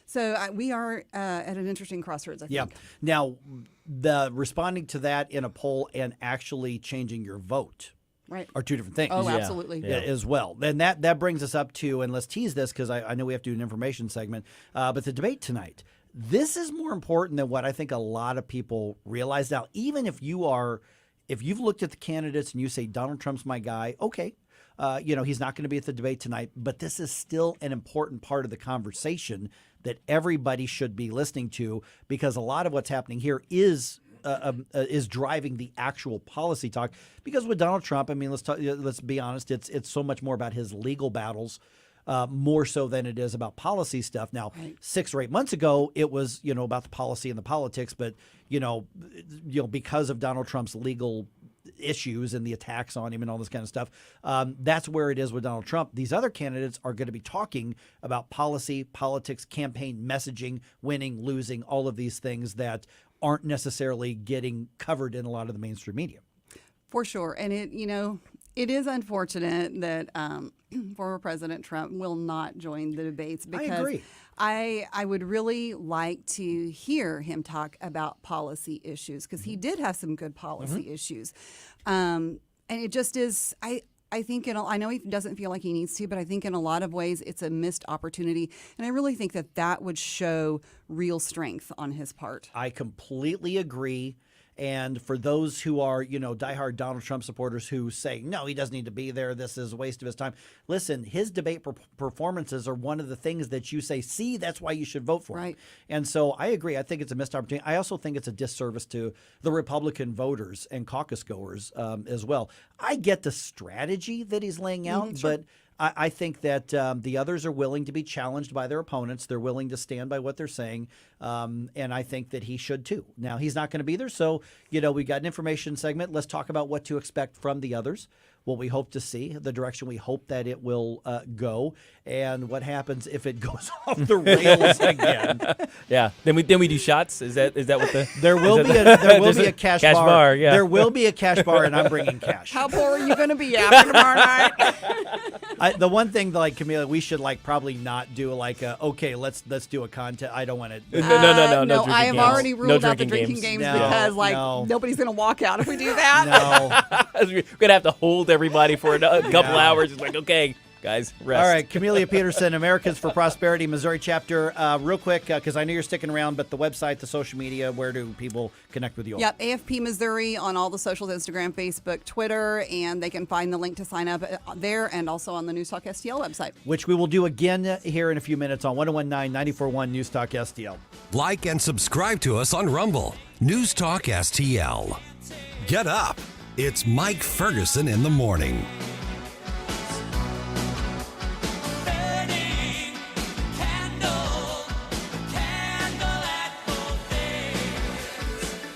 So we are at an interesting crossroads, I think. Yeah. Now, the responding to that in a poll and actually changing your vote are two different things. Oh, absolutely. As well. And that brings us up to, and let's tease this because I know we have to do an information segment, but the debate tonight, this is more important than what I think a lot of people realize. Now, even if you've looked at the candidates and you say Donald Trump's my guy, okay, he's not going to be at the debate tonight, but this is still an important part of the conversation that everybody should be listening to, because a lot of what's happening here is driving the actual policy talk. Because with Donald Trump, I mean, let's be honest, it's so much more about his legal battles, more so than it is about policy stuff. Now, 6 or 8 months ago, it was about the policy and the politics, but because of Donald Trump's legal issues and the attacks on him and all this kind of stuff, that's where it is with Donald Trump. These other candidates are going to be talking about policy, politics, campaign messaging, winning, losing, all of these things that aren't necessarily getting covered in a lot of the mainstream media. For sure. And it is unfortunate that former President Trump will not join the debates, because I agree. I would really like to hear him talk about policy issues, because he did have some good policy issues. And it just is, I think, I know he doesn't feel like he needs to, but I think in a lot of ways it's a missed opportunity. And I really think that would show real strength on his part. I completely agree. And for those who are, diehard Donald Trump supporters who say, no, he doesn't need to be there, this is a waste of his time. Listen, his debate performances are one of the things that you say, see, that's why you should vote for him. And so I agree. I think it's a missed opportunity. I also think it's a disservice to the Republican voters and caucus goers as well. I get the strategy that he's laying out, but I think that the others are willing to be challenged by their opponents. They're willing to stand by what they're saying, and I think that he should too. Now, he's not going to be there, so we got an information segment. Let's talk about what to expect from the others, what we hope to see, the direction we hope that it will go, and what happens if it goes off the rails again. Yeah. Then we do shots. Is that what the there will be a cash bar. Yeah. There will be a cash bar, and I'm bringing cash. How poor are you going to be after tomorrow night? The one thing, Camila, we should probably not do okay, let's do a contest. I don't want to. No, I have already ruled out the drinking games because nobody's going to walk out if we do that. No, we're gonna have to hold everybody for a couple hours. It's like, okay, guys, rest. All right, Camellia Peterson, Americans for Prosperity, Missouri chapter. Real quick, because I know you're sticking around, but the website, the social media, where do people connect with you all? Yep, AFP Missouri on all the socials, Instagram, Facebook, Twitter, and they can find the link to sign up there and also on the News Talk STL website. Which we will do again here in a few minutes on 1019 94.1 News Talk STL. Like and subscribe to us on Rumble. News Talk STL. Get up. It's Mike Ferguson in the morning.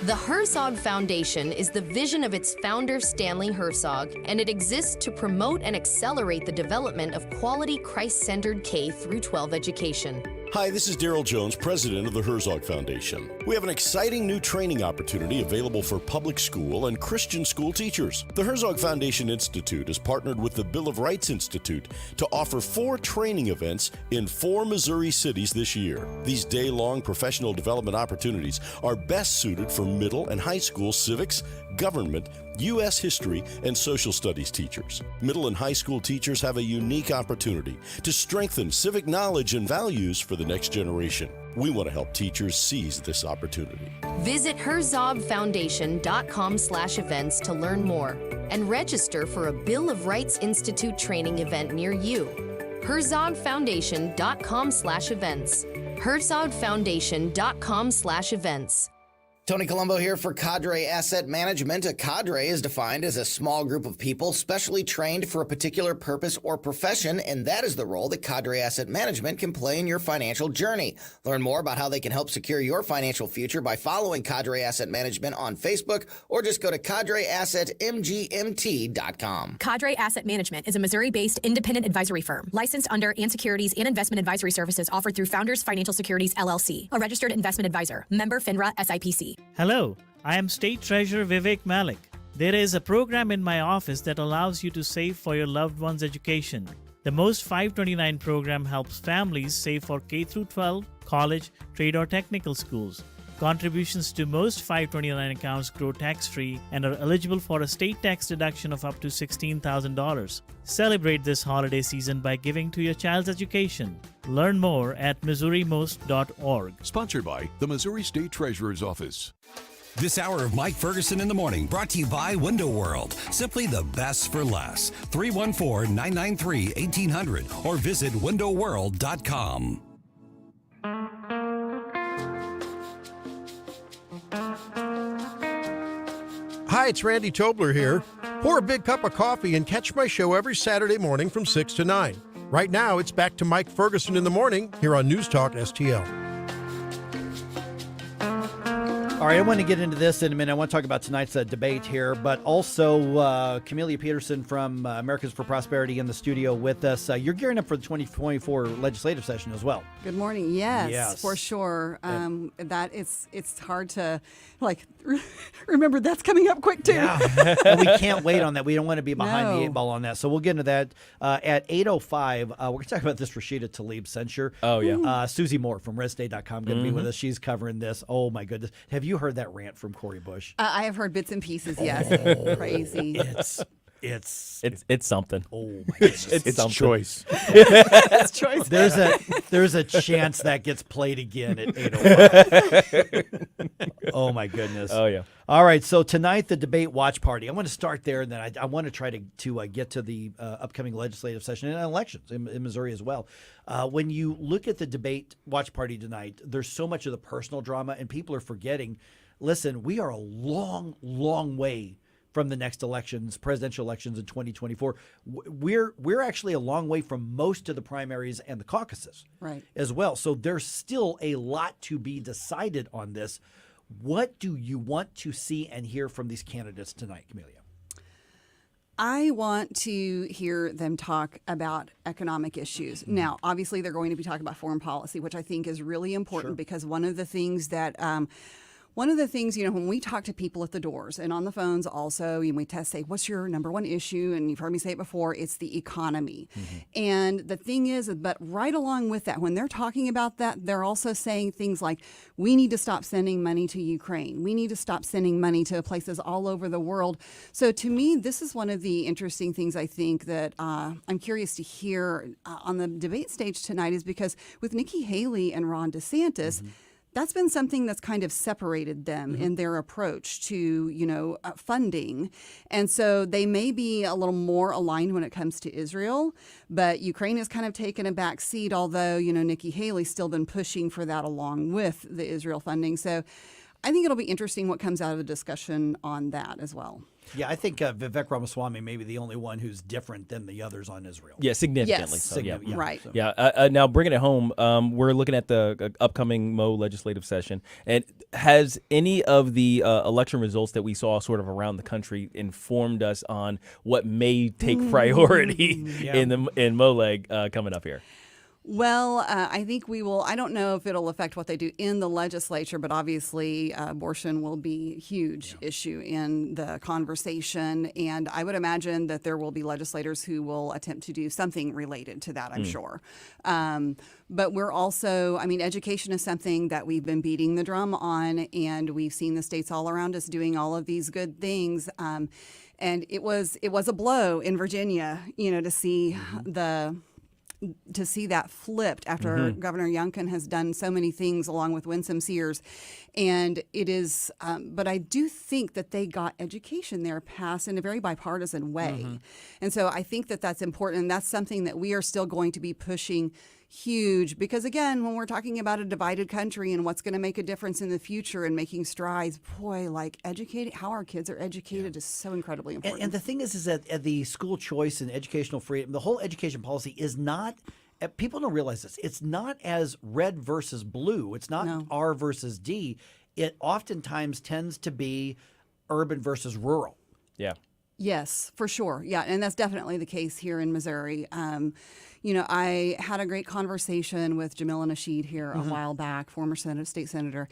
The Herzog Foundation is the vision of its founder, Stanley Herzog, and it exists to promote and accelerate the development of quality Christ-centered K-12 education. Hi, this is Daryl Jones, president of the Herzog Foundation. We have an exciting new training opportunity available for public school and Christian school teachers. The Herzog Foundation Institute has partnered with the Bill of Rights Institute to offer 4 training events in 4 Missouri cities this year. These day-long professional development opportunities are best suited for middle and high school civics, government, U.S. history, and social studies teachers. Middle and high school teachers have a unique opportunity to strengthen civic knowledge and values for the next generation. We want to help teachers seize this opportunity. Visit herzogfoundation.com/events to learn more and register for a Bill of Rights Institute training event near you. herzogfoundation.com/events. herzogfoundation.com/events. Tony Colombo here for Cadre Asset Management. A cadre is defined as a small group of people specially trained for a particular purpose or profession, and that is the role that Cadre Asset Management can play in your financial journey. Learn more about how they can help secure your financial future by following Cadre Asset Management on Facebook or just go to cadreassetmgmt.com. Cadre Asset Management is a Missouri-based independent advisory firm licensed under and securities and investment advisory services offered through Founders Financial Securities, LLC, a registered investment advisor, member FINRA SIPC. Hello, I am State Treasurer Vivek Malik. There is a program in my office that allows you to save for your loved one's education. The Most 529 program helps families save for K-12, college, trade or technical schools. Contributions to most 529 accounts grow tax-free and are eligible for a state tax deduction of up to $16,000. Celebrate this holiday season by giving to your child's education. Learn more at MissouriMost.org. Sponsored by the Missouri State Treasurer's Office. This hour of Mike Ferguson in the Morning brought to you by Window World. Simply the best for less. 314-993-1800 or visit windowworld.com. Hi, it's Randy Tobler here. Pour a big cup of coffee and catch my show every Saturday morning from 6 to 9. Right now, it's back to Mike Ferguson in the Morning here on News Talk STL. All right, I want to get into this in a minute. I want to talk about tonight's debate here, but also Camellia Peterson from Americans for Prosperity in the studio with us. You're gearing up for the 2024 legislative session as well. Good morning. Yes. For sure. That it's hard to remember that's coming up quick too. Yeah. And we can't wait on that. We don't want to be behind the 8 ball on that. So we'll get into that at 8:05. We're going to talk about this Rashida Tlaib censure. Oh yeah. Susie Moore from ResDay.com going to be with us. She's covering this. Oh my goodness. Have you heard that rant from Cori Bush? I have heard bits and pieces. Yes. Crazy. It's something. Oh my goodness. It's something. choice. That's choice. There's a chance that gets played again at 8:05. Oh my goodness. Oh yeah. All right. So tonight the debate watch party. I want to start there, and then I want to try to get to the upcoming legislative session and elections in Missouri as well. When you look at the debate watch party tonight, there's so much of the personal drama, and people are forgetting. Listen, we are a long, long way from the next elections, presidential elections in 2024. We're actually a long way from most of the primaries and the caucuses, right, as well. So there's still a lot to be decided on this. What do you want to see and hear from these candidates tonight, Camelia? I want to hear them talk about economic issues. Now, obviously, they're going to be talking about foreign policy, which I think is really important because one of the things, when we talk to people at the doors and on the phones also, we say, what's your number one issue? And you've heard me say it before, it's the economy. And the thing is, but right along with that, when they're talking about that, they're also saying things like, we need to stop sending money to Ukraine. We need to stop sending money to places all over the world. So to me, this is one of the interesting things I think that I'm curious to hear on the debate stage tonight is because with Nikki Haley and Ron DeSantis, that's been something that's kind of separated them in their approach to, funding. And so they may be a little more aligned when it comes to Israel, but Ukraine has kind of taken a back seat, although, Nikki Haley's still been pushing for that along with the Israel funding. So I think it'll be interesting what comes out of the discussion on that as well. Yeah, I think Vivek Ramaswamy may be the only one who's different than the others on Israel. Yeah, significantly. Yes. So, yeah. Right. So. Yeah. Now, bringing it home, we're looking at the upcoming Mo legislative session. And has any of the election results that we saw sort of around the country informed us on what may take priority in MoLeg coming up here? Well, I think we will. I don't know if it'll affect what they do in the legislature, but obviously abortion will be a huge issue in the conversation. And I would imagine that there will be legislators who will attempt to do something related to that, I'm sure. But we're also, education is something that we've been beating the drum on, and we've seen the states all around us doing all of these good things. And it was a blow in Virginia, to see that flipped after Governor Youngkin has done so many things along with Winsome Sears. And it is, but I do think that they got education there passed in a very bipartisan way. And so I think that that's important. And that's something that we are still going to be pushing huge because, again, when we're talking about a divided country and what's going to make a difference in the future and making strides, boy, educating, how our kids are educated is so incredibly important. And the thing is that the school choice and educational freedom, the whole education policy is not, people don't realize this, it's not as red versus blue. It's not R versus D. It oftentimes tends to be urban versus rural. Yeah. Yes, for sure. Yeah, and that's definitely the case here in Missouri. I had a great conversation with Jamila Nasheed here a while back, former state senator,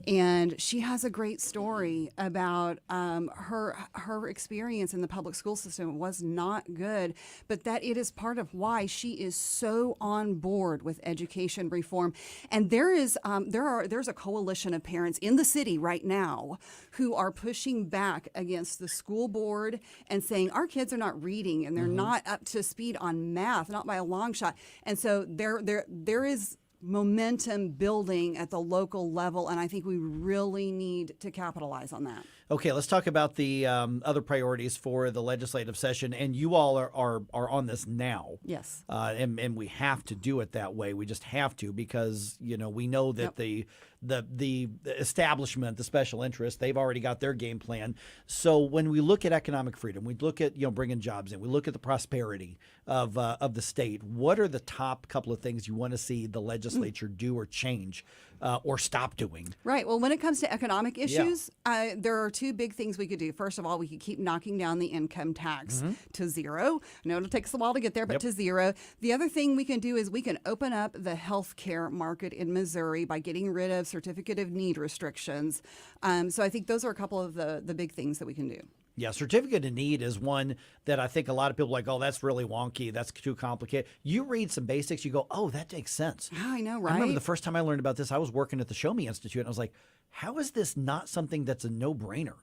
and she has a great story about her experience in the public school system was not good, but that it is part of why she is so on board with education reform. And there's a coalition of parents in the city right now who are pushing back against the school board and saying our kids are not reading and they're not up to speed on math, not by a long shot. And so there is momentum building at the local level, and I think we really need to capitalize on that. Okay, let's talk about the other priorities for the legislative session, and you all are on this now. Yes. And we have to do it that way. We just have to because, we know that the establishment, the special interest, they've already got their game plan. So when we look at economic freedom, we look at, bringing jobs in, we look at the prosperity of the state, what are the top couple of things you want to see the legislature do or change or stop doing? Right. Well, when it comes to economic issues, there are two big things we could do. First of all, we could keep knocking down the income tax to zero. I know it'll take us a while to get there, but to zero. The other thing we can do is we can open up the health care market in Missouri by getting rid of certificate of need restrictions. So I think those are a couple of the big things that we can do. Yeah, certificate of need is one that I think a lot of people are like, oh, that's really wonky. That's too complicated. You read some basics, you go, oh, that makes sense. Oh, I know, right? I remember the first time I learned about this, I was working at the Show Me Institute, and I was like, how is this not something that's a no-brainer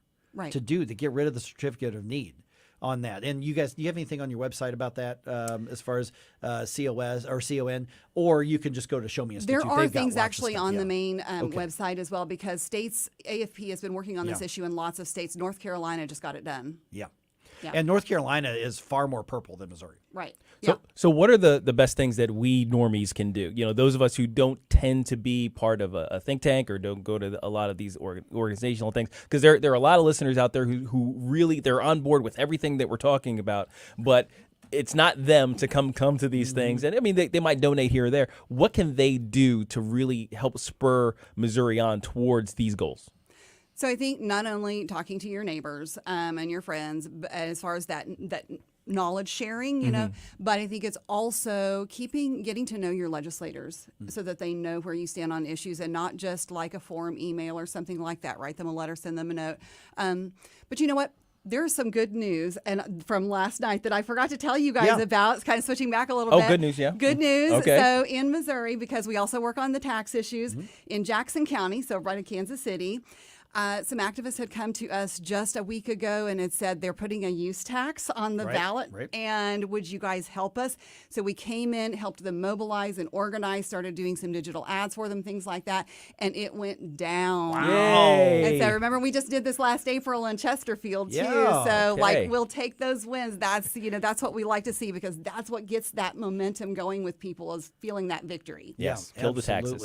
to do, to get rid of the certificate of need? on that. And you guys, do you have anything on your website about that as far as COS or CON? Or you can just go to Show Me Institute. There are They've got things lots of actually stuff, on yeah. the main website as well, because states, AFP has been working on this issue in lots of states. North Carolina just got it done. Yeah. Yeah. And North Carolina is far more purple than Missouri. Right. So what are the best things that we normies can do? You know, those of us who don't tend to be part of a think tank or don't go to a lot of these organizational things, because there are a lot of listeners out there who really, they're on board with everything that we're talking about, but it's not them to come to these things. And I mean, they might donate here or there. What can they do to really help spur Missouri on towards these goals? So I think not only talking to your neighbors and your friends, but as far as that knowledge sharing, you know, but I think it's also getting to know your legislators so that they know where you stand on issues, and not just like a forum email or something like that. Write them a letter, send them a note. But you know what? There's some good news from last night that I forgot to tell you guys about. It's kind of switching back a little bit. Oh, good news, yeah. Good news. Okay. So in Missouri, because we also work on the tax issues, in Jackson County, so right in Kansas City, some activists had come to us just a week ago and had said they're putting a use tax on the ballot, and would you guys help us? So we came in, helped them mobilize and organize, started doing some digital ads for them, things like that, and it went down. Wow. And so remember, we just did this last April in Chesterfield too. So like, we'll take those wins. That's that's what we like to see, because that's what gets that momentum going with people, is feeling that victory. Yes, kill the taxes.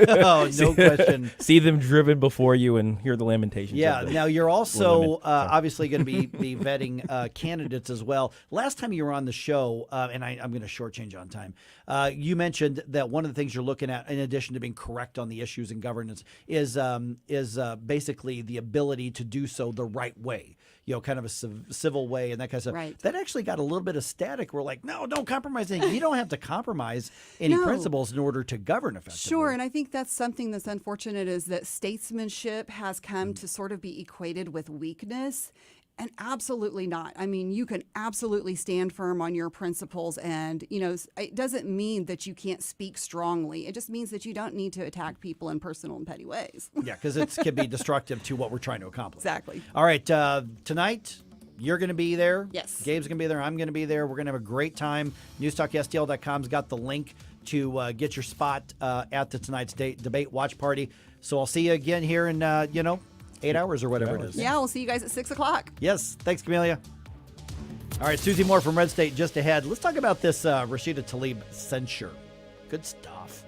Oh, no question. See them driven before you and hear the lamentations. Yeah. of the Now you're also women. obviously going to be vetting candidates as well. Last time you were on the show, and I'm going to shortchange on time. You mentioned that one of the things you're looking at, in addition to being correct on the issues in governance, is basically the ability to do so the right way. You know, kind of a civil way and that kind of stuff. Right. That actually got a little bit of static. We're like, no, don't compromise anything. You don't have to compromise any principles in order to govern effectively. Sure, and I think that's something that's unfortunate, is that statesmanship has come to sort of be equated with weakness. And absolutely not. I mean, you can absolutely stand firm on your principles, and, it doesn't mean that you can't speak strongly. It just means that you don't need to attack people in personal and petty ways. Yeah, because it can be destructive to what we're trying to accomplish. Exactly. All right, tonight, you're going to be there. Yes. Gabe's going to be there. I'm going to be there. We're going to have a great time. NewsTalkSTL.com's got the link to get your spot at tonight's debate watch party. So I'll see you again here in, 8 hours or whatever it is. Yeah, we'll see you guys at 6 o'clock. Yes. Thanks, Camelia. All right, Susie Moore from Red State just ahead. Let's talk about this Rashida Tlaib censure. Good stuff.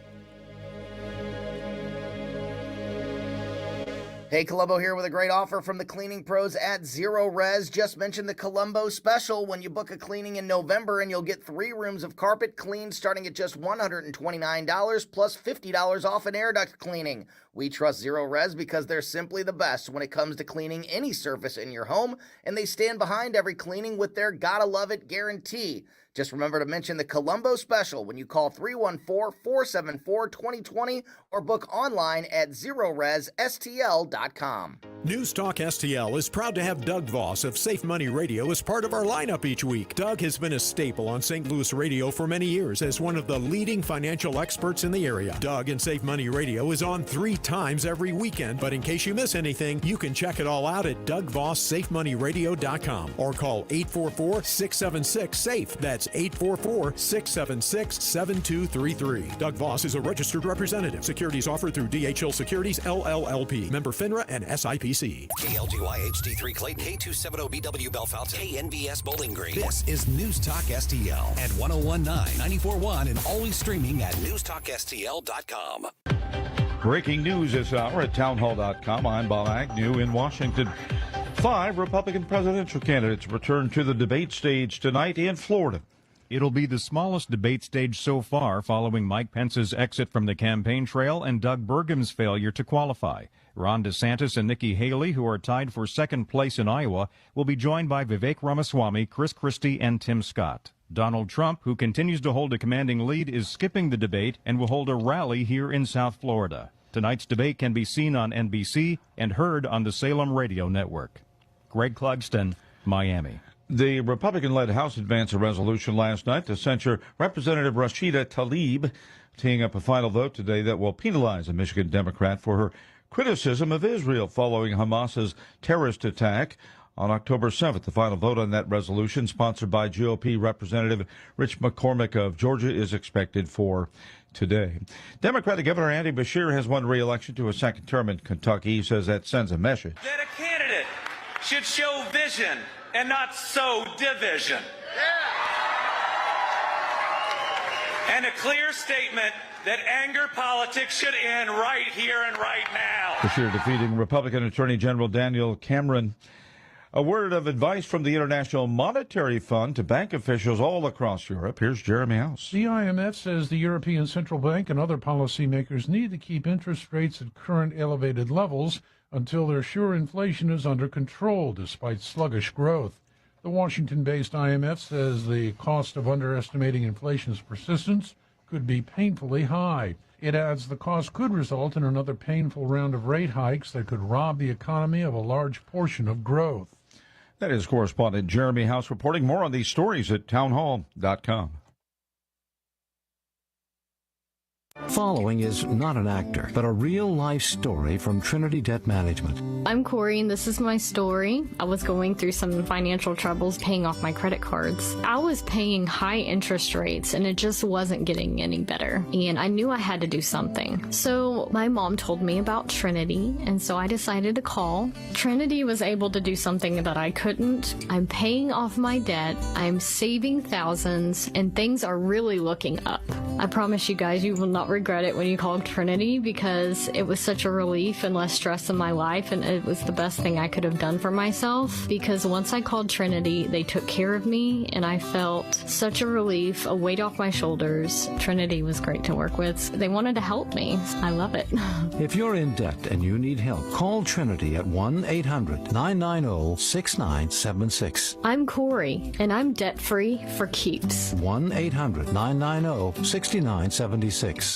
Hey, Columbo here with a great offer from the cleaning pros at Zero Res. Just mention the Columbo special when you book a cleaning in November, and you'll get 3 rooms of carpet cleaned starting at just $129 plus $50 off an air duct cleaning. We trust Zero Res because they're simply the best when it comes to cleaning any surface in your home, and they stand behind every cleaning with their gotta love it guarantee. Just remember to mention the Columbo special when you call 314-474-2020 or book online at ZeroResSTL.com. News Talk STL is proud to have Doug Voss of Safe Money Radio as part of our lineup each week. Doug has been a staple on St. Louis radio for many years as one of the leading financial experts in the area. Doug and Safe Money Radio is on 3 times every weekend, but in case you miss anything, you can check it all out at DougVossSafeMoneyRadio.com or call 844-676-SAFE. That's 844-676-7233. Doug Voss is a registered representative. Securities offered through DHL Securities, LLLP. Member FINRA and SIPC. KLGY HD3 Clayton, K270BW Bellefonte, KNBS Bowling Green. This is News Talk STL at 1019, 94.1, and always streaming at NewsTalkSTL.com. Breaking news this hour at townhall.com. I'm Bob Agnew in Washington. 5 Republican presidential candidates return to the debate stage tonight in Florida. It'll be the smallest debate stage so far following Mike Pence's exit from the campaign trail and Doug Burgum's failure to qualify. Ron DeSantis and Nikki Haley, who are tied for second place in Iowa, will be joined by Vivek Ramaswamy, Chris Christie, and Tim Scott. Donald Trump, who continues to hold a commanding lead, is skipping the debate and will hold a rally here in South Florida. Tonight's debate can be seen on NBC and heard on the Salem Radio Network. Greg Clugston, Miami. The Republican-led House advanced a resolution last night to censure Representative Rashida Tlaib, teeing up a final vote today that will penalize a Michigan Democrat for her criticism of Israel following Hamas's terrorist attack on October 7th. The final vote on that resolution, sponsored by GOP Representative Rich McCormick of Georgia, is expected for today. Democratic Governor Andy Beshear has won re-election to a second term in Kentucky. He says that sends a message that a candidate should show vision and not sow division. And a clear statement that anger politics should end right here and right now. Beshear defeating Republican Attorney General Daniel Cameron. A word of advice from the International Monetary Fund to bank officials all across Europe. Here's Jeremy House. The IMF says the European Central Bank and other policymakers need to keep interest rates at current elevated levels until they're sure inflation is under control, despite sluggish growth. The Washington-based IMF says the cost of underestimating inflation's persistence could be painfully high. It adds the cost could result in another painful round of rate hikes that could rob the economy of a large portion of growth. That is correspondent Jeremy House reporting. More on these stories at townhall.com. Following is not an actor, but a real-life story from Trinity Debt Management. I'm Corey, and this is my story. I was going through some financial troubles paying off my credit cards. I was paying high interest rates, and it just wasn't getting any better. And I knew I had to do something. So my mom told me about Trinity, and so I decided to call. Trinity was able to do something that I couldn't. I'm paying off my debt, I'm saving thousands, and things are really looking up. I promise you guys, you will not regret it when you call Trinity, because it was such a relief and less stress in my life, and it was the best thing I could have done for myself, because once I called Trinity, they took care of me, and I felt such a relief, a weight off my shoulders. Trinity was great to work with. They wanted to help me. I love it. If you're in debt and you need help, call Trinity at 1-800-990-6976. I'm Corey, and I'm debt-free for keeps. 1-800-990-6976.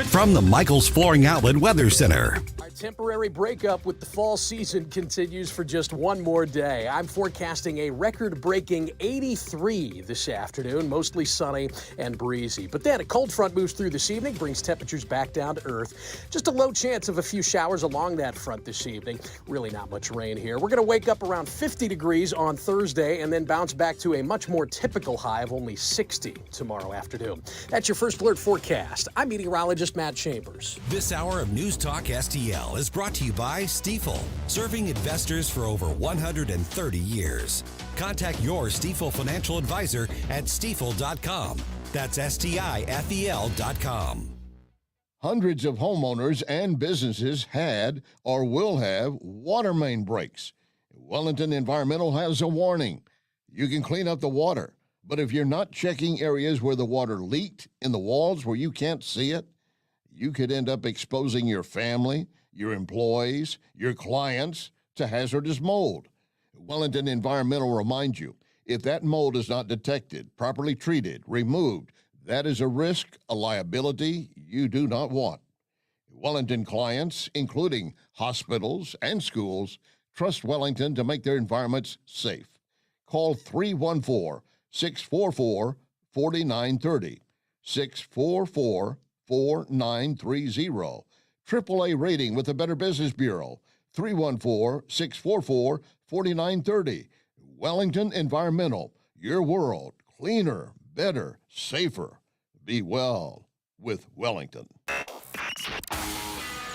From the Michaels Flooring Outlet Weather Center. Our temporary breakup with the fall season continues for just one more day. I'm forecasting a record-breaking 83 this afternoon, mostly sunny and breezy. But then a cold front moves through this evening, brings temperatures back down to earth. Just a low chance of a few showers along that front this evening. Really not much rain here. We're going to wake up around 50 degrees on Thursday and then bounce back to a much more typical high of only 60 tomorrow afternoon. That's your First Alert forecast. I'm meteorologist Matt Chambers. This hour of News Talk STL is brought to you by Stifel, serving investors for over 130 years. Contact your Stifel financial advisor at stifel.com. That's STIFEL.com. Hundreds of homeowners and businesses had or will have water main breaks. Wellington Environmental has a warning. You can clean up the water, but if you're not checking areas where the water leaked in the walls where you can't see it, you could end up exposing your family, your employees, your clients to hazardous mold. Wellington Environmental reminds you, if that mold is not detected, properly treated, removed, that is a risk, a liability you do not want. Wellington clients, including hospitals and schools, trust Wellington to make their environments safe. Call 314-644-4930, 644-4930. AAA rating with the Better Business Bureau, 314-644-4930. Wellington Environmental, your world, cleaner, better, safer. Be well with Wellington.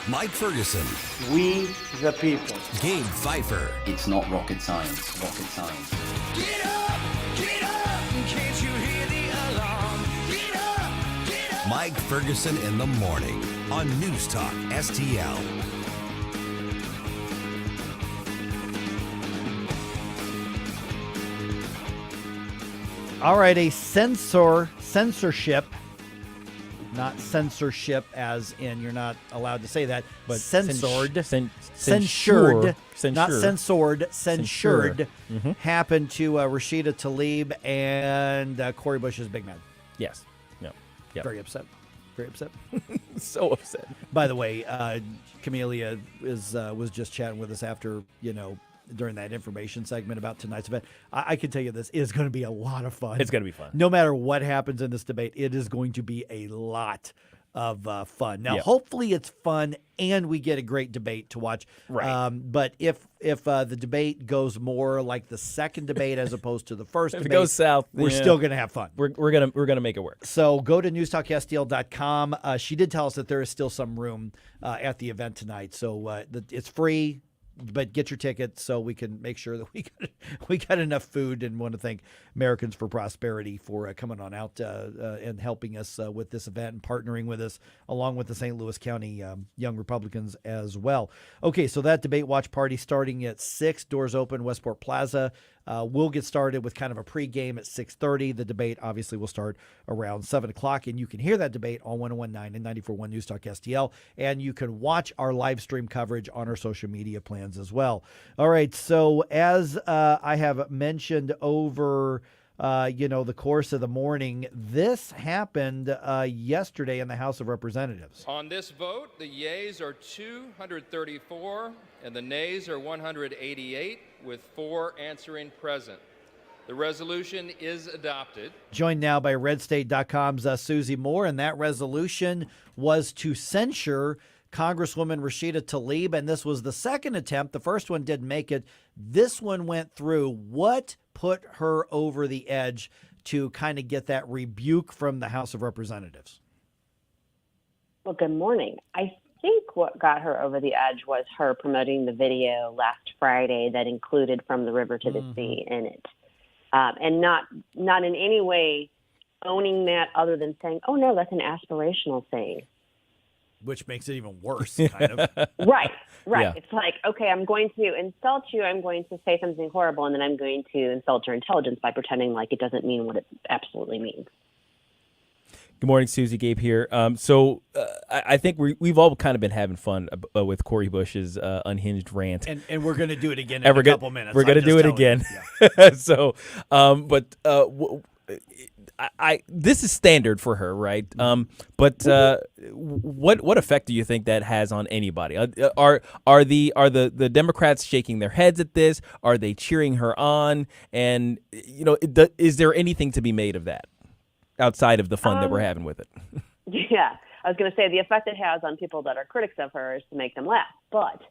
Mike Ferguson. We the people. Gabe Pfeiffer. It's not rocket science. Rocket science. Get up, can't you hear the alarm? Get up. Mike Ferguson in the morning on News Talk STL. All right, a censorship, not censorship as in you're not allowed to say that, but censored, censured, not censored, censured, happened to Rashida Tlaib and Cori Bush's big man. Yes. No. Yep. Very upset. Very upset. So upset. By the way, Camellia was just chatting with us after, during that information segment about tonight's event. I can tell you this is going to be a lot of fun. It's going to be fun. No matter what happens in this debate, it is going to be a lot fun. Now, Yep. hopefully it's fun and we get a great debate to watch. Right. But if the debate goes more like the second debate as opposed to the first If debate, it goes south, we're yeah. still going to have fun. We're gonna make it work. So go to newstalkstl.com. She did tell us that there is still some room at the event tonight. So it's free, but get your ticket so we can make sure that we got enough food, and want to thank Americans for Prosperity for coming on out and helping us with this event and partnering with us along with the St. Louis County Young Republicans as well. Okay, so that debate watch party starting at 6, doors open, Westport Plaza. We'll get started with kind of a pregame at 6:30. The debate obviously will start around 7 o'clock, and you can hear that debate on 101.9 and 94.1 News Talk STL, and you can watch our live stream coverage on our social media plans as well. All right, so as I have mentioned over the course of the morning, this happened yesterday in the House of Representatives. On this vote, the yeas are 234 and the nays are 188, with 4 answering present. The resolution is adopted. Joined now by RedState.com's Susie Moore, and that resolution was to censure Congresswoman Rashida Tlaib, and this was the second attempt. The first one didn't make it. This one went through. What put her over the edge to kind of get that rebuke from the House of Representatives? Well, good morning. I think what got her over the edge was her promoting the video last Friday that included From the River to the Sea in it. And not in any way owning that, other than saying, oh, no, that's an aspirational thing. Which makes it even worse, kind of. Right. Yeah. It's like, okay, I'm going to insult you. I'm going to say something horrible, and then I'm going to insult your intelligence by pretending like it doesn't mean what it absolutely means. Good morning, Susie. Gabe here. I think we've all kind of been having fun with Cori Bush's unhinged rant, And we're going to do it again in a couple minutes. We're going to do it again. So, this is standard for her, right? What effect do you think that has on anybody? Are the Democrats shaking their heads at this? Are they cheering her on? And is there anything to be made of that outside of the fun that we're having with it? Yeah, I was going to say the effect it has on people that are critics of her is to make them laugh. But,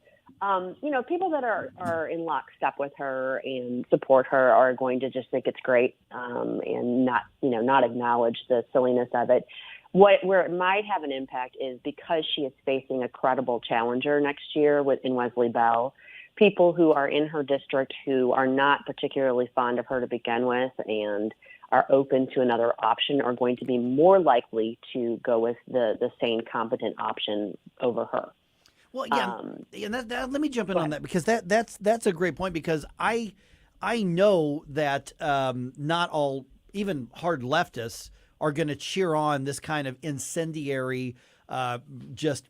people that are in lockstep with her and support her are going to just think it's great and not acknowledge the silliness of it. Where it might have an impact is because she is facing a credible challenger next year in Wesley Bell. People who are in her district who are not particularly fond of her to begin with and are open to another option are going to be more likely to go with the sane, competent option over her. Well, yeah, and let me jump in on that, because that's a great point, because I know that not all, even hard leftists, are going to cheer on this kind of incendiary, just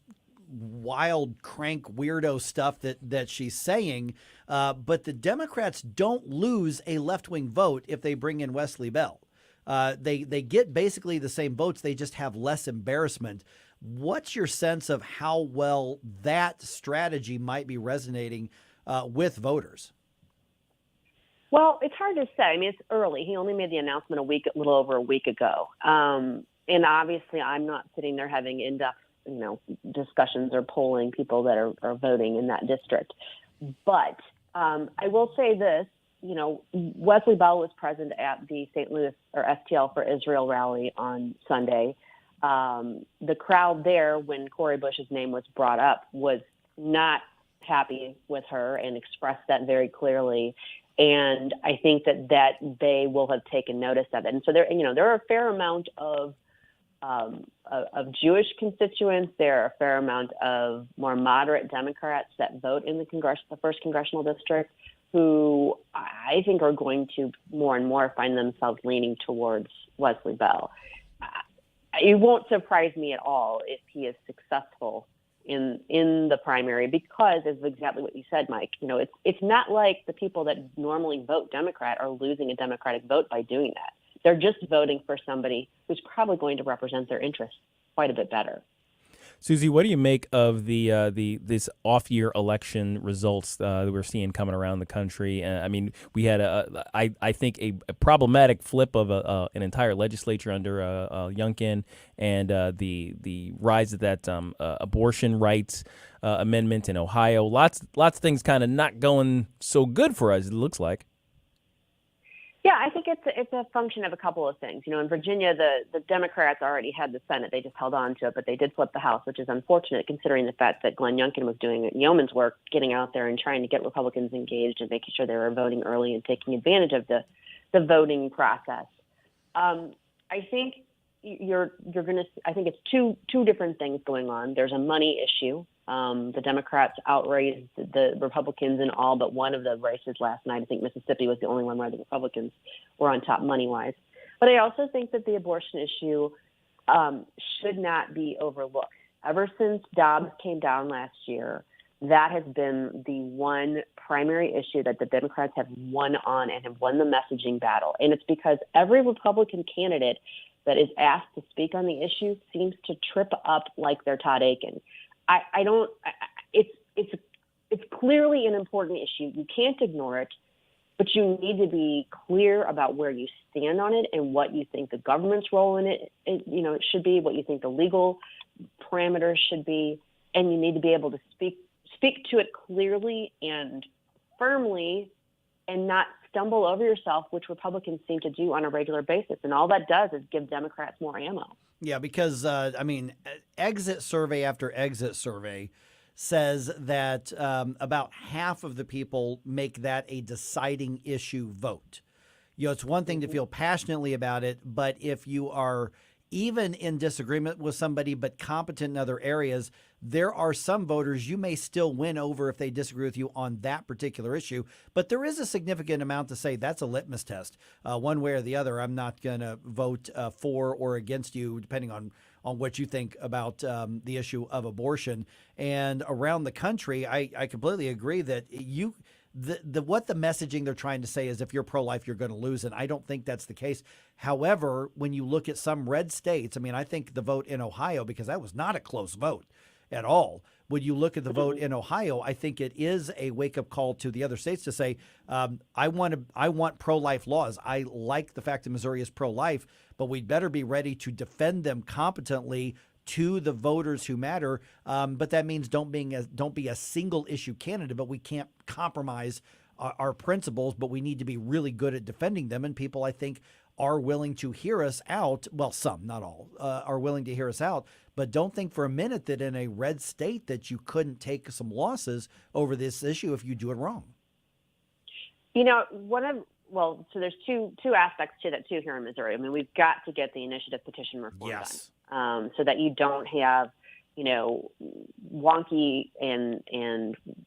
wild crank weirdo stuff that she's saying. But the Democrats don't lose a left-wing vote if they bring in Wesley Bell. They get basically the same votes. They just have less embarrassment. What's your sense of how well that strategy might be resonating with voters? Well, it's hard to say. I mean, it's early. He only made the announcement a little over a week ago. And obviously, I'm not sitting there having in-depth, discussions or polling people that are voting in that district. But I will say this, Wesley Bell was present at the St. Louis or STL for Israel rally on Sunday. The crowd there, when Cori Bush's name was brought up, was not happy with her and expressed that very clearly. And I think that they will have taken notice of it. And so there are a fair amount of Jewish constituents. There are a fair amount of more moderate Democrats that vote in the first congressional district, who I think are going to more and more find themselves leaning towards Wesley Bell. It won't surprise me at all if he is successful in the primary, because it's exactly what you said, Mike. It's not like the people that normally vote Democrat are losing a Democratic vote by doing that. They're just voting for somebody who's probably going to represent their interests quite a bit better. Susie, what do you make of this off-year election results that we're seeing coming around the country? I mean, we had I think a problematic flip of an entire legislature under Youngkin, and the rise of that abortion rights amendment in Ohio. Lots of things kind of not going so good for us. It looks like. Yeah, I think it's a function of a couple of things. In Virginia, the Democrats already had the Senate. They just held on to it, but they did flip the House, which is unfortunate considering the fact that Glenn Youngkin was doing yeoman's work, getting out there and trying to get Republicans engaged and making sure they were voting early and taking advantage of the voting process. I think you're going to. I think it's two different things going on. There's a money issue. The Democrats outraised the Republicans in all but one of the races last night. I think Mississippi was the only one where the Republicans were on top money-wise. But I also think that the abortion issue should not be overlooked. Ever since Dobbs came down last year, that has been the one primary issue that the Democrats have won on and have won the messaging battle. And it's because every Republican candidate that is asked to speak on the issue seems to trip up like they're Todd Aiken. It's clearly an important issue. You can't ignore it, but you need to be clear about where you stand on it and what you think the government's role in it should be, what you think the legal parameters should be, and you need to be able to speak to it clearly and firmly and not stumble over yourself, which Republicans seem to do on a regular basis. And all that does is give Democrats more ammo. Yeah, because, exit survey after exit survey says that about half of the people make that a deciding issue vote. It's one thing to feel passionately about it, but if you are even in disagreement with somebody but competent in other areas, there are some voters you may still win over if they disagree with you on that particular issue. But there is a significant amount to say that's a litmus test. One way or the other, I'm not going to vote for or against you, depending on what you think about the issue of abortion. And around the country, I completely agree that what the messaging they're trying to say is if you're pro-life, you're going to lose. And I don't think that's the case. However, when you look at some red states, I think the vote in Ohio, because that was not a close vote at all. When you look at the vote in Ohio, I think it is a wake-up call to the other states to say, I want pro-life laws. I like the fact that Missouri is pro-life, but we'd better be ready to defend them competently to the voters who matter. But that means don't be a single issue candidate, but we can't compromise our principles, but we need to be really good at defending them. And people, I think, are willing to hear us out. Well, some, not all, are willing to hear us out. But don't think for a minute that in a red state that you couldn't take some losses over this issue if you do it wrong. So there's two aspects to that too here in Missouri. We've got to get the initiative petition reform done, so that you don't have, wonky and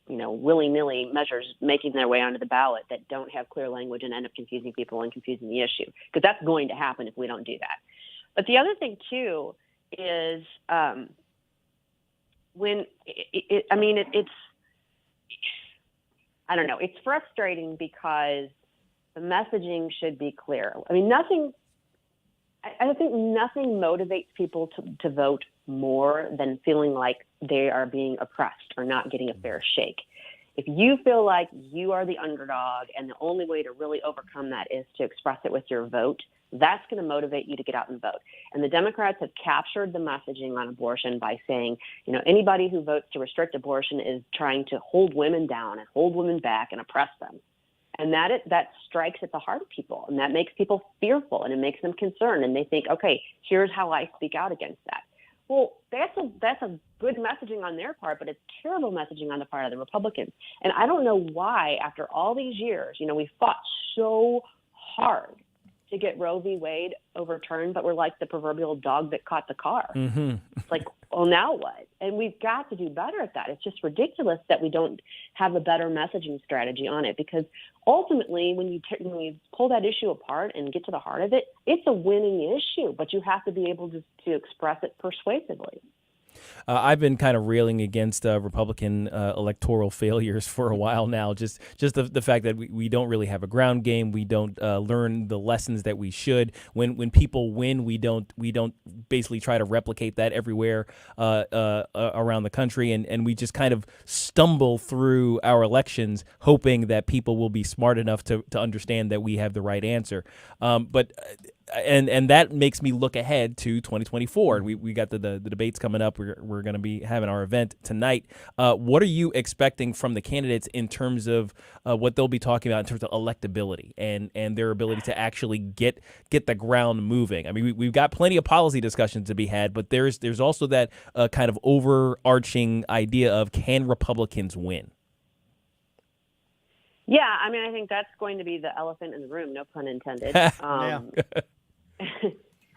willy-nilly measures making their way onto the ballot that don't have clear language and end up confusing people and confusing the issue, because that's going to happen if we don't do that. But the other thing too is I don't know. It's frustrating because the messaging should be clear. I think nothing motivates people to vote more than feeling like they are being oppressed or not getting a fair shake. If you feel like you are the underdog and the only way to really overcome that is to express it with your vote, that's going to motivate you to get out and vote. And the Democrats have captured the messaging on abortion by saying, anybody who votes to restrict abortion is trying to hold women down and hold women back and oppress them. And that strikes at the heart of people, and that makes people fearful, and it makes them concerned, and they think, okay, here's how I speak out against that. Well, that's a good messaging on their part, but it's terrible messaging on the part of the Republicans. And I don't know why, after all these years, we fought so hard to get Roe v. Wade overturned, but we're like the proverbial dog that caught the car. Mm-hmm. It's like, well, now what? And we've got to do better at that. It's just ridiculous that we don't have a better messaging strategy on it, because ultimately, when you pull that issue apart and get to the heart of it, it's a winning issue, but you have to be able to express it persuasively. I've been kind of railing against Republican electoral failures for a while now. Just the fact that we don't really have a ground game. We don't learn the lessons that we should. When people win, we don't basically try to replicate that everywhere around the country, and we just kind of stumble through our elections, hoping that people will be smart enough to understand that we have the right answer. But that makes me look ahead to 2024. We got the debates coming up. We're going to be having our event tonight. What are you expecting from the candidates in terms of what they'll be talking about in terms of electability and their ability to actually get the ground moving? I mean, we've got plenty of policy discussions to be had, but there's also that kind of overarching idea of, can Republicans win? Yeah, I mean, I think that's going to be the elephant in the room, no pun intended.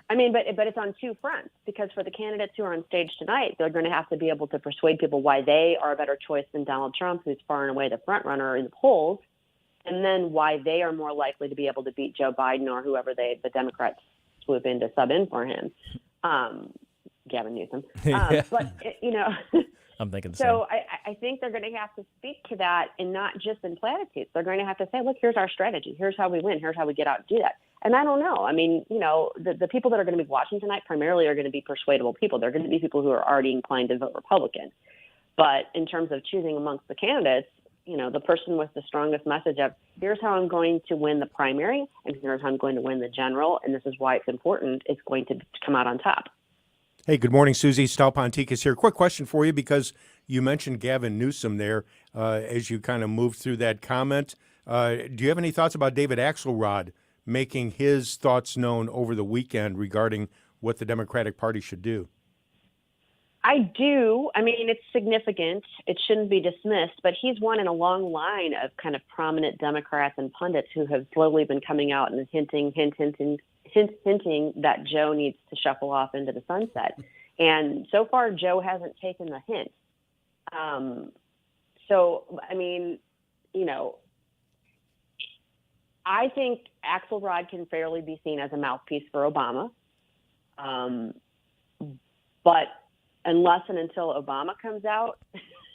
I mean, but it's on two fronts, because for the candidates who are on stage tonight, they're going to have to be able to persuade people why they are a better choice than Donald Trump, who's far and away the front runner in the polls, and then why they are more likely to be able to beat Joe Biden or whoever the Democrats swoop in to sub in for him, Gavin Newsom. But I'm thinking the so I think they're going to have to speak to that, and not just in platitudes. They're going to have to say, look, here's our strategy. Here's how we win. Here's how we get out and do that. And I don't know. I mean, the people that are going to be watching tonight primarily are going to be persuadable people. They're going to be people who are already inclined to vote Republican. But in terms of choosing amongst the candidates, the person with the strongest message of, here's how I'm going to win the primary, and here's how I'm going to win the general, and this is why it's important, is going to come out on top. Hey, good morning, Susie. Stal Ponticus here. Quick question for you, because you mentioned Gavin Newsom there as you kind of moved through that comment. Do you have any thoughts about David Axelrod making his thoughts known over the weekend regarding what the Democratic Party should do? I do. I mean, it's significant. It shouldn't be dismissed, but he's one in a long line of kind of prominent Democrats and pundits who have slowly been coming out and hinting that Joe needs to shuffle off into the sunset. And so far, Joe hasn't taken the hint. So, I mean, I think Axelrod can fairly be seen as a mouthpiece for Obama. But unless and until Obama comes out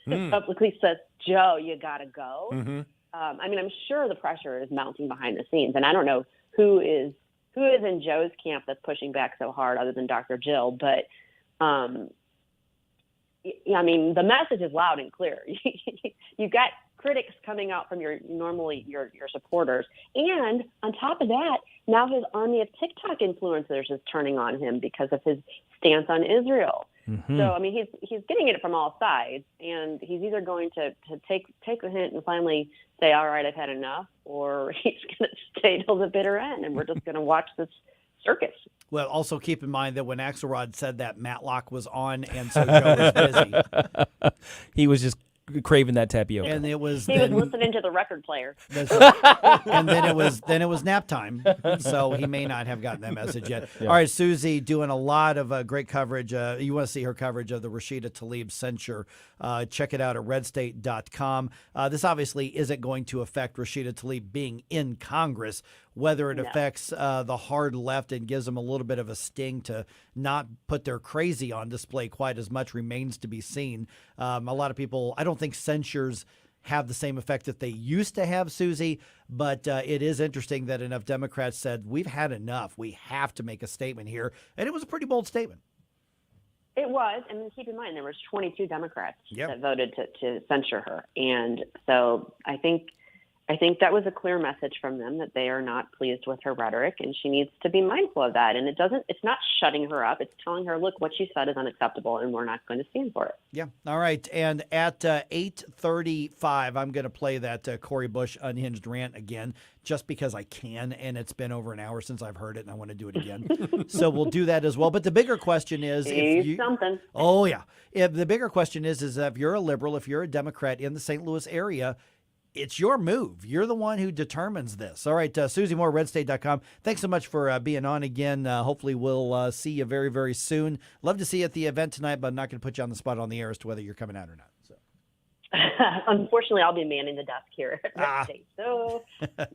and publicly says, Joe, you got to go. Mm-hmm. I mean, I'm sure the pressure is mounting behind the scenes, and I don't know who is in Joe's camp that's pushing back so hard other than Dr. Jill. But, I mean, the message is loud and clear. You've got critics coming out from your supporters. And on top of that, now his army of TikTok influencers is turning on him because of his stance on Israel. Mm-hmm. So, I mean, he's getting it from all sides, and he's either going to take the hint and finally say, all right, I've had enough, or he's going to stay till the bitter end, and we're just going to watch this circus. Well, also keep in mind that when Axelrod said that, Matlock was on, and so Joe was busy. He was just craving that tapioca, and he was listening to the record player. And then it was nap time, so he may not have gotten that message yet. Yeah. All right, Susie doing a lot of great coverage. You want to see her coverage of the Rashida Tlaib censure? Check it out at redstate.com. This obviously isn't going to affect Rashida Tlaib being in Congress. Whether it affects the hard left and gives them a little bit of a sting to not put their crazy on display quite as much remains to be seen. A lot of people, I don't think censures have the same effect that they used to have, Susie, but it is interesting that enough Democrats said, we've had enough. We have to make a statement here. And it was a pretty bold statement. It was, and keep in mind, there was 22 Democrats that voted to censure her. And so I think that was a clear message from them that they are not pleased with her rhetoric, and she needs to be mindful of that. And it's not shutting her up. It's telling her, look, what you said is unacceptable, and we're not going to stand for it. Yeah. All right. And at 8:35, I'm going to play that Cori Bush unhinged rant again, just because I can. And it's been over an hour since I've heard it, and I want to do it again. So we'll do that as well. But the bigger question is, something. Oh yeah. If the bigger question is if you're a liberal, if you're a Democrat in the St. Louis area, it's your move. You're the one who determines this. All right, Susie Moore, redstate.com. Thanks so much for being on again. Hopefully we'll see you very, very soon. Love to see you at the event tonight, but I'm not going to put you on the spot on the air as to whether you're coming out or not. So. Unfortunately, I'll be manning the desk here at Red State, so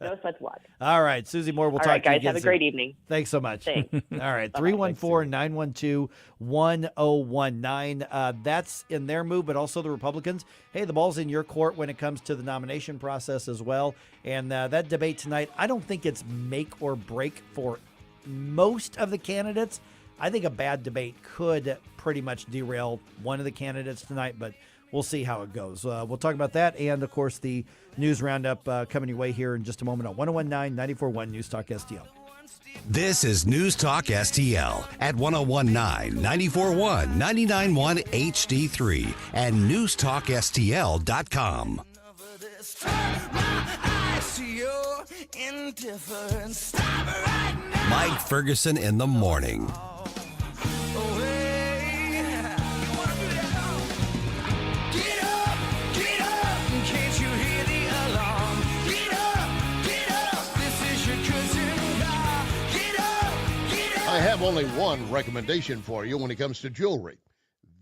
no such luck. All right, Susie Moore, we'll All talk right, to you guys, again have a soon. great evening. Thanks so much. Thanks. All right, Bye-bye. 314-912-1019. That's in their move, but also the Republicans. Hey, the ball's in your court when it comes to the nomination process as well. And that debate tonight, I don't think it's make or break for most of the candidates. I think a bad debate could pretty much derail one of the candidates tonight, but we'll see how it goes. We'll talk about that and, of course, the news roundup coming your way here in just a moment on 1019-94.1 News Talk STL. This is News Talk STL at 1019, 94.1, 99.1 HD3 and newstalkstl.com. Mike Ferguson in the morning. I have only one recommendation for you when it comes to jewelry.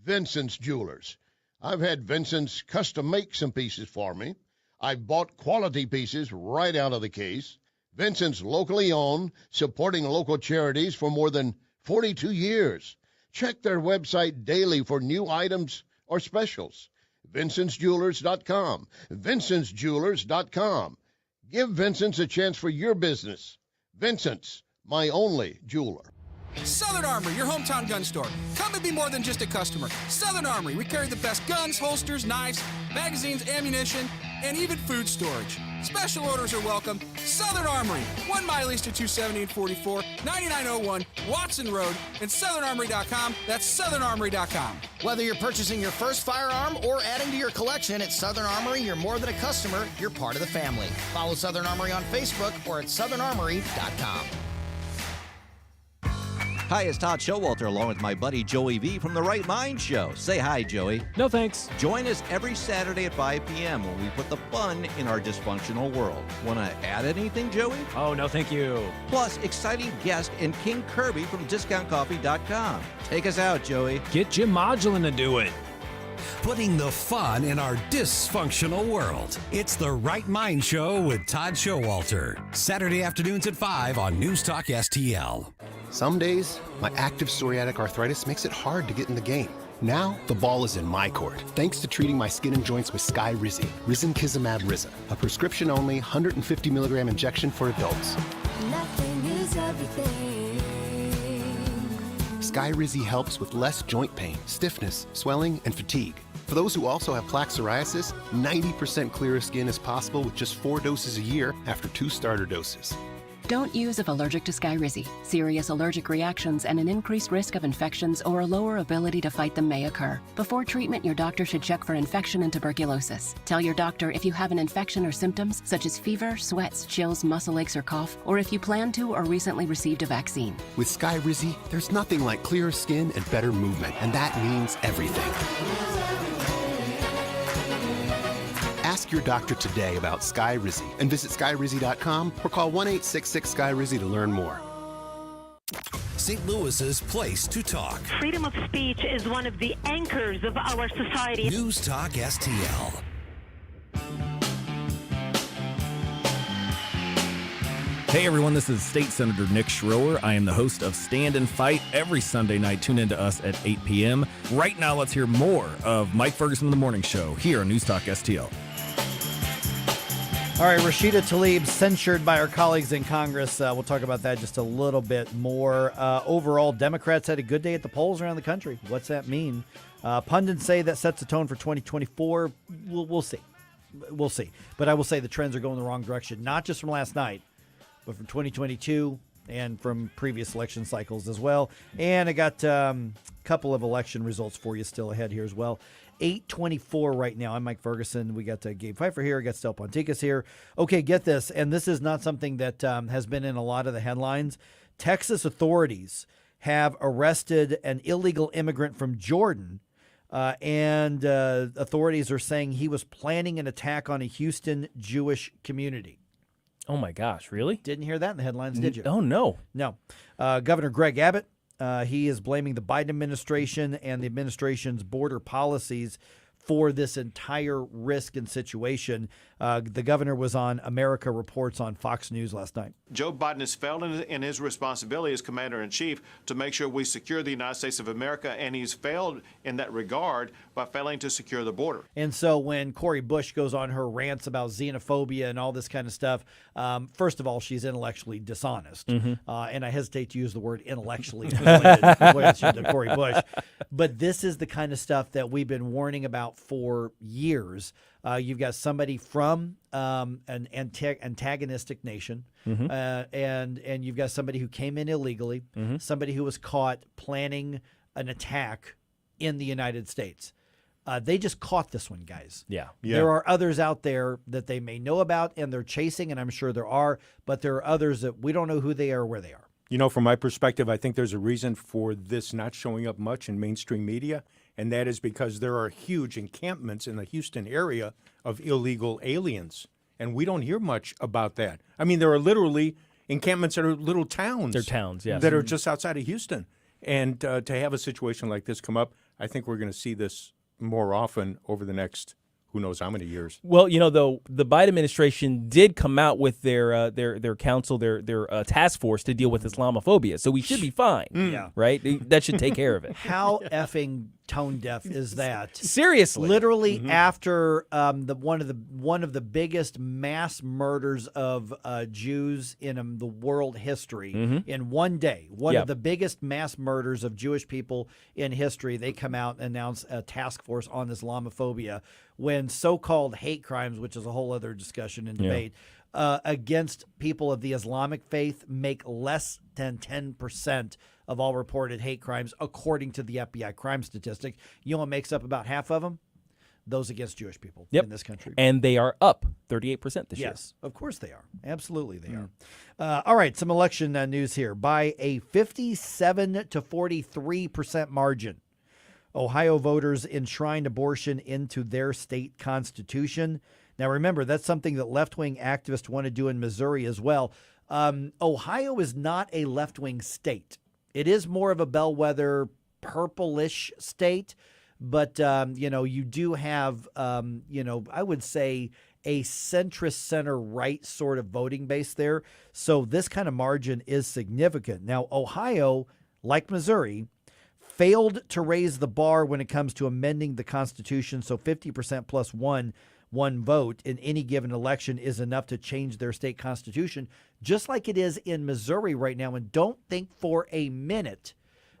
Vincent's Jewelers. I've had Vincent's custom make some pieces for me. I've bought quality pieces right out of the case. Vincent's locally owned, supporting local charities for more than 42 years. Check their website daily for new items or specials. VincentsJewelers.com. VincentsJewelers.com. Give Vincent's a chance for your business. Vincent's, my only jeweler. Southern Armory, your hometown gun store. Come and be more than just a customer. Southern Armory, we carry the best guns, holsters, knives, magazines, ammunition, and even food storage. Special orders are welcome. Southern Armory, 1 mile east of 270 and 44, 9901 Watson Road, and SouthernArmory.com. That's SouthernArmory.com. Whether you're purchasing your first firearm or adding to your collection at Southern Armory, you're more than a customer, you're part of the family. Follow Southern Armory on Facebook or at SouthernArmory.com. Hi, it's Todd Showalter along with my buddy Joey V from The Right Mind Show. Say hi, Joey. No thanks. Join us every Saturday at 5 p.m. when we put the fun in our dysfunctional world. Want to add anything, Joey? Oh, no thank you. Plus, exciting guest and King Kirby from DiscountCoffee.com. Take us out, Joey. Get Jim Modulin to do it. Putting the fun in our dysfunctional world. It's The Right Mind Show with Todd Showalter. Saturday afternoons at 5 on News Talk STL. Some days, my active psoriatic arthritis makes it hard to get in the game. Now, the ball is in my court, thanks to treating my skin and joints with Skyrizi, Risankizumab Riza, a prescription-only 150 milligram injection for adults. Nothing is everything. Skyrizi helps with less joint pain, stiffness, swelling, and fatigue. For those who also have plaque psoriasis, 90% clearer skin is possible with just 4 doses a year after 2 starter doses. Don't use if allergic to Skyrizi. Serious allergic reactions and an increased risk of infections or a lower ability to fight them may occur. Before treatment, your doctor should check for infection and tuberculosis. Tell your doctor if you have an infection or symptoms such as fever, sweats, chills, muscle aches, or cough, or if you plan to or recently received a vaccine. With Skyrizi, there's nothing like clearer skin and better movement, and that means everything. Ask your doctor today about Skyrizi and visit Skyrizi.com or call 1-866-SKYRIZI to learn more. St. Louis's place to talk. Freedom of speech is one of the anchors of our society. News Talk STL. Hey everyone, this is State Senator Nick Schroer. I am the host of Stand and Fight every Sunday night. Tune in to us at 8 p.m. Right now, let's hear more of Mike Ferguson in the Morning Show here on News Talk STL. All right, Rashida Tlaib censured by our colleagues in Congress. We'll talk about that just a little bit more. Overall, Democrats had a good day at the polls around the country. What's that mean? Pundits say that sets the tone for 2024. We'll see. We'll see. But I will say the trends are going the wrong direction, not just from last night, but from 2022 and from previous election cycles as well. And I got a couple of election results for you still ahead here as well. 8:24 right now. I'm Mike Ferguson. We got Gabe Pfeiffer here. We got Stel Ponticus here. Okay, get this. And this is not something that has been in a lot of the headlines. Texas authorities have arrested an illegal immigrant from Jordan, and authorities are saying he was planning an attack on a Houston Jewish community. Oh, my gosh. Really? Didn't hear that in the headlines, did you? Oh, no. No. Governor Greg Abbott, he is blaming the Biden administration and the administration's border policies for this entire risk and situation. The governor was on America Reports on Fox News last night. Joe Biden has failed in his responsibility as commander-in-chief to make sure we secure the United States of America, and he's failed in that regard by failing to secure the border. And so when Cori Bush goes on her rants about xenophobia and all this kind of stuff, first of all, she's intellectually dishonest. And I hesitate to use the word intellectually related to Cori Bush. But this is the kind of stuff that we've been warning about for years. You've got somebody from an antagonistic nation, and you've got somebody who came in illegally, somebody who was caught planning an attack in the United States. They just caught this one, guys. Yeah. There are others out there that they may know about and they're chasing, and I'm sure there are, but there are others that we don't know who they are or where they are. You know, from my perspective, I think there's a reason for this not showing up much in mainstream media, and that is because there are huge encampments in the Houston area of illegal aliens, and we don't hear much about that. I mean, there are literally encampments that are little towns. They're towns, yes. That are just outside of Houston. And to have a situation like this come up, I think we're going to see this more often over the next who knows how many years. Well, you know, though, the Biden administration did come out with their council, their task force to deal with Islamophobia, so we should be fine. Yeah. Right? That should take care of it. How effing tone deaf is that? Seriously. Literally after one of the biggest mass murders of Jews in the world history in one day, one of the biggest mass murders of Jewish people in history, they come out and announce a task force on Islamophobia when so-called hate crimes, which is a whole other discussion and debate, against people of the Islamic faith make less than 10% of all reported hate crimes, according to the FBI crime statistic. You know what makes up about half of them? Those against Jewish people in this country. And they are up 38% this year. Yes, of course they are. Absolutely they are. All right, some election news here. By a 57 to 43% margin, Ohio voters enshrined abortion into their state constitution. Now, remember, that's something that left-wing activists want to do in Missouri as well. Ohio is not a left-wing state. It is more of a bellwether, purplish state, but, you do have, I would say a centrist center-right sort of voting base there. So this kind of margin is significant. Now, Ohio, like Missouri, failed to raise the bar when it comes to amending the Constitution, so 50% plus one vote in any given election is enough to change their state constitution, just like it is in Missouri right now. And don't think for a minute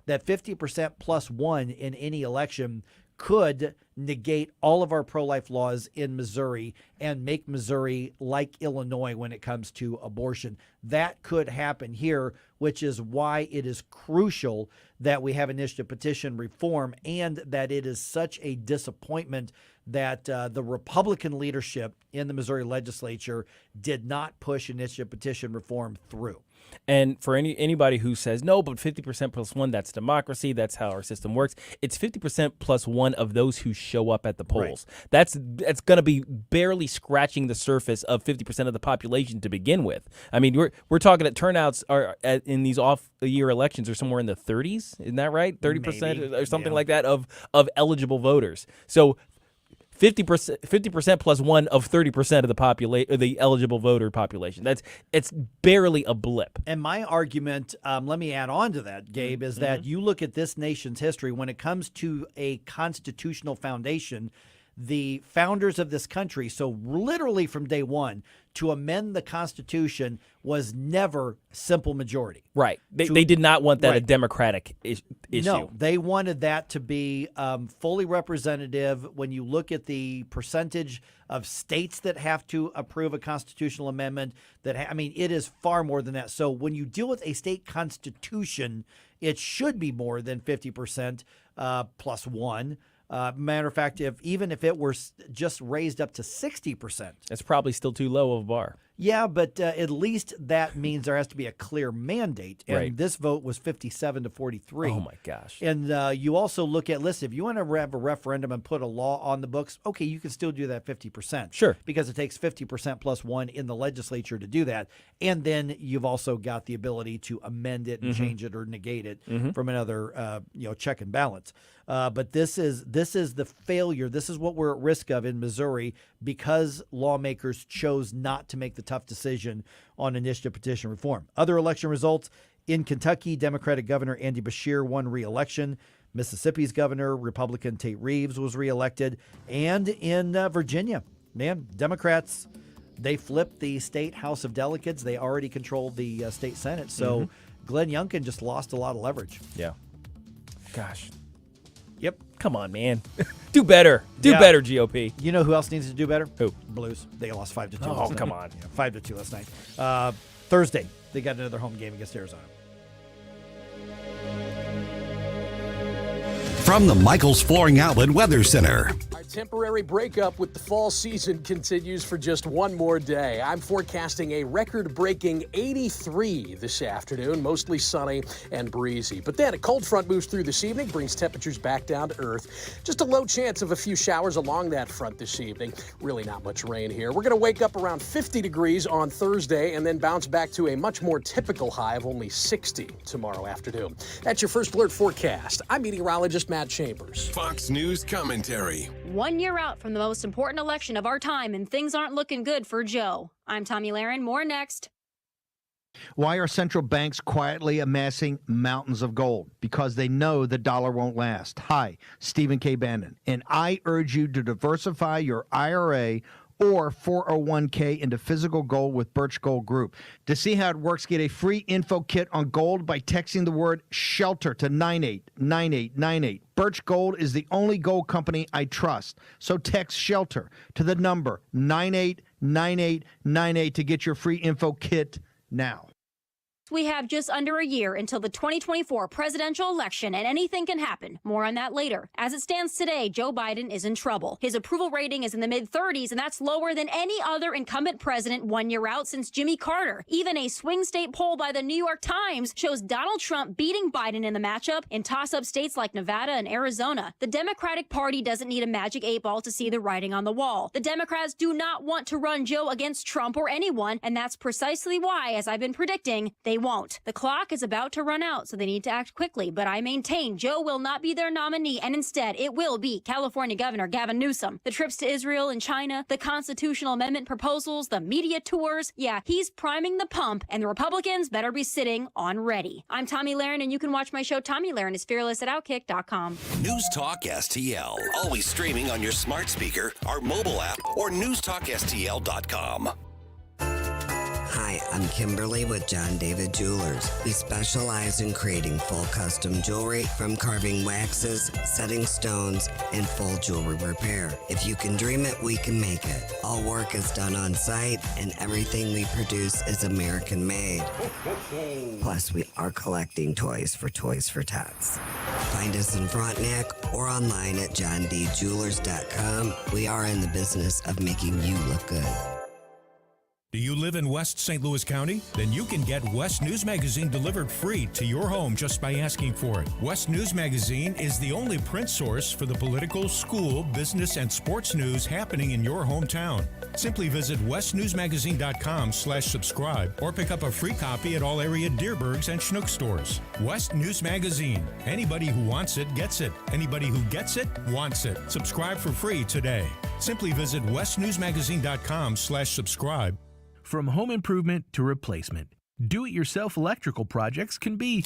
that 50% plus one in any election could negate all of our pro-life laws in Missouri and make Missouri like Illinois when it comes to abortion. That could happen here, which is why it is crucial that we have initiative petition reform, and that it is such a disappointment that the Republican leadership in the Missouri legislature did not push initiative petition reform through. And for anybody who says, no, but 50% plus one, that's democracy, that's how our system works, it's 50% plus one of those who show up at the polls. Right. That's going to be barely scratching the surface of 50% of the population to begin with. I mean, we're talking that turnouts are in these off-year elections are somewhere in the 30s, isn't that right? 30% or something like that of eligible voters. So 50% plus one of 30% of the eligible voter population. It's barely a blip. And my argument, let me add on to that, Gabe, is that you look at this nation's history when it comes to a constitutional foundation. The founders of this country, so literally from day one, to amend the Constitution was never simple majority. Right. They did not want that a Democratic issue. No, they wanted that to be fully representative. When you look at the percentage of states that have to approve a constitutional amendment, it is far more than that. So when you deal with a state constitution, it should be more than 50% plus one. Matter of fact, even if it were just raised up to 60%, that's probably still too low of a bar. Yeah, but at least that means there has to be a clear mandate. And Right. this vote was 57 to 43. Oh, my gosh. And you also look at, listen, if you want to have a referendum and put a law on the books, okay, you can still do that 50%. Sure. Because it takes 50% plus one in the legislature to do that. And then you've also got the ability to amend it and change it or negate it from another check and balance. But this is the failure. This is what we're at risk of in Missouri because lawmakers chose not to make the tough decision on initiative petition reform. Other election results in Kentucky, Democratic Governor Andy Beshear won re-election. Mississippi's governor, Republican Tate Reeves, was reelected. And in Virginia, man, Democrats, they flipped the state House of Delegates. They already controlled the state Senate. So Glenn Youngkin just lost a lot of leverage. Yeah. Gosh. Yep. Come on, man. Do better. Do better, GOP. You know who else needs to do better? Who? Blues. They lost 5-2. Oh, last night. come on. Yeah, 5-2 last night. Thursday, they got another home game against Arizona. From the Michaels Flooring Outlet Weather Center. Our temporary breakup with the fall season continues for just one more day. I'm forecasting a record-breaking 83 this afternoon, mostly sunny and breezy. But then a cold front moves through this evening, brings temperatures back down to earth. Just a low chance of a few showers along that front this evening. Really not much rain here. We're going to wake up around 50 degrees on Thursday and then bounce back to a much more typical high of only 60 tomorrow afternoon. That's your First Alert forecast. I'm meteorologist Matt Chambers. Fox News commentary. 1 year out from the most important election of our time, and things aren't looking good for Joe. I'm Tommy Lahren. More next. Why are central banks quietly amassing mountains of gold? Because they know the dollar won't last. Hi, Stephen K. Bannon, and I urge you to diversify your IRA or 401k into physical gold with Birch Gold Group. To see how it works, get a free info kit on gold by texting the word SHELTER to 989898. Birch Gold is the only gold company I trust. So text SHELTER to the number 989898 to get your free info kit now. We have just under a year until the 2024 presidential election, and anything can happen. More on that later. As it stands today, Joe Biden is in trouble. His approval rating is in the mid-30s, and that's lower than any other incumbent president 1 year out since Jimmy Carter. Even a swing state poll by the New York Times shows Donald Trump beating Biden in the matchup in toss-up states like Nevada and Arizona. The Democratic Party doesn't need a magic 8-ball to see the writing on the wall. The Democrats do not want to run Joe against Trump or anyone, and that's precisely why, as I've been predicting, they won't. The clock is about to run out, so they need to act quickly, but I maintain Joe will not be their nominee, and instead it will be California Governor Gavin Newsom. The trips to Israel and China, the constitutional amendment proposals, the media tours, yeah, he's priming the pump, and the Republicans better be sitting on ready. I'm Tommy Lahren, and you can watch my show Tommy Lahren is Fearless at Outkick.com. News Talk STL. Always streaming on your smart speaker, our mobile app, or newstalkstl.com. Hi, I'm Kimberly with John David Jewelers. We specialize in creating full custom jewelry from carving waxes, setting stones, and full jewelry repair. If you can dream it, we can make it. All work is done on site, and everything we produce is American made. Plus, we are collecting toys for Tots. Find us in Frontenac or online at johndjewelers.com. We are in the business of making you look good. Do you live in West St. Louis County? Then you can get West News Magazine delivered free to your home just by asking for it. West News Magazine is the only print source for the political, school, business, and sports news happening in your hometown. Simply visit westnewsmagazine.com/subscribe or pick up a free copy at all area Deerbergs and Schnuck stores. West News Magazine. Anybody who wants it gets it. Anybody who gets it wants it. Subscribe for free today. Simply visit westnewsmagazine.com/subscribe. From home improvement to replacement, do-it-yourself electrical projects can be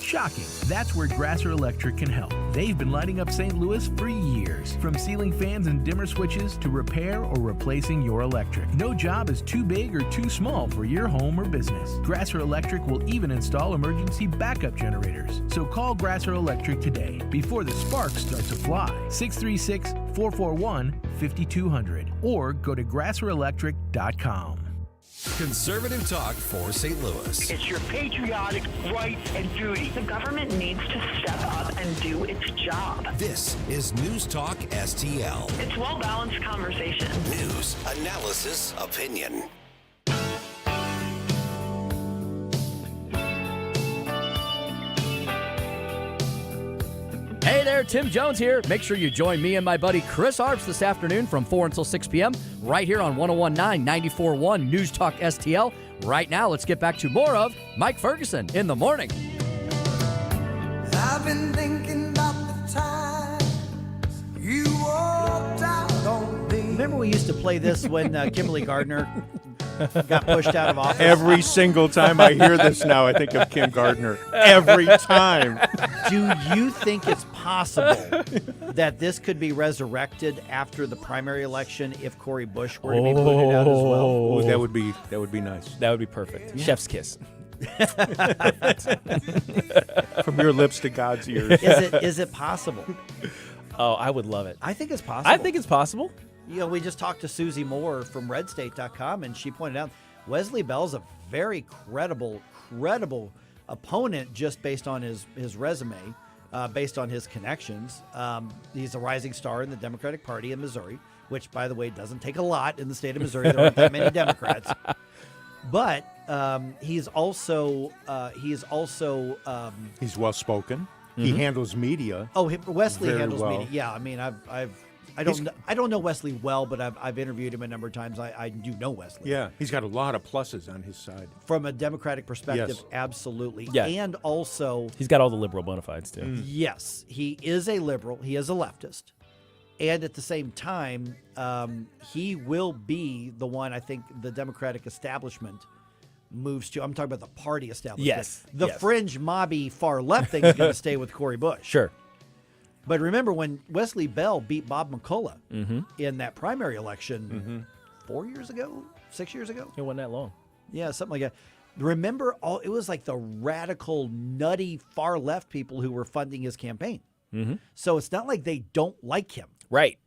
shocking. That's where Grasser Electric can help. They've been lighting up St. Louis for years. From ceiling fans and dimmer switches to repair or replacing your electric. No job is too big or too small for your home or business. Grasser Electric will even install emergency backup generators. So call Grasser Electric today before the sparks start to fly. 636-441-5200 or go to grasserelectric.com. Conservative talk for St. Louis. It's your patriotic right and duty. The government needs to step up and do its job. This is News Talk STL. It's well-balanced conversation. News, analysis, opinion. there, Tim Jones here. Make sure you join me and my buddy Chris Arps this afternoon from 4 until 6 p.m. right here on 101.9, 94.1 News Talk STL. Right now, let's get back to more of Mike Ferguson in the morning. I've been thinking about the time you walked out on me. Remember we used to play this when Kimberly Gardner got pushed out of office? Every single time I hear this now, I think of Kim Gardner. Every time. Do you think it's possible that this could be resurrected after the primary election if Cori Bush were to be booted out as well? Oh, that would be nice. That would be perfect. Yeah. Chef's kiss. From your lips to God's ears. Is it possible? Oh, I would love it. I think it's possible. I think it's possible. You know, we just talked to Susie Moore from redstate.com, and she pointed out Wesley Bell's a very credible opponent just based on his resume, based on his connections. He's a rising star in the Democratic Party in Missouri, which, by the way, doesn't take a lot in the state of Missouri. There aren't that many Democrats. But he's also he's well spoken. Mm-hmm. He handles media. Oh, Wesley handles well. media. Yeah, I mean, I don't know Wesley well, but I've interviewed him a number of times. I do know Wesley. Yeah, he's got a lot of pluses on his side. From a Democratic perspective, yes. Absolutely. Yeah. And also, he's got all the liberal bona fides too. Yes, he is a liberal. He is a leftist. And at the same time, he will be the one I think the Democratic establishment moves to. I'm talking about the party establishment. Yes. The fringe mobby far left thing is going to stay with Cori Bush. Sure. But remember when Wesley Bell beat Bob McCullough in that primary election 4 years ago, 6 years ago? It wasn't that long. Yeah, something like that. Remember, it was like the radical, nutty, far left people who were funding his campaign. Mm-hmm. So it's not like they don't like him. Right.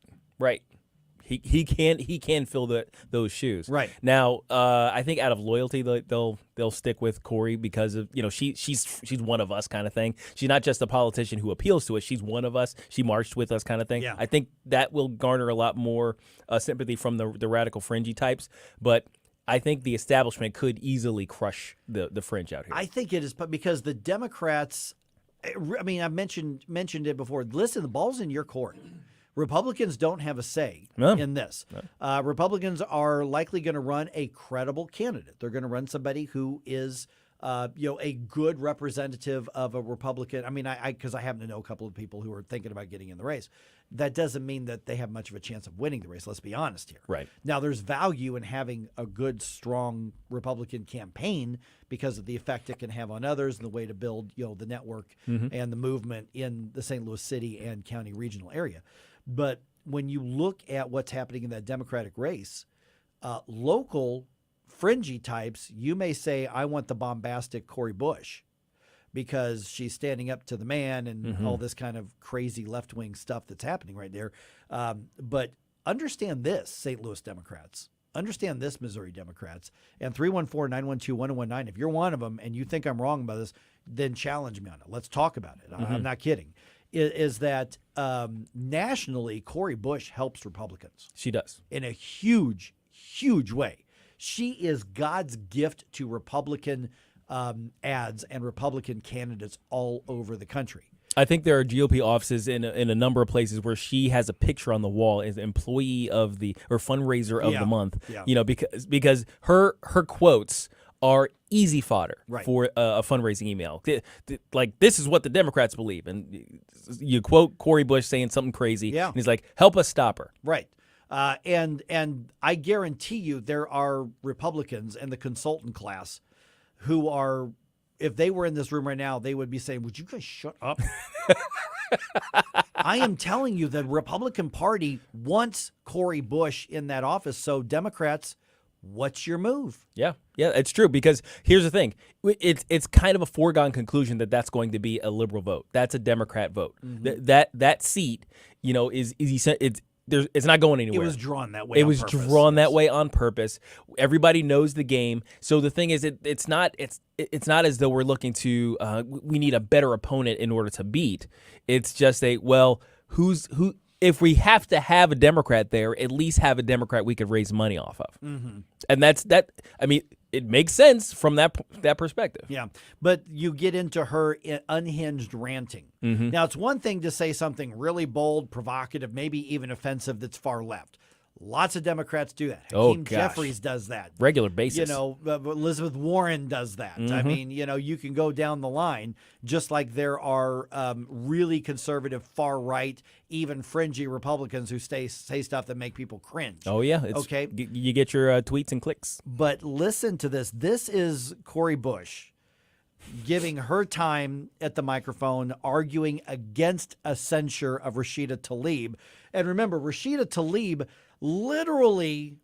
He can fill those shoes. Right. Now, I think out of loyalty they'll stick with Cori because of she's one of us kind of thing. She's not just a politician who appeals to us. She's one of us. She marched with us kind of thing. Yeah. I think that will garner a lot more sympathy from the radical fringy types. But I think the establishment could easily crush the fringe out here. I think it is, but because the Democrats, I mean, I've mentioned it before. Listen, the ball's in your court. Republicans don't have a say in this. No. Republicans are likely going to run a credible candidate. They're going to run somebody who is, a good representative of a Republican. I mean, because I happen to know a couple of people who are thinking about getting in the race. That doesn't mean that they have much of a chance of winning the race. Let's be honest here. Right. Now, there's value in having a good, strong Republican campaign because of the effect it can have on others and the way to build, the network and the movement in the St. Louis City and county regional area. But when you look at what's happening in that Democratic race, local fringy types, you may say, I want the bombastic Cori Bush because she's standing up to the man and all this kind of crazy left-wing stuff that's happening right there. But understand this, St. Louis Democrats. Understand this, Missouri Democrats. And 314-912-1019, if you're one of them and you think I'm wrong about this, then challenge me on it. Let's talk about it. I'm not kidding. Is that nationally, Cori Bush helps Republicans. She does. In a huge, huge way. She is God's gift to Republican ads and Republican candidates all over the country. I think there are GOP offices in a number of places where she has a picture on the wall as employee of or fundraiser of the month. Yeah. Because her quotes are easy fodder for a fundraising email. Like, this is what the Democrats believe. And you quote Cori Bush saying something crazy. Yeah. And he's like, help us stop her. Right. And I guarantee you there are Republicans and the consultant class who are, if they were in this room right now, they would be saying, would you guys shut up? I am telling you, the Republican Party wants Cori Bush in that office. So Democrats, what's your move? Yeah, it's true, because here's the thing. It's kind of a foregone conclusion that that's going to be a liberal vote. That's a Democrat vote. That seat, it's not going anywhere. It was drawn that way. It was drawn that way on purpose. Everybody knows the game. So the thing is, it's not as though we're looking to we need a better opponent in order to beat. It's just who. If we have to have a Democrat there, at least have a Democrat we could raise money off of. And that's that. I mean, it makes sense from that perspective. Yeah, but you get into her unhinged ranting. Mm-hmm. Now, it's one thing to say something really bold, provocative, maybe even offensive that's far left. Lots of Democrats do that. Oh, Hakeem gosh. Jeffries does that. Regular basis. You know, Elizabeth Warren does that. I Mhm. mean, you know, you can go down the line, just like there are really conservative, far right, even fringy Republicans who say stuff that make people cringe. Oh, yeah. Okay. You get your tweets and clicks. But listen to this. This is Cori Bush giving her time at the microphone, arguing against a censure of Rashida Tlaib. And remember, Rashida Tlaib literally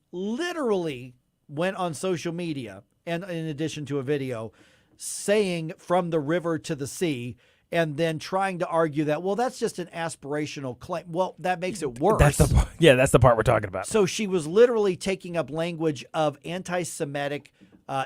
went on social media, and in addition to a video, saying from the river to the sea, and then trying to argue that, well, that's just an aspirational claim. Well, that makes it worse. That's the part we're talking about. So she was literally taking up language of anti-Semitic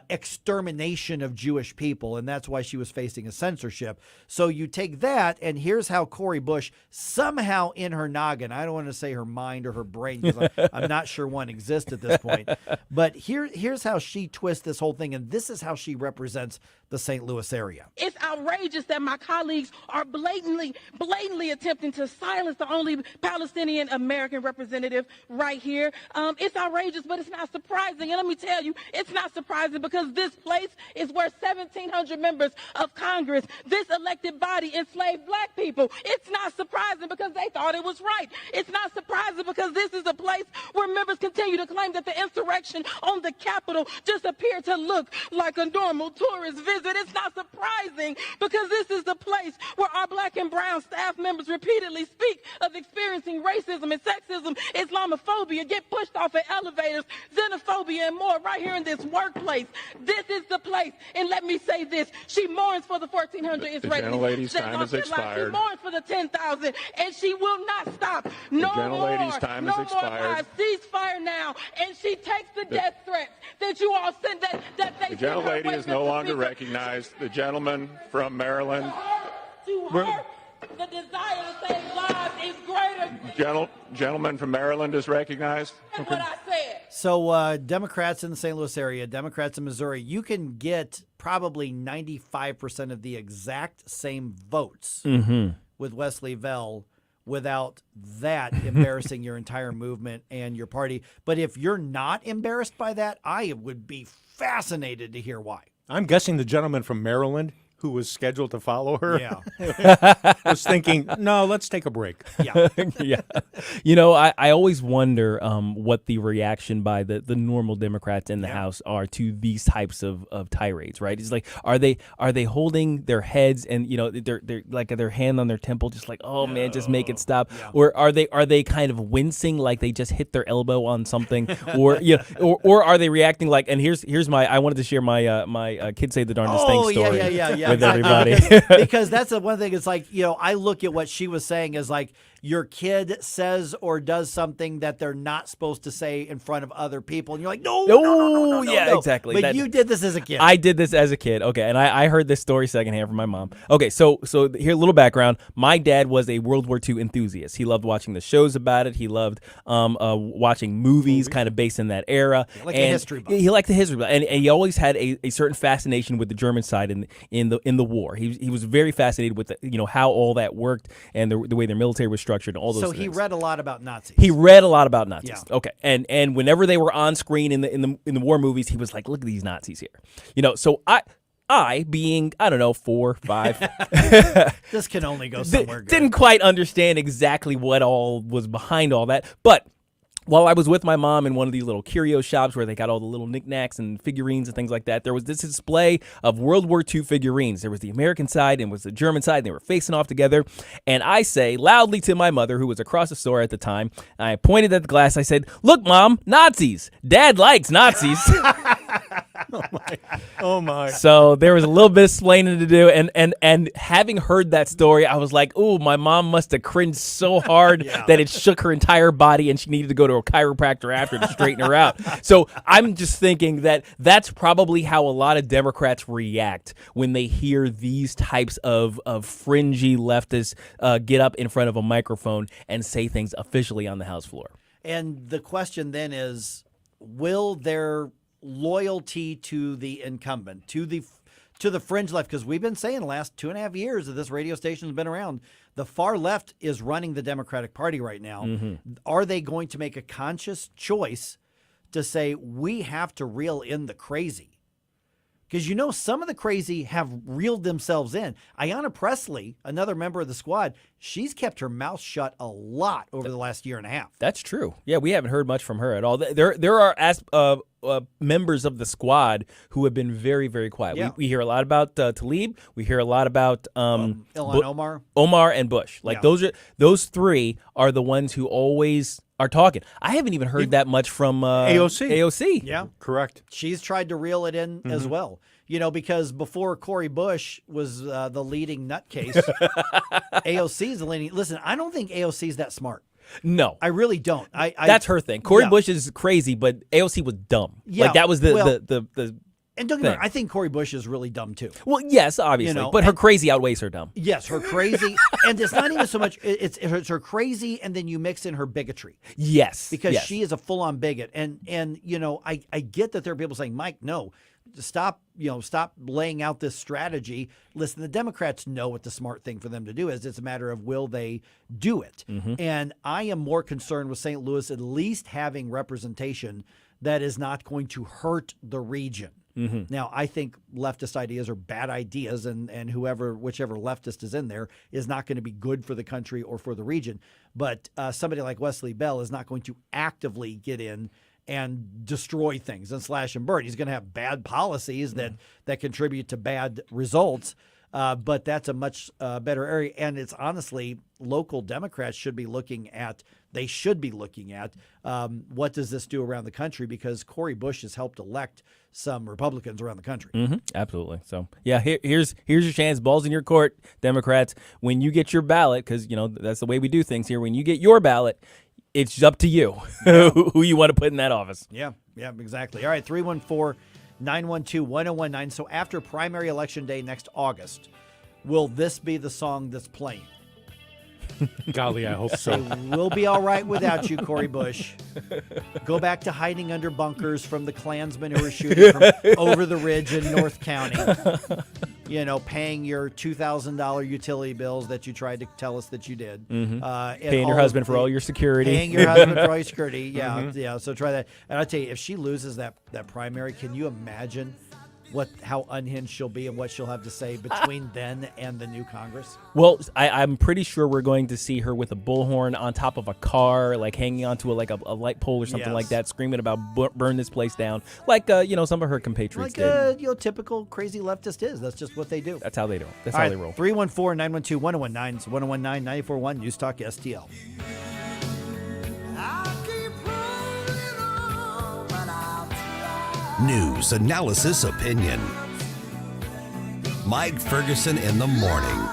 extermination of Jewish people, and that's why she was facing a censorship. So you take that, and here's how Cori Bush somehow in her noggin, I don't want to say her mind or her brain, because I'm not sure one exists at this point, but here's how she twists this whole thing, and this is how she represents the St. Louis area. It's outrageous that my colleagues are blatantly attempting to silence the only Palestinian American representative right here. It's outrageous, but it's not surprising. And let me tell you, it's not surprising because this place is where 1,700 members of Congress, this elected body, enslaved black people. It's not surprising because they thought it was right. It's not surprising because this is a place where members continue to claim that the insurrection on the Capitol just appeared to look like a normal tourist visit. It's not surprising because this is the place where our black and brown staff members repeatedly speak of experiencing racism and sexism, Islamophobia, get pushed off at elevators, xenophobia, and more right here in this workplace. This is the place. And let me say this. She mourns for the 1,400 Israelis. The gentlelady's time is expired. She mourns for the 10,000, and she will not stop. No gentlelady's time is expired. Ceasefire now. And she takes the death threats that you all send that they The gentlelady is no longer recognized. The gentleman from Maryland. To her, the desire to save lives is greater Gentleman from Maryland is recognized. than what I said. So Democrats in the St. Louis area, Democrats in Missouri, you can get probably 95% of the exact same votes with Wesley Vell without that embarrassing your entire movement and your party. But if you're not embarrassed by that, I would be fascinated to hear why. I'm guessing the gentleman from Maryland who was scheduled to follow her was thinking, no, let's take a break. Yeah. Yeah. You know, I always wonder what the reaction by the normal Democrats in the House are to these types of tirades, right? It's like, are they holding their heads and, you know, they're like their hand on their temple, just like, oh man, just make it stop. Yeah. Or are they kind of wincing like they just hit their elbow on something? Or, you know, or are they reacting like, and here's my, I wanted to share my, my kids say the darndest thing story. Yeah. With everybody. because that's the one thing. It's like, you know, I look at what she was saying as like, your kid says or does something that they're not supposed to say in front of other people. And you're like, no. Yeah, exactly. But you did this as a kid. I did this as a kid. Okay. And I heard this story secondhand from my mom. Okay. So here, a little background. My dad was a World War II enthusiast. He loved watching the shows about it. He loved watching movies kind of based in that era. Like a history buff. He liked the history buff. And he always had a certain fascination with the German side in the war. He was very fascinated with how all that worked and the way their military was structured and all those things. So he read a lot about Nazis. He read a lot about Nazis. Yeah. Okay. And whenever they were on screen in the war movies, he was like, look at these Nazis here. You know, so I being, I don't know, 4, 5. This can only go somewhere good. Didn't quite understand exactly what all was behind all that. But while I was with my mom in one of these little curio shops where they got all the little knickknacks and figurines and things like that, there was this display of World War II figurines. There was the American side and was the German side, and they were facing off together. And I say loudly to my mother, who was across the store at the time, I pointed at the glass, I said, look, Mom, Nazis. Dad likes Nazis. Oh my! So there was a little bit of explaining to do, and having heard that story, I was like, "Ooh, my mom must have cringed so hard that it shook her entire body, and she needed to go to a chiropractor after to straighten her out." So I'm just thinking that that's probably how a lot of Democrats react when they hear these types of fringy leftists get up in front of a microphone and say things officially on the House floor. And the question then is, will their loyalty to the incumbent, to the fringe left, because we've been saying the last 2.5 years that this radio station has been around, the far left is running the Democratic Party right now. Mm-hmm. Are they going to make a conscious choice to say we have to reel in the crazy? Because some of the crazy have reeled themselves in. Ayanna Pressley, another member of the squad, she's kept her mouth shut a lot over the last year and a half. That's true. Yeah, we haven't heard much from her at all. There are members of the squad who have been very, very quiet. Yeah. We hear a lot about Tlaib. We hear a lot about Ilhan Omar. Omar and Bush. Like those three are the ones who always are talking. I haven't even heard that much from AOC. Yeah, correct. She's tried to reel it in as well. Because before Cori Bush was the leading nutcase, AOC is the leading. Listen, I don't think AOC is that smart. No, I really don't. That's her thing. Cori Bush is crazy, but AOC was dumb. Yeah, like that was the And don't get me wrong, I think Cori Bush is really dumb too. Well, yes, obviously, but her crazy outweighs her dumb. Yes, her crazy, and it's not even so much. It's her crazy, and then you mix in her bigotry. Yes, because she is a full-on bigot, and I get that there are people saying, Mike, no, stop laying out this strategy. Listen, the Democrats know what the smart thing for them to do is. It's a matter of will they do it. Mm-hmm. And I am more concerned with St. Louis at least having representation that is not going to hurt the region. Mm-hmm. Now, I think leftist ideas are bad ideas, and whichever leftist is in there is not going to be good for the country or for the region. But somebody like Wesley Bell is not going to actively get in and destroy things and slash and burn. He's going to have bad policies that contribute to bad results, but that's a much better area. And it's honestly, local Democrats should be looking at what does this do around the country, because Cori Bush has helped elect some Republicans around the country. Mm-hmm. Absolutely. So, yeah, here's your chance. Ball's in your court, Democrats. When you get your ballot, because, that's the way we do things here. When you get your ballot, it's up to you who you want to put in that office. Yeah, exactly. All right, 314-912-1019. So after primary election day next August, will this be the song that's playing? Golly, I hope so. We'll be all right without you, Cori Bush. Go back to hiding under bunkers from the Klansmen who were shooting from over the ridge in North County. Paying your $2,000 utility bills that you tried to tell us that you did. Mm-hmm. Paying your husband for all your security. Paying your husband for all your security. Yeah, yeah. So try that. And I'll tell you, if she loses that primary, can you imagine how unhinged she'll be and what she'll have to say between then and the new Congress? Well, I'm pretty sure we're going to see her with a bullhorn on top of a car, like hanging onto a light pole or something like that, screaming about burn this place down, like some of her compatriots did. Typical crazy leftist is. That's just what they do. That's how they do it. That's how they roll. 314-912-1019. It's 1019-941 News Talk STL. News, analysis, opinion. Mike Ferguson in the morning.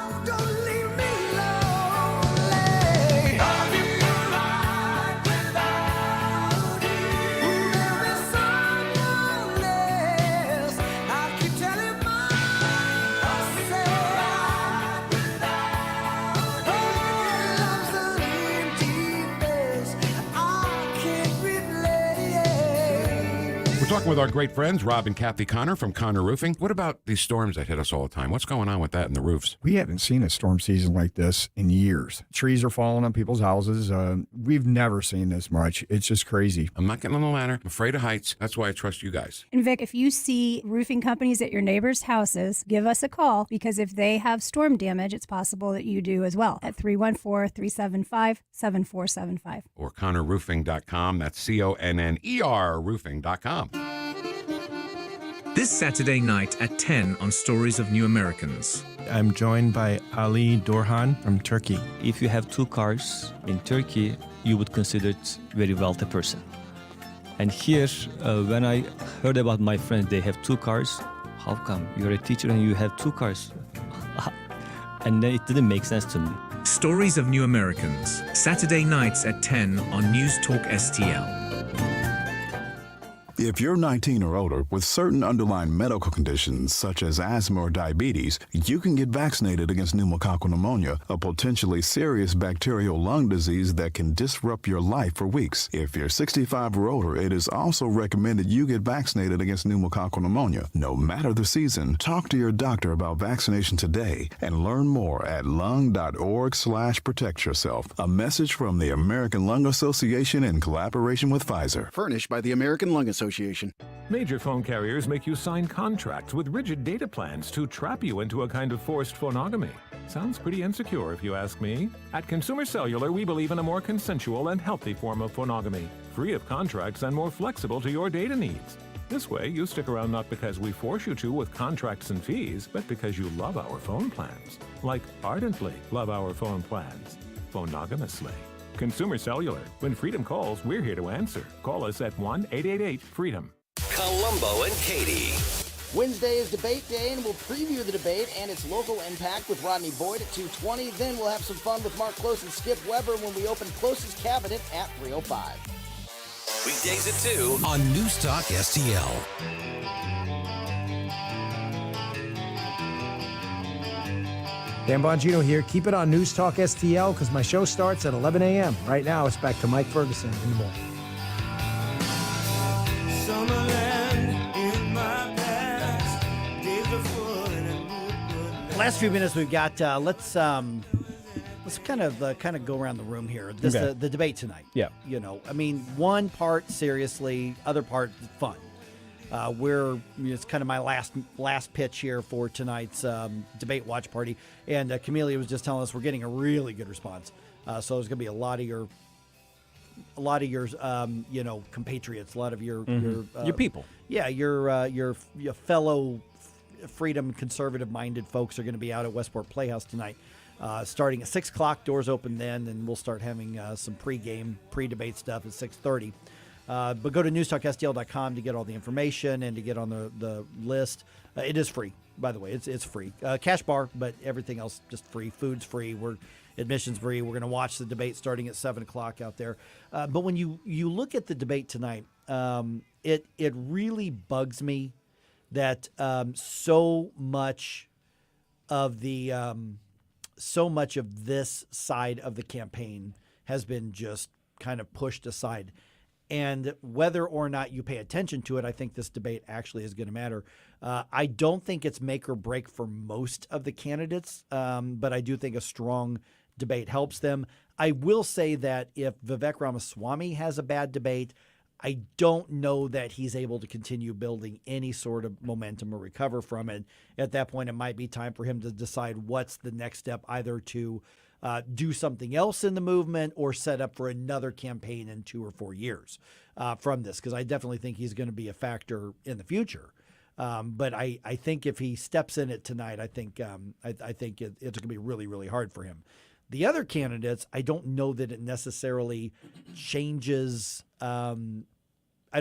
Talking with our great friends, Rob and Kathy Connor from Connor Roofing. What about these storms that hit us all the time? What's going on with that in the roofs? We haven't seen a storm season like this in years. Trees are falling on people's houses. We've never seen this much. It's just crazy. I'm not getting on the ladder. I'm afraid of heights. That's why I trust you guys. And Vic, if you see roofing companies at your neighbors' houses, give us a call, because if they have storm damage, it's possible that you do as well, at 314-375-7475. Or ConnorRoofing.com. That's CONNER roofing.com. This Saturday night at 10 on Stories of New Americans. I'm joined by Ali Dorhan from Turkey. If you have two cars in Turkey, you would consider it very wealthy person. And here, when I heard about my friends, they have two cars. How come you're a teacher and you have two cars? And then it didn't make sense to me. Stories of New Americans, Saturday nights at 10 on News Talk STL. If you're 19 or older with certain underlying medical conditions such as asthma or diabetes, you can get vaccinated against pneumococcal pneumonia, a potentially serious bacterial lung disease that can disrupt your life for weeks. If you're 65 or older, it is also recommended you get vaccinated against pneumococcal pneumonia. No matter the season, talk to your doctor about vaccination today and learn more at lung.org/protect yourself. A message from the American Lung Association in collaboration with Pfizer. Furnished by the American Lung Association. Major phone carriers make you sign contracts with rigid data plans to trap you into a kind of forced phonogamy. Sounds pretty insecure if you ask me. At Consumer Cellular, we believe in a more consensual and healthy form of phonogamy, free of contracts and more flexible to your data needs. This way, you stick around not because we force you to with contracts and fees, but because you love our phone plans. Like ardently love our phone plans. Phonogamously. Consumer Cellular. When freedom calls, we're here to answer. Call us at 1-888-FREEDOM. Columbo and Katie. Wednesday is debate day, and we'll preview the debate and its local impact with Rodney Boyd at 2:20. Then we'll have some fun with Mark Close and Skip Weber when we open Close's cabinet at 3:05. Weekdays at 2 on News Talk STL. Dan Bongino here. Keep it on News Talk STL because my show starts at 11 a.m. Right now, it's back to Mike Ferguson in the morning. Last few minutes we've got. Let's kind of go around the room here. The debate tonight. Yeah. You know, I mean, one part seriously, other part fun. It's kind of my last pitch here for tonight's debate watch party, and Camellia was just telling us we're getting a really good response. So there's going to be a lot of your compatriots, a lot of your people. Yeah, your fellow freedom conservative minded folks are going to be out at Westport Playhouse tonight. Starting at 6 o'clock, doors open then, and we'll start having some pre-debate stuff at 6:30. But go to newstalkstl.com to get all the information and to get on the list. It is free, by the way. It's free. Cash bar, but everything else just free. Food's free. Admission's free. We're going to watch the debate starting at 7 o'clock out there. But when you look at the debate tonight, it really bugs me that so much of this side of the campaign has been just kind of pushed aside. And whether or not you pay attention to it, I think this debate actually is going to matter. I don't think it's make or break for most of the candidates, but I do think a strong debate helps them. I will say that if Vivek Ramaswamy has a bad debate, I don't know that he's able to continue building any sort of momentum or recover from it. At that point, it might be time for him to decide what's the next step, either to do something else in the movement or set up for another campaign in 2 or 4 years from this, because I definitely think he's going to be a factor in the future. But I think if he steps in it tonight, I think it's going to be really, really hard for him. The other candidates, I don't know that it necessarily changes. I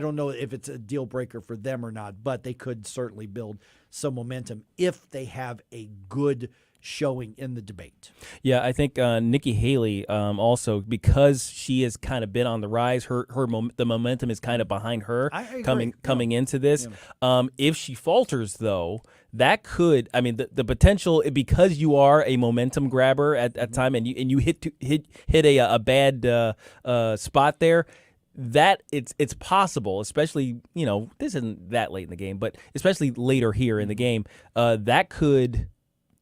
don't know if it's a deal breaker for them or not, but they could certainly build some momentum if they have a good showing in the debate. Yeah, I think Nikki Haley also, because she has kind of been on the rise, the momentum is kind of behind her coming into this. Yeah. If she falters, though, that could, I mean, the potential, because you are a momentum grabber at time and you hit a bad spot there, that it's possible, especially, this isn't that late in the game, but especially later here in the game, that could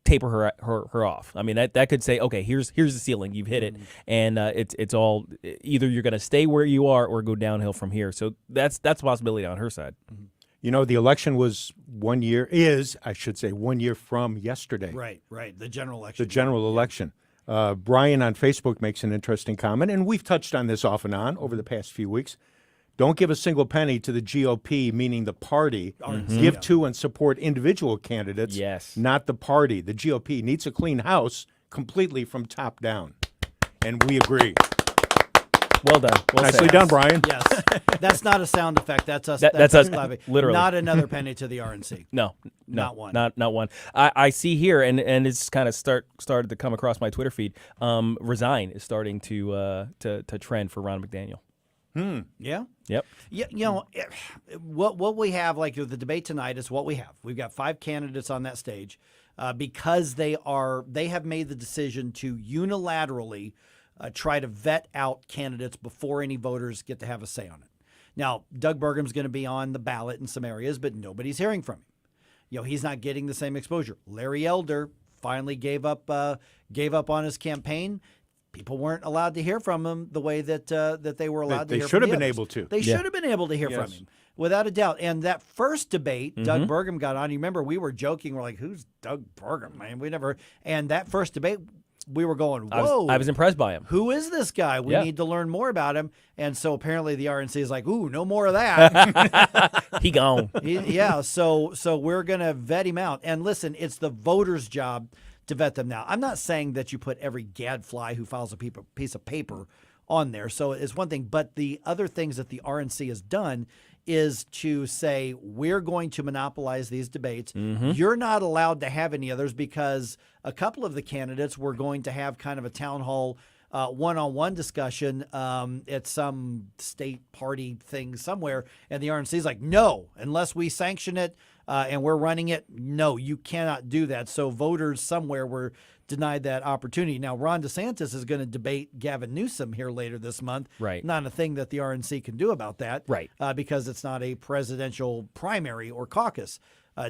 taper her off. I mean, that could say, okay, here's the ceiling, you've hit it, and it's all, either you're going to stay where you are or go downhill from here. So that's a possibility on her side. The election was 1 year from yesterday. Right. The general election. The general election. Brian on Facebook makes an interesting comment, and we've touched on this off and on over the past few weeks. Don't give a single penny to the GOP, meaning the party. Mm-hmm. Give to and support individual candidates, not the party. The GOP needs a clean house completely from top down. And we agree. Well done. Nicely done, Brian. Yes. That's not a sound effect. That's us. That's us, literally. Not another penny to the RNC. No. Not one. Not one. I see here, and it's kind of started to come across my Twitter feed. Resign is starting to trend for Ron McDaniel. Yeah. Yep. Yeah, you know, what we have, like the debate tonight, is what we have. We've got 5 candidates on that stage because they have made the decision to unilaterally try to vet out candidates before any voters get to have a say on it. Now, Doug Burgum's going to be on the ballot in some areas, but nobody's hearing from him. You know, he's not getting the same exposure. Larry Elder finally gave up on his campaign. People weren't allowed to hear from him the way that they were allowed to hear from him. They should have been able to. They should have been able to hear from him, without a doubt. And that first debate, Doug Burgum got on. You remember we were joking. We're like, who's Doug Burgum, man? We never. And that first debate, we were going, whoa. I was impressed by him. Who is this guy? We need to learn more about him. And so apparently the RNC is like, ooh, no more of that. He gone. So we're going to vet him out. And listen, it's the voters' job to vet them now. I'm not saying that you put every gadfly who files a piece of paper on there. So it's one thing. But the other things that the RNC has done is to say, we're going to monopolize these debates. You're not allowed to have any others because a couple of the candidates were going to have kind of a town hall one-on-one discussion at some state party thing somewhere. And the RNC is like, no, unless we sanction it and we're running it, no, you cannot do that. So voters somewhere were denied that opportunity. Now, Ron DeSantis is going to debate Gavin Newsom here later this month. Right. Not a thing that the RNC can do about that. Right. Because it's not a presidential primary or caucus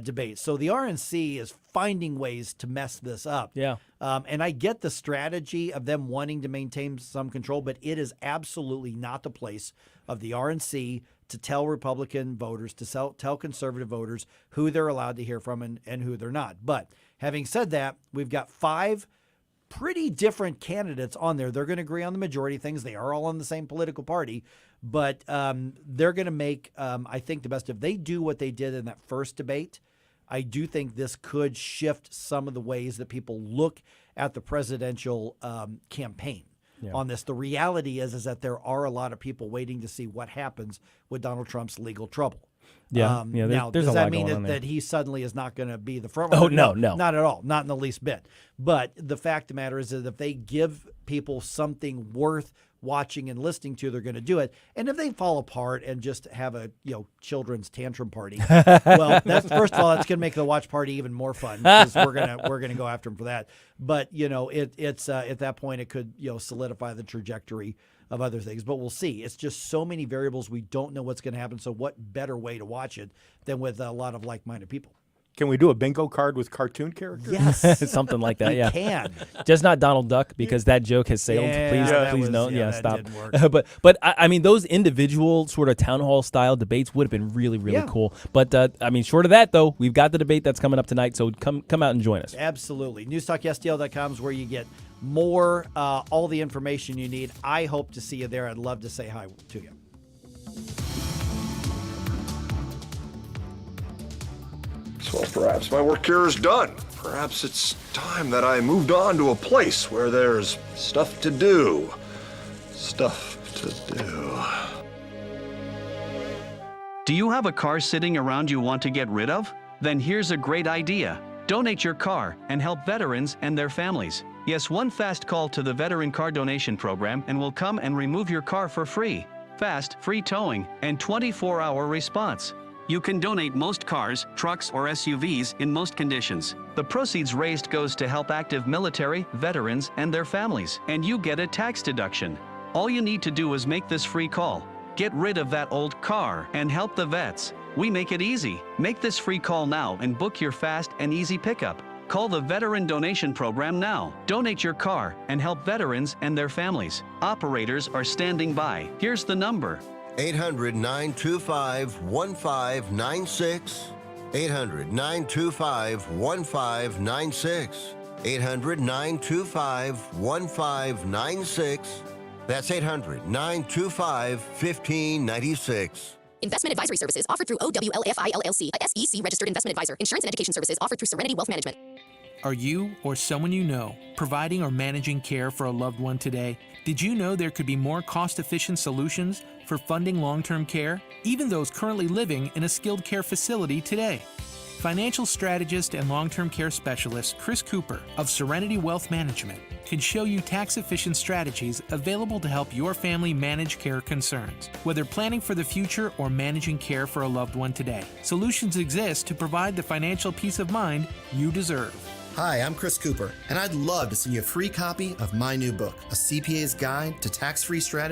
debate. So the RNC is finding ways to mess this up. Yeah. And I get the strategy of them wanting to maintain some control, but it is absolutely not the place of the RNC to tell Republican voters, to tell conservative voters who they're allowed to hear from and who they're not. But having said that, we've got 5 pretty different candidates on there. They're going to agree on the majority of things. They are all in the same political party, but they're going to make, I think, the best. If they do what they did in that first debate, I do think this could shift some of the ways that people look at the presidential campaign on this. The reality is that there are a lot of people waiting to see what happens with Donald Trump's legal trouble. Yeah. Now, there's does a lot that mean going on that there. he suddenly is not going to be the front Oh, runner? no. Not at all. Not in the least bit. But the fact of the matter is that if they give people something worth watching and listening to, they're going to do it. And if they fall apart and just have a children's tantrum party, well, that's first of all, that's going to make the watch party even more fun because we're gonna go after them for that. But it's at that point it could solidify the trajectory of other things. But we'll see. It's just so many variables. We don't know what's going to happen. So what better way to watch it than with a lot of like-minded people? Can we do a bingo card with cartoon characters? Yes. Something like that, yeah. You can. Just not Donald Duck because that joke has sailed. Please don't. Yeah, that stop. didn't work. but I mean, those individual sort of town hall style debates would have been really, really cool. But I mean, short of that though, we've got the debate that's coming up tonight. So come out and join us. Absolutely. NewsTalkSTL.com is where you get more, all the information you need. I hope to see you there. I'd love to say hi to you. Well, perhaps my work here is done. Perhaps it's time that I moved on to a place where there's stuff to do. Stuff to do. Do you have a car sitting around you want to get rid of? Then here's a great idea. Donate your car and help veterans and their families. Yes, one fast call to the Veteran Car Donation Program and we'll come and remove your car for free. Fast, free towing, and 24-hour response. You can donate most cars, trucks, or SUVs in most conditions. The proceeds raised goes to help active military, veterans, and their families, and you get a tax deduction. All you need to do is make this free call. Get rid of that old car and help the vets. We make it easy. Make this free call now and book your fast and easy pickup. Call the Veteran Donation Program now. Donate your car and help veterans and their families. Operators are standing by. Here's the number. 800-925-1596. 800-925-1596. 800-925-1596. That's 800-925-1596. Investment advisory services offered through OWLFI LLC, a SEC registered investment advisor. Insurance and education services offered through Serenity Wealth Management. Are you or someone you know providing or managing care for a loved one today? Did you know there could be more cost-efficient solutions for funding long-term care, even those currently living in a skilled care facility today? Financial strategist and long-term care specialist Chris Cooper of Serenity Wealth Management can show you tax-efficient strategies available to help your family manage care concerns, whether planning for the future or managing care for a loved one today. Solutions exist to provide the financial peace of mind you deserve. Hi, I'm Chris Cooper, and I'd love to send you a free copy of my new book, A CPA's Guide to Tax-Free Strategies